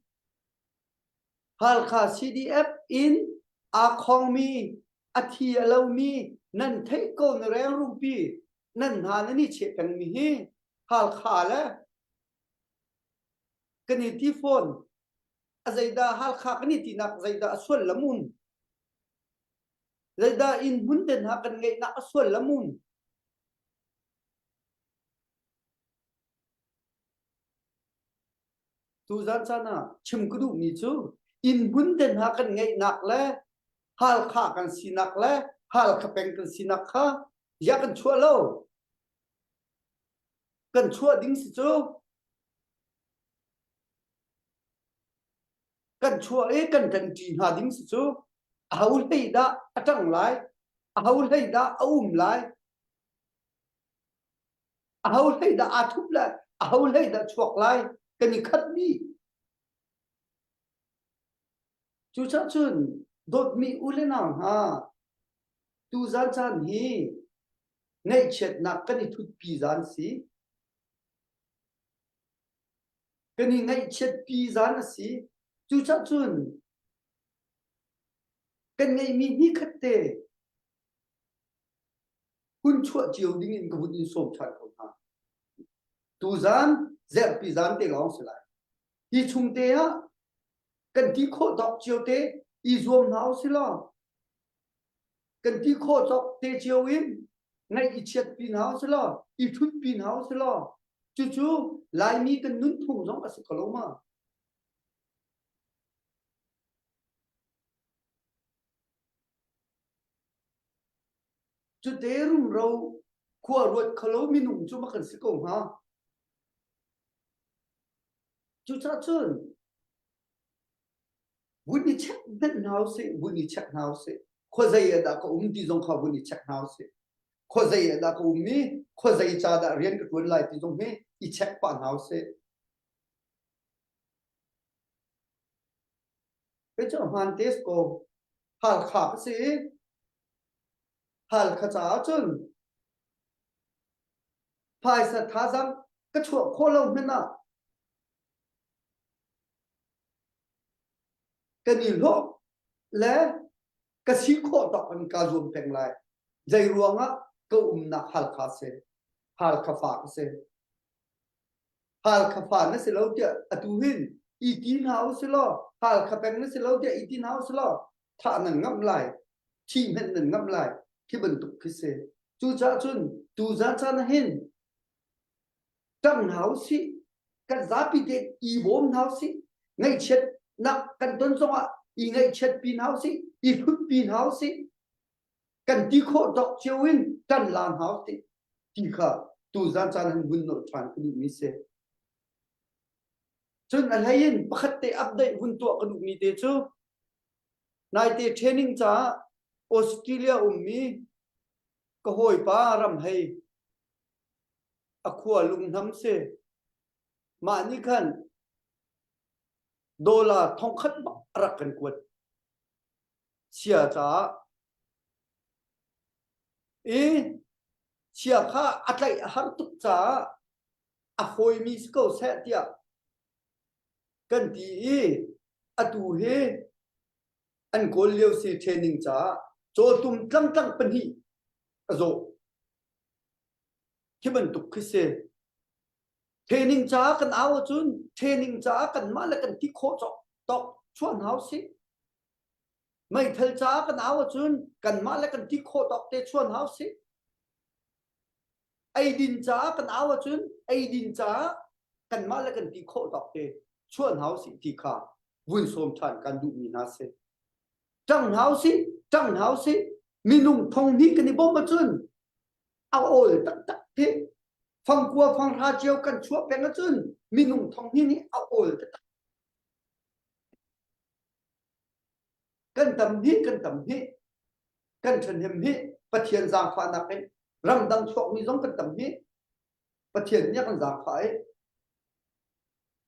hal khá CDF in a khong mi a thi lâu mi nan thấy câu nó rèn rupi nan hà nó ni chế cần mi he hal khá là cái này ti phone a zaida hal khá cái này ti nak zaida xuân lamun zaida in hun den ha kan ngai nak xuân lamun tu zan sana chim kudu mi chu in hun den ha kan ngai nak la hal kha kan sinak la hal kha peng kan sinak kha ya kan chua lo kan chua ding si chu kan chua e kan ti ha ding si chu haul hei da atang lai haul hei da lai haul hei da athup lai haul hei da chuak lai kan ni khat mi chu cha chun đột mi ule nào ha tu gian chan hi ngay chet nak cái này thut pi gian si cái này ngay chet pi gian si chu cha chun cái ngay mi ni khát te hun chua chiều ding in cái hun in som chan ko ha tu gian zer pi gian te long se lại hi chung te ha cái ti kho dok chiều te i zoom nào xí lo cần tí khô chọc tê chiêu in ngay i chết pin nào xí lo i thút pin nào xí lo chú lại mi cần nún thùng giống ở sự cầu mà chú tế rung râu của ruột cầu mi nung chú mà cần sự cầu ha chú cha chun Wuni check then now say wuni check now say khozai da ko ti jong kha wuni check now say khozai da ko mi khozai cha da rian ka tun lai ti jong he I check pa now say cái chỗ hoàn test cô hal khạc sĩ hal khá cháu chân phải sát thá rằng cái chỗ khô lâu nên là cái nhìn lộ lẽ cái sĩ khổ đọc anh ca dùng phèn lại dây ruộng á câu nạc hal khá sĩ hal khá phạc sĩ hal khá phạc nó sẽ lâu tiệt à tu hin ý tín hào sẽ lo hal khá phèn nó sẽ lâu tiệt ý tín hào sẽ lo thả nâng ngâm lại chim hết nâng ngâm lại khi bần tục khi sĩ chú cha chun tu ra cha na hin trăng háo sĩ cái giá bị điện y bốn háo sĩ ngay chết nặng cần tuân song ạ y ngay chết pin háo sĩ y phức pin háo sĩ cần tí khổ đọc chiêu in cần làm háo sĩ thì khả tu gian chan hành vun nội tràn cái đủ mi se chun al hayin pakhat te update vun to cái đủ mi te chu nai te training cha Australia mi có hồi pa ram hay akhua lung nam se mà ni khan dollar thong khat rak kan kwat sia cha e sia kha atlai har tuk cha a hoi mi sko se tia kan ti e atu he an gol leo si training cha cho tum tlang tlang pan hi azo khi ban tuk khi se training cha kan aw chun training cha kan ma la kan ti kho cho tok chuan hau si mai thal cha kan aw chun kan ma la kan ti kho tok te chuan hau si ai din cha kan aw chun ai din cha kan ma la kan ti kho tok te chuan hau si ti kha vun som than kan du mi na se trăng hau si minung thong hi kan ni bom ma chun aw ol tak tak thế phong qua phong ra chiêu cần chúa bên nó chun mình nung thông hi ni ao ol cần tầm hi cần chân hiểm hi phát hiện giang phá nạp ấy răng đăng chuộc mi giống cần tầm hi phát hiện nhắc con giang phải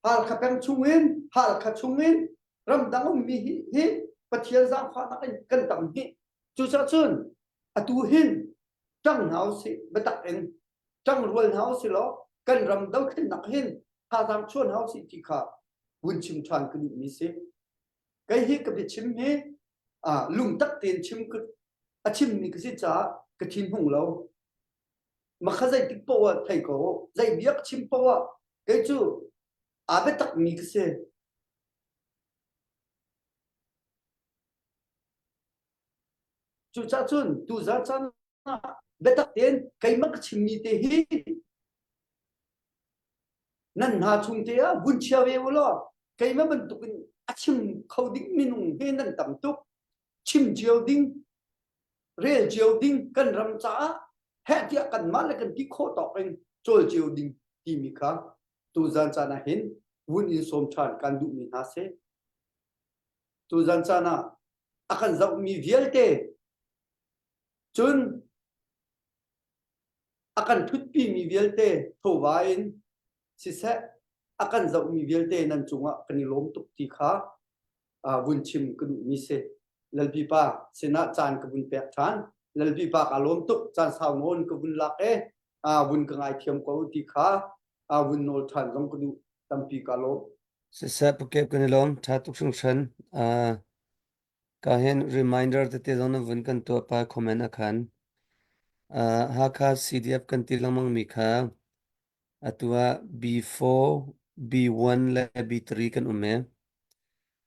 hal khap em chung in hal khap chung in răng đăng mi hi phát hiện giang phá nạp ấy cần tầm hi chú sa chun tu hin trăng háo si bất tắc en trăng ruột háo si lo cần rầm đâu khi nặng hin hà giang chuan háo si thì khả vun chim tràn cái mi si cái hi cái bị chim he lùng tắc tiền chim cái chim mi cái gì cha cái chim hùng lâu mà khá dây tích bộ thầy cổ dây biết chim bộ cái chú bất tắc mi cái gì chú cha chun tu za chan bất tắc tiền cái mắc chim mi te hi nan ha chung te a bun chia ve lo cái mà mình tụi chim khâu đinh minung he nan tam tuk chim chiêu đinh re chiêu đinh cần ram cha he tia cần má lại cần tí khô tọc anh trôi chiêu đinh ti mi kha tu gian cha na hin bun in som chan kan du mi na se tu gian cha na akan zau mi viel te chun akan thut pi mi viel te tho vain si se akan zau mi viel te nan chunga kani lom tuk ti kha bun chim kan mi se lalpi pa sena chan ka bun pek than lalpi pa ka lom tuk chan saw ngon ka bun lak e bun ka ngai thiam ko ti kha bun nol than jong ka du tampi ka lo se sa pukep kan lom tha tuk sung chan ka hen reminder te zon vun kan to pa comment akhan ha kha cdf kan ti lamang mi kha atua b4 b1 la b3 kan ume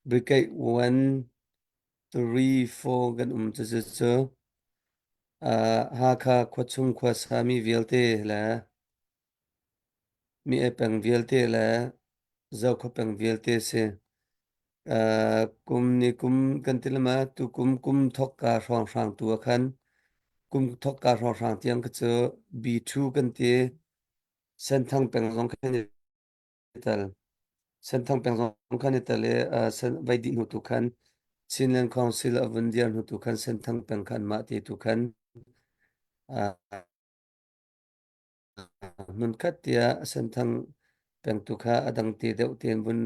brikai 1 3 4 kan che ha kha khwachung khwa sami velte la mi epeng velte la zau khopeng velte se kum ni kum kan tilama tu kum thok ka rong rang tu khan kum thok ka rong rang tiang ka che b2 kan te sen thang peng rong khan tal sen thang peng rong khan tal e sen vai di nu tu khan Sinland Council of India nu tu khan sen thang peng khan ma te tu khan nun khat tia sen thang peng tu kha adang te deuh ten bun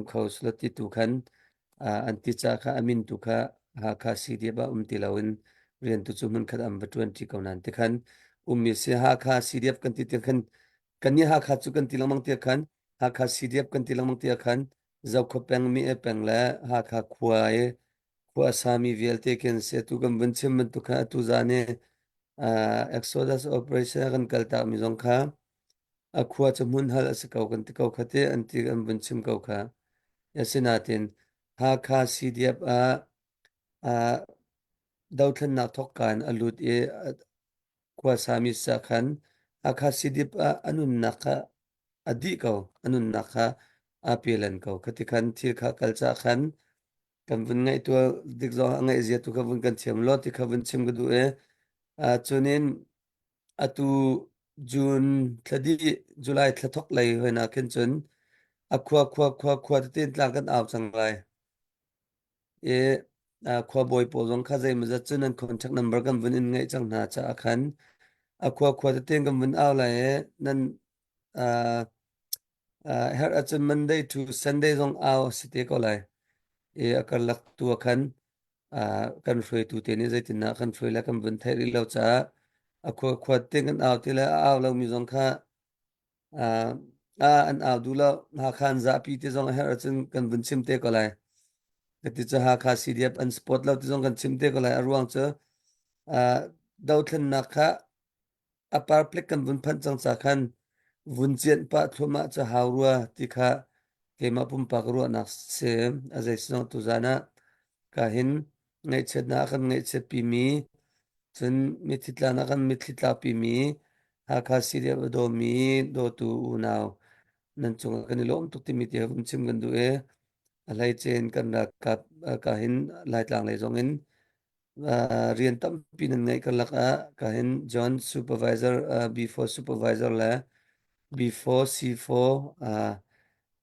khau slati tu khan anti cha kha amin tu kha ha kha CDF ba tilawin rian tu chu mun khat am vatun ti kaunan te khan mi se ha kha CDF kan ti te khan kan ni ha kha chu kan ti lamang te khan ha kha CDF kan ti lamang te khan zau kho peng mi e peng la ha kha khwa e khwa sami vel te ken se tu gam bun chim tu kha tu zane Exodus operation kan kalta mi zong kha khwa chu mun hal as kau kan ti kau khate anti kan bun chim kau kha yasinatin ha kha CDF a dauthlan na thok kan alut e khwa sami sa khan ha kha CDF anun na kha adi kau anun na kha apelan kau khati khan thir kha kalcha khan kan vun ngai tu dik zo ngai zia tu kha vun kan chem lo ti kha vun chem gdu e chunin atu June thadi July thla thok lai hoina khen chun khwa te tlang kan aw chang lai e khwa boy po zong kha zai ma za chun an contact number kan vun in ngai chang na cha khan khwa te ten kan vun aw lai e nan her achun Monday to Sunday zong aw site ko lai e akar lak tu khan kan free tu te ni zai tin na kan free la kan vun thai ri lo cha khwa te kan aw te la aw lo mi zong kha an aw du lo ha khan za pi te zong her achun kan vun chim te ko lai ti cha ha kha CDF an spot lo ti zong kan chim te ko lai arwang cha dau thlen na kha apar plek kan vun phan chang cha khan vun chen pa thuma cha hawrua ti kha kema pum pak ru na se azai sino tu zana ka hin ngai chet na kan ngai chet pi mi chun mi thitla na kan mi thitla pi mi ha kha CDF do mi do tu naw nan chung kan lom tuk ti mi te vun chim kan du e alai chen kan ra ka hin lai tlang lai zong in rian tam pin ngai kan lak ka hin John supervisor before supervisor la before C4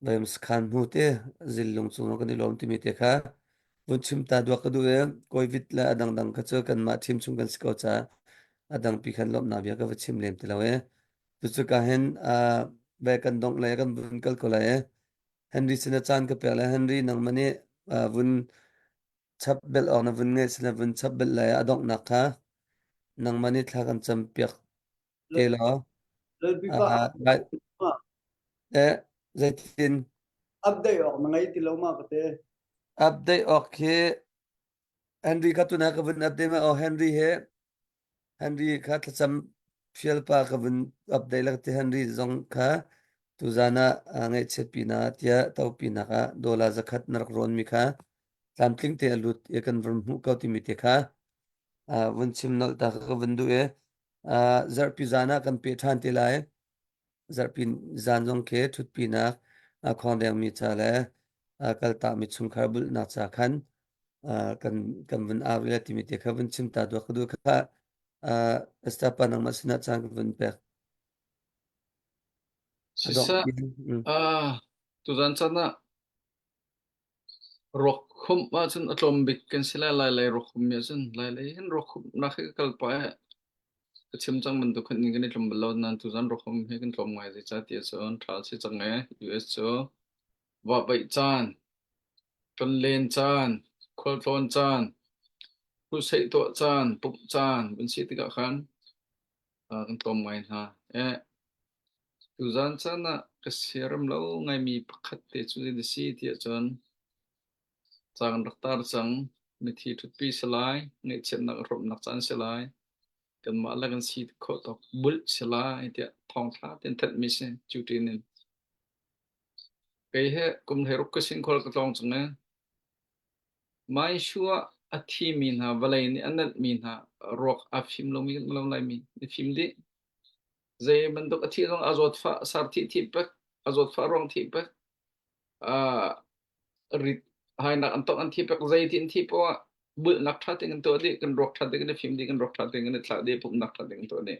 vem skhan mu te zillung chung kan lom ti mi te kha vun chim ta dwa ka du e covid la adang dang ka cho kan ma thim chung kan sko cha adang pi khan lom na bia ka chim lem ti lawe tu chu ka hin be kan dong lai kan vun kal ko lai Henry sina chan ka pe la Henry nang mane vun chap bel on vun nge sina vun chap bel lai adong na kha nang mani thla kan cham piak te lo Lel pi pa ba ma e zaitin update ok mangai ti lo ma kate update okay Henry ka tu na ka vun update ma Henry he Henry ka thla cham fiel pa ka vun update lak te Henry zong kha tu zana ngai che pina tia tau pina ka dola zakhat narak ron mi kha tlamtling te alut e kan vun mu ka ti mi te kha vun chim nal ta ka vun du e zarpi zana kan pe than te lai zarpi zan jong ke thut pi na khong dang mi cha le kal ta mi chung khar bul na cha khan kan vun avle ti mi te kha vun chim ta do khdu kha sta pa nang masina chang vun pe adong Sisa tu zan chana rok khum ma chun atlom bik kan sila lai rok khum ya chun lai hin rok khum na khe kal pa chim chang man du khan ni kan tlom balo nan tu zan rok khum he kan tlom ngai cha ti chon thal si chang e US cho wa bai chan kan len chan khol thon chan hu sei to chan pup chan bun si ti ka khan kan tlom ngai ha e tu zan chana ka seram lo ngai mi pakhat te chu di si ti chon chang rak chang mi thi thu pi salai ngai chen nak rom nak chan salai kan ma la kan si kho to bul salai ti thong tha ten that mi se chu ti nen pe he kum he ruk ka sin khol ka tong chung ne mai shua a thi min ha valai ni anat min ha rock a phim lo mi lo lai mi ni phim di zai man dok a thi rong azot fa sar thi pak azot fa rong thi pak a rit hai nak antok an thi pak zai thi po bul nak tha ting to di kan rock tha ting ni phim di kan rock tha ting ni thla di pum nak tha ting to ni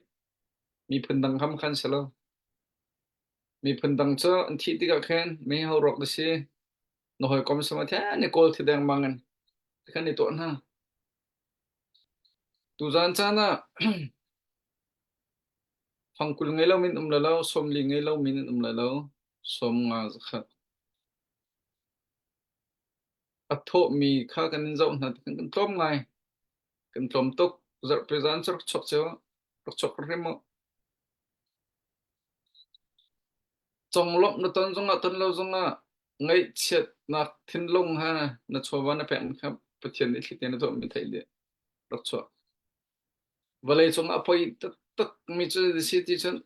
mi phun dang kham khan selo mi phun dang cho an thi ti ka khen me ho rock de si no hoi kom sama tha ni kol thi dang mangan khan ni to na tu zan cha na phangkul ngai lo min la lo som li ngai lo min la lo som nga khat thô mi khá cần dậu là cần tôm ngay cần tôm tục giờ bây giờ rất chọc chéo rất chọc cái mà trong lúc nó tuần lâu trong ngay chết na thiên long ha na cho vào na pen khắp bất thiện đi thì nó tôm mi thấy đi rất chọc và lại trong apoi tất tất mi chơi đi city chân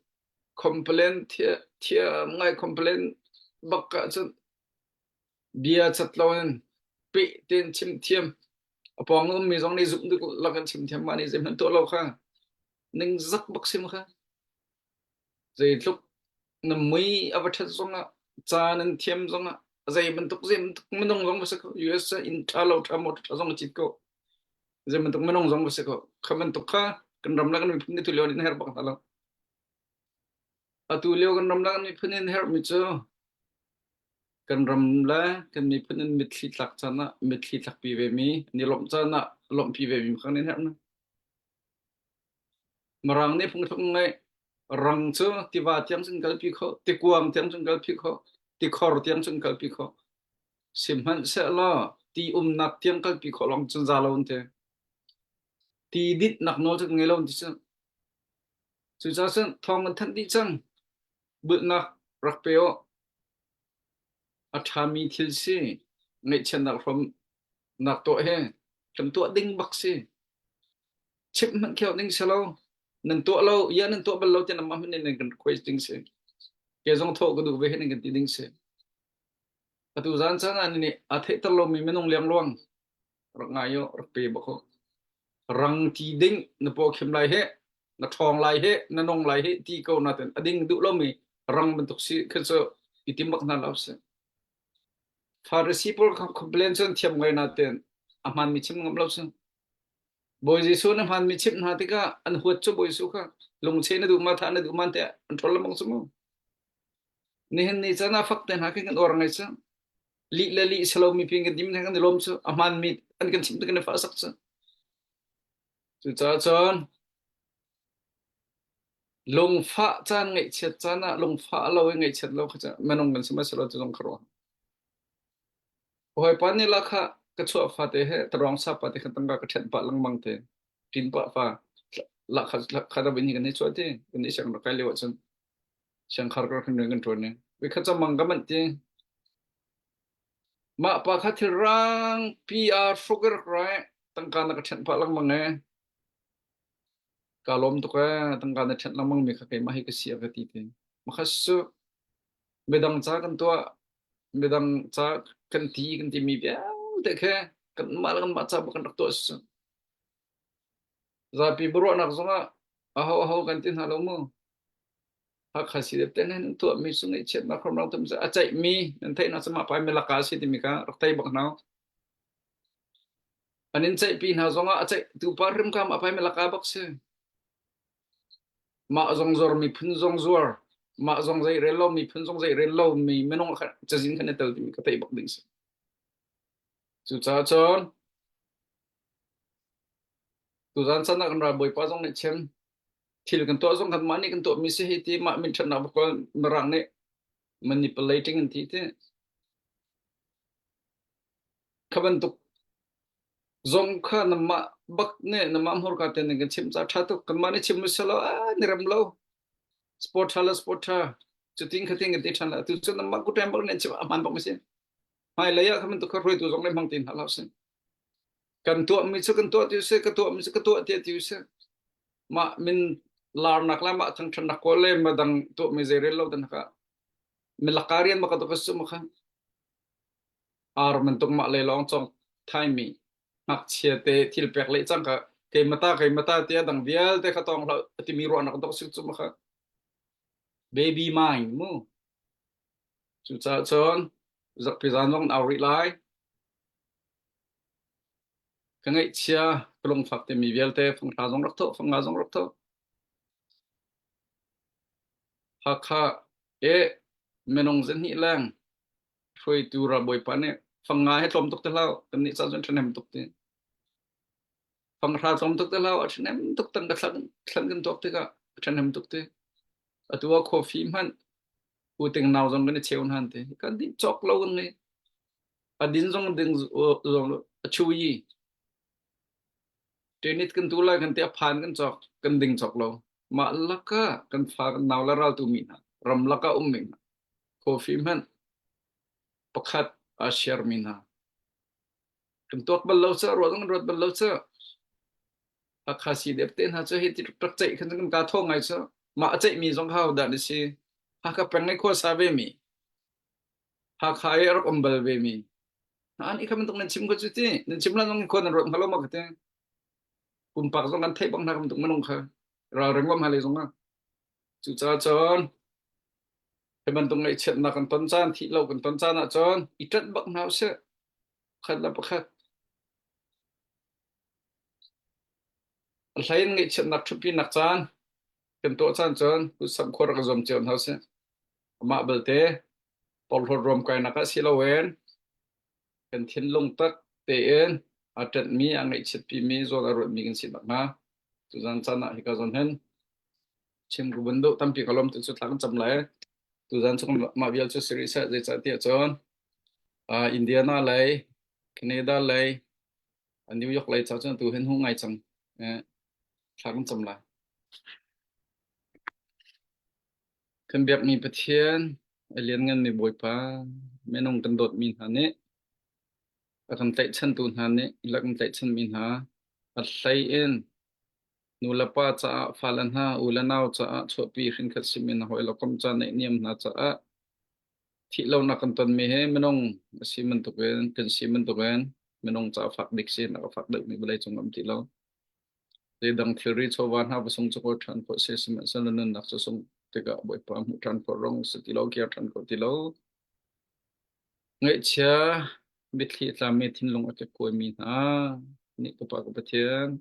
complain thia thia ngay complain bắc cả chân bia chặt lâu nên bị tên chim thiêm apong mi giống này dụng được là cái chim thiêm mà này dễ mình tổ lâu khang nên rất bức xim khang rồi lúc nằm mấy avatar giống cha nên thiêm giống rồi mình nông giống bớt có US in thalo thamo giống chít có rồi mình nông giống bớt có không mình khang cần làm lại cái mình tu luyện đến hết bậc thalo tu luyện cần làm lại cái mình hết mình cho cần làm lại cái mình thịt lạc chana mình thịt lạc pi về mi ni lom chana lom pi về mi khang nên hết na marang ne phung thung ngai rang cho ti va tiang chung kal pi kho ti kuang tiang chung kal pi kho ti khor tiang chung kal pi kho sim han se la ti nak tiang kal pi kho long chung za lo te ti dit nak no chung ngai lo ti chung chu cha sen thong man than ti chung bu nak rak peo athami thil si ngai chen nak from nak to he cham to ding bak si chip man kyo ding selo nên tụi lâu giờ nên tụi bao lâu cho nằm mắm nên cần question sẽ cái dòng thổ có đủ về hết nên cần tin sẽ à tụi gian sáng anh này à thế tao lâu mình mới nông liang loang rồi ngay yo rồi pe bako răng thì đinh nó bỏ kem lại hết nó thong lại hết nó nông lại hết thì câu nào tên đinh đủ lâu mình răng mình tục sĩ cái số itim bak na lâu sẽ Pharisee Paul complain chân thiam ngay nào tên aman mi chim ngam lâu sẽ boy Jesu na han mi chip na tika an huat cho boy Jesu ka lung che na du ma tha na du man te an thol mong sumo ni hen ni chana fak ten ha kan or ngai cha li la li salo mi ping dim na kan lom chu aman mi an kan chim kan fa sak cha chu cha chon lung fa chan ngai chet chana lung fa lo ngai chet lo kha cha manong kan sima salo chu jong khro hoi pan ni la kha cái chỗ pha thế hệ tròn sắp pha thế khăn tăng cái trận bạc lăng măng thế tin bạc pha lạc khá là bên những cái chỗ thế cái này chẳng được cái liệu chân chẳng khá là cái người gần trốn này vì khá là măng cái mình thế mà pa khá thì rang PR sugar right tăng cái trận bạc lăng măng này cả lom tụ cái tăng cái trận lăng măng mình khá cái mà hay cái xia cái tí thế mà khá số bây đằng cha cái tua bây đằng cha cái tí mi bé thế cái malah macam bukan doktor. Tapi bro anak zonga aho kantin halomu. Hak hasil tenen tu mi sungai chet na krom rau tumsa acai mi nanti na sama pai melakasi timika raktai baknau. Anin cai pi na zonga acai tu parim kam apai melakabak se. Ma zong zor mi pun zong zor. Ma zong zai relo mi pun zong zai relo mi menong jazin kan etal timika tai bak ding se. Chú cha chon tu zan san nak ra boy pa jong ne chem thil kan to jong kan mani kan to mi se hiti ma min thana ba ko merang ne manipulating and ti te khaban tu zong kha na ma bak ne na ma hor ka te ne kan chem cha tha to kan mani chem mi salo a ni ram lo sport ha chuting khating ti than la tu chen na ma ku time bak ne chem man bak mi se hai laya khaban tu kha roi tu jong le mang tin hala se kan tua mi su kan tua tiu se kan tua mi su kan tua tiu se ma min lar nak la ma thang thang nak ko le ma dang tu mi zere lo dan ka mi lakarian ma ka to ka su ma kha ar man tung ma le long chong thai mi hak chia te thil pek le chang ka ke mata te dang vial te kha tong lo ti mi ro nak to su chu ma kha baby mine mu chu cha chon zak pi zan long au ri lai cái ngày chia long phật thì mi vial te phong thà dòng rắc thọ phong ngà dòng rắc thọ hakha e menong zen hi lang thôi tu ra boy pa ne phong ngà hết lom tuk te lao kan ni sa zen thnem tuk te phong thà lom tuk te lao thnem tuk tang ka thlan kan tuk te ka thnem tuk te atua coffee man u ting naw zong kan cheu han te kan di chok lo kan ne adin zong ding zong chui tenit kan tula kan tia phan kan chok kan ding chok lo ma laka kan fa kan naw la ral tu mi na ram laka min coffee man pakhat a share min ha kan tok bal lo sa ro dong rot bal lo sa a khasi dep ten ha cha hi ti tak chai kan kan ka thong ngai sa ma chai mi zong hau da ni si ha ka pang ngai kho sa ve mi ha khai rok ombal ve mi an ikam tok nan chim ko chu ti nan chim la nong ko nan rot halo ma ka te kun pak zong kan thai bang na kam tok manong kha ra reng wam ha le zong a chu cha chon cái bên tung này chuyện là còn tuần san thị lâu còn tuần san là cho ít rất bậc nào sẽ khát là bậc khát lấy ngay chuyện nạp chụp pin nạp san cần tổ san cho cứ sắm khoa ra dòng chuyện nào sẽ mà bel thế bỏ hồ rôm cái nạp xí lâu en cần thiên lông tắc tên ở trận mi anh ngay chuyện pin mi rồi là rồi mi cần xin bậc na tu san san là hi cái dòng hen chim của bấn độ tâm pi kalom tự xuất lãng chậm lại tu san chung mà bial cho series sẽ dễ chạy tiệt cho Indiana lấy Canada lấy New York lấy cháu chân tu hen hung ngày chẳng lãng chậm lại kan biak mi pathian alien ngan mi boy pa menong kan dot min ha ne akan tai chan tun ha ne ilak kan tai chan min ha atlai en nulapa cha falan ha ulanau cha chopi khin khat simin hoi lokom cha ne niam na cha thi lo na kan ton mi he menong simen to kan simen to menong cha fak dik sin na fak dik mi balai chungam ti lo le dang theory chowan ha basung choko than ko se sim san nan nak so sung tega boy pa mu than ko rong sti lo kia than ko ti lo ngai cha bit thi tla me thin long ate ko mi na ni ko pa ko pathian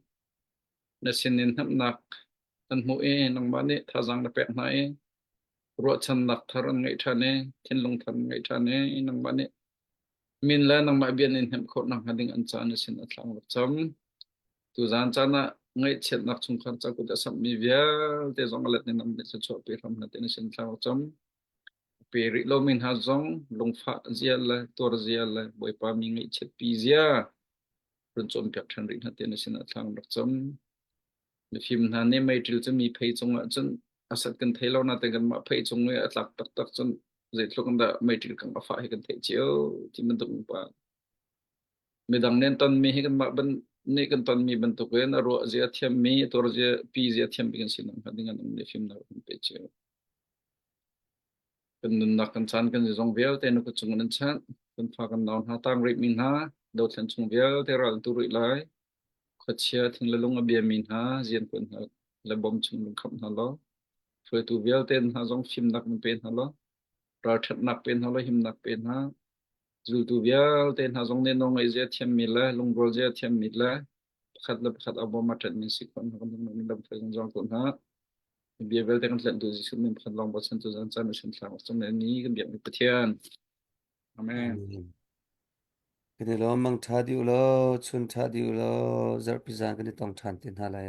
na sinin ham nak an mu e nang ba ne tha jang na pek na e ro chan nak tharan ngai thane thin long than ngai thane nang ba ne min la nang ma bian in hem kho nang hading an cha na sin atlang cham tu zan cha na ngay chuyện nạp chung khăn cha cũng đã sắm mi vía để dòng lật nên nằm để cho cho bị ram là tên sinh sao chấm bị rị lo mình ha dòng long pha zia là tor zia là bồi pa mi ngay chết pi zia rồi chọn việc thành rị là tên sinh sang đặc chấm phim hà nên mấy triệu cho mi pay chung ở chân asat cần thấy lâu na tên cần mà pay chung người lắc tắc tắc chân dễ lúc đó mấy triệu cần phải hay cần thấy chiếu thì mình tụng pa mình đăng nên tân mi hay cần mà bên ni kan ton mi bentuk en ro zia thiam mi tor zia pi zia thiam bi kan sin kan dengan ni film na pe che kan nak kan chan kan zong vel te no ko chung nan chan kan pha kan nawn ha tang ri min ha do than chung vel te ral tu ri lai kho chia thing la long abia min ha zian kun ha la bom chung lung kham ha lo phoi tu vel ten ha zong film nak min pen ha lo ra that nak pen ha lo him nak pen ha dù tu vial tên hà dòng nên nông ấy dễ thiam mít la lùng bol dễ thiam mít la khát abo mặt trận mình xịt con không mình làm phải dòng con ha bia vel tên lận tu gì mình khát lòng bớt chân tu dân chân mình làm trong này ní cái biện bị thian amen cái này lo mang thà điều lo chun thà điều lo zar pizza cái này tông chan tin hà lại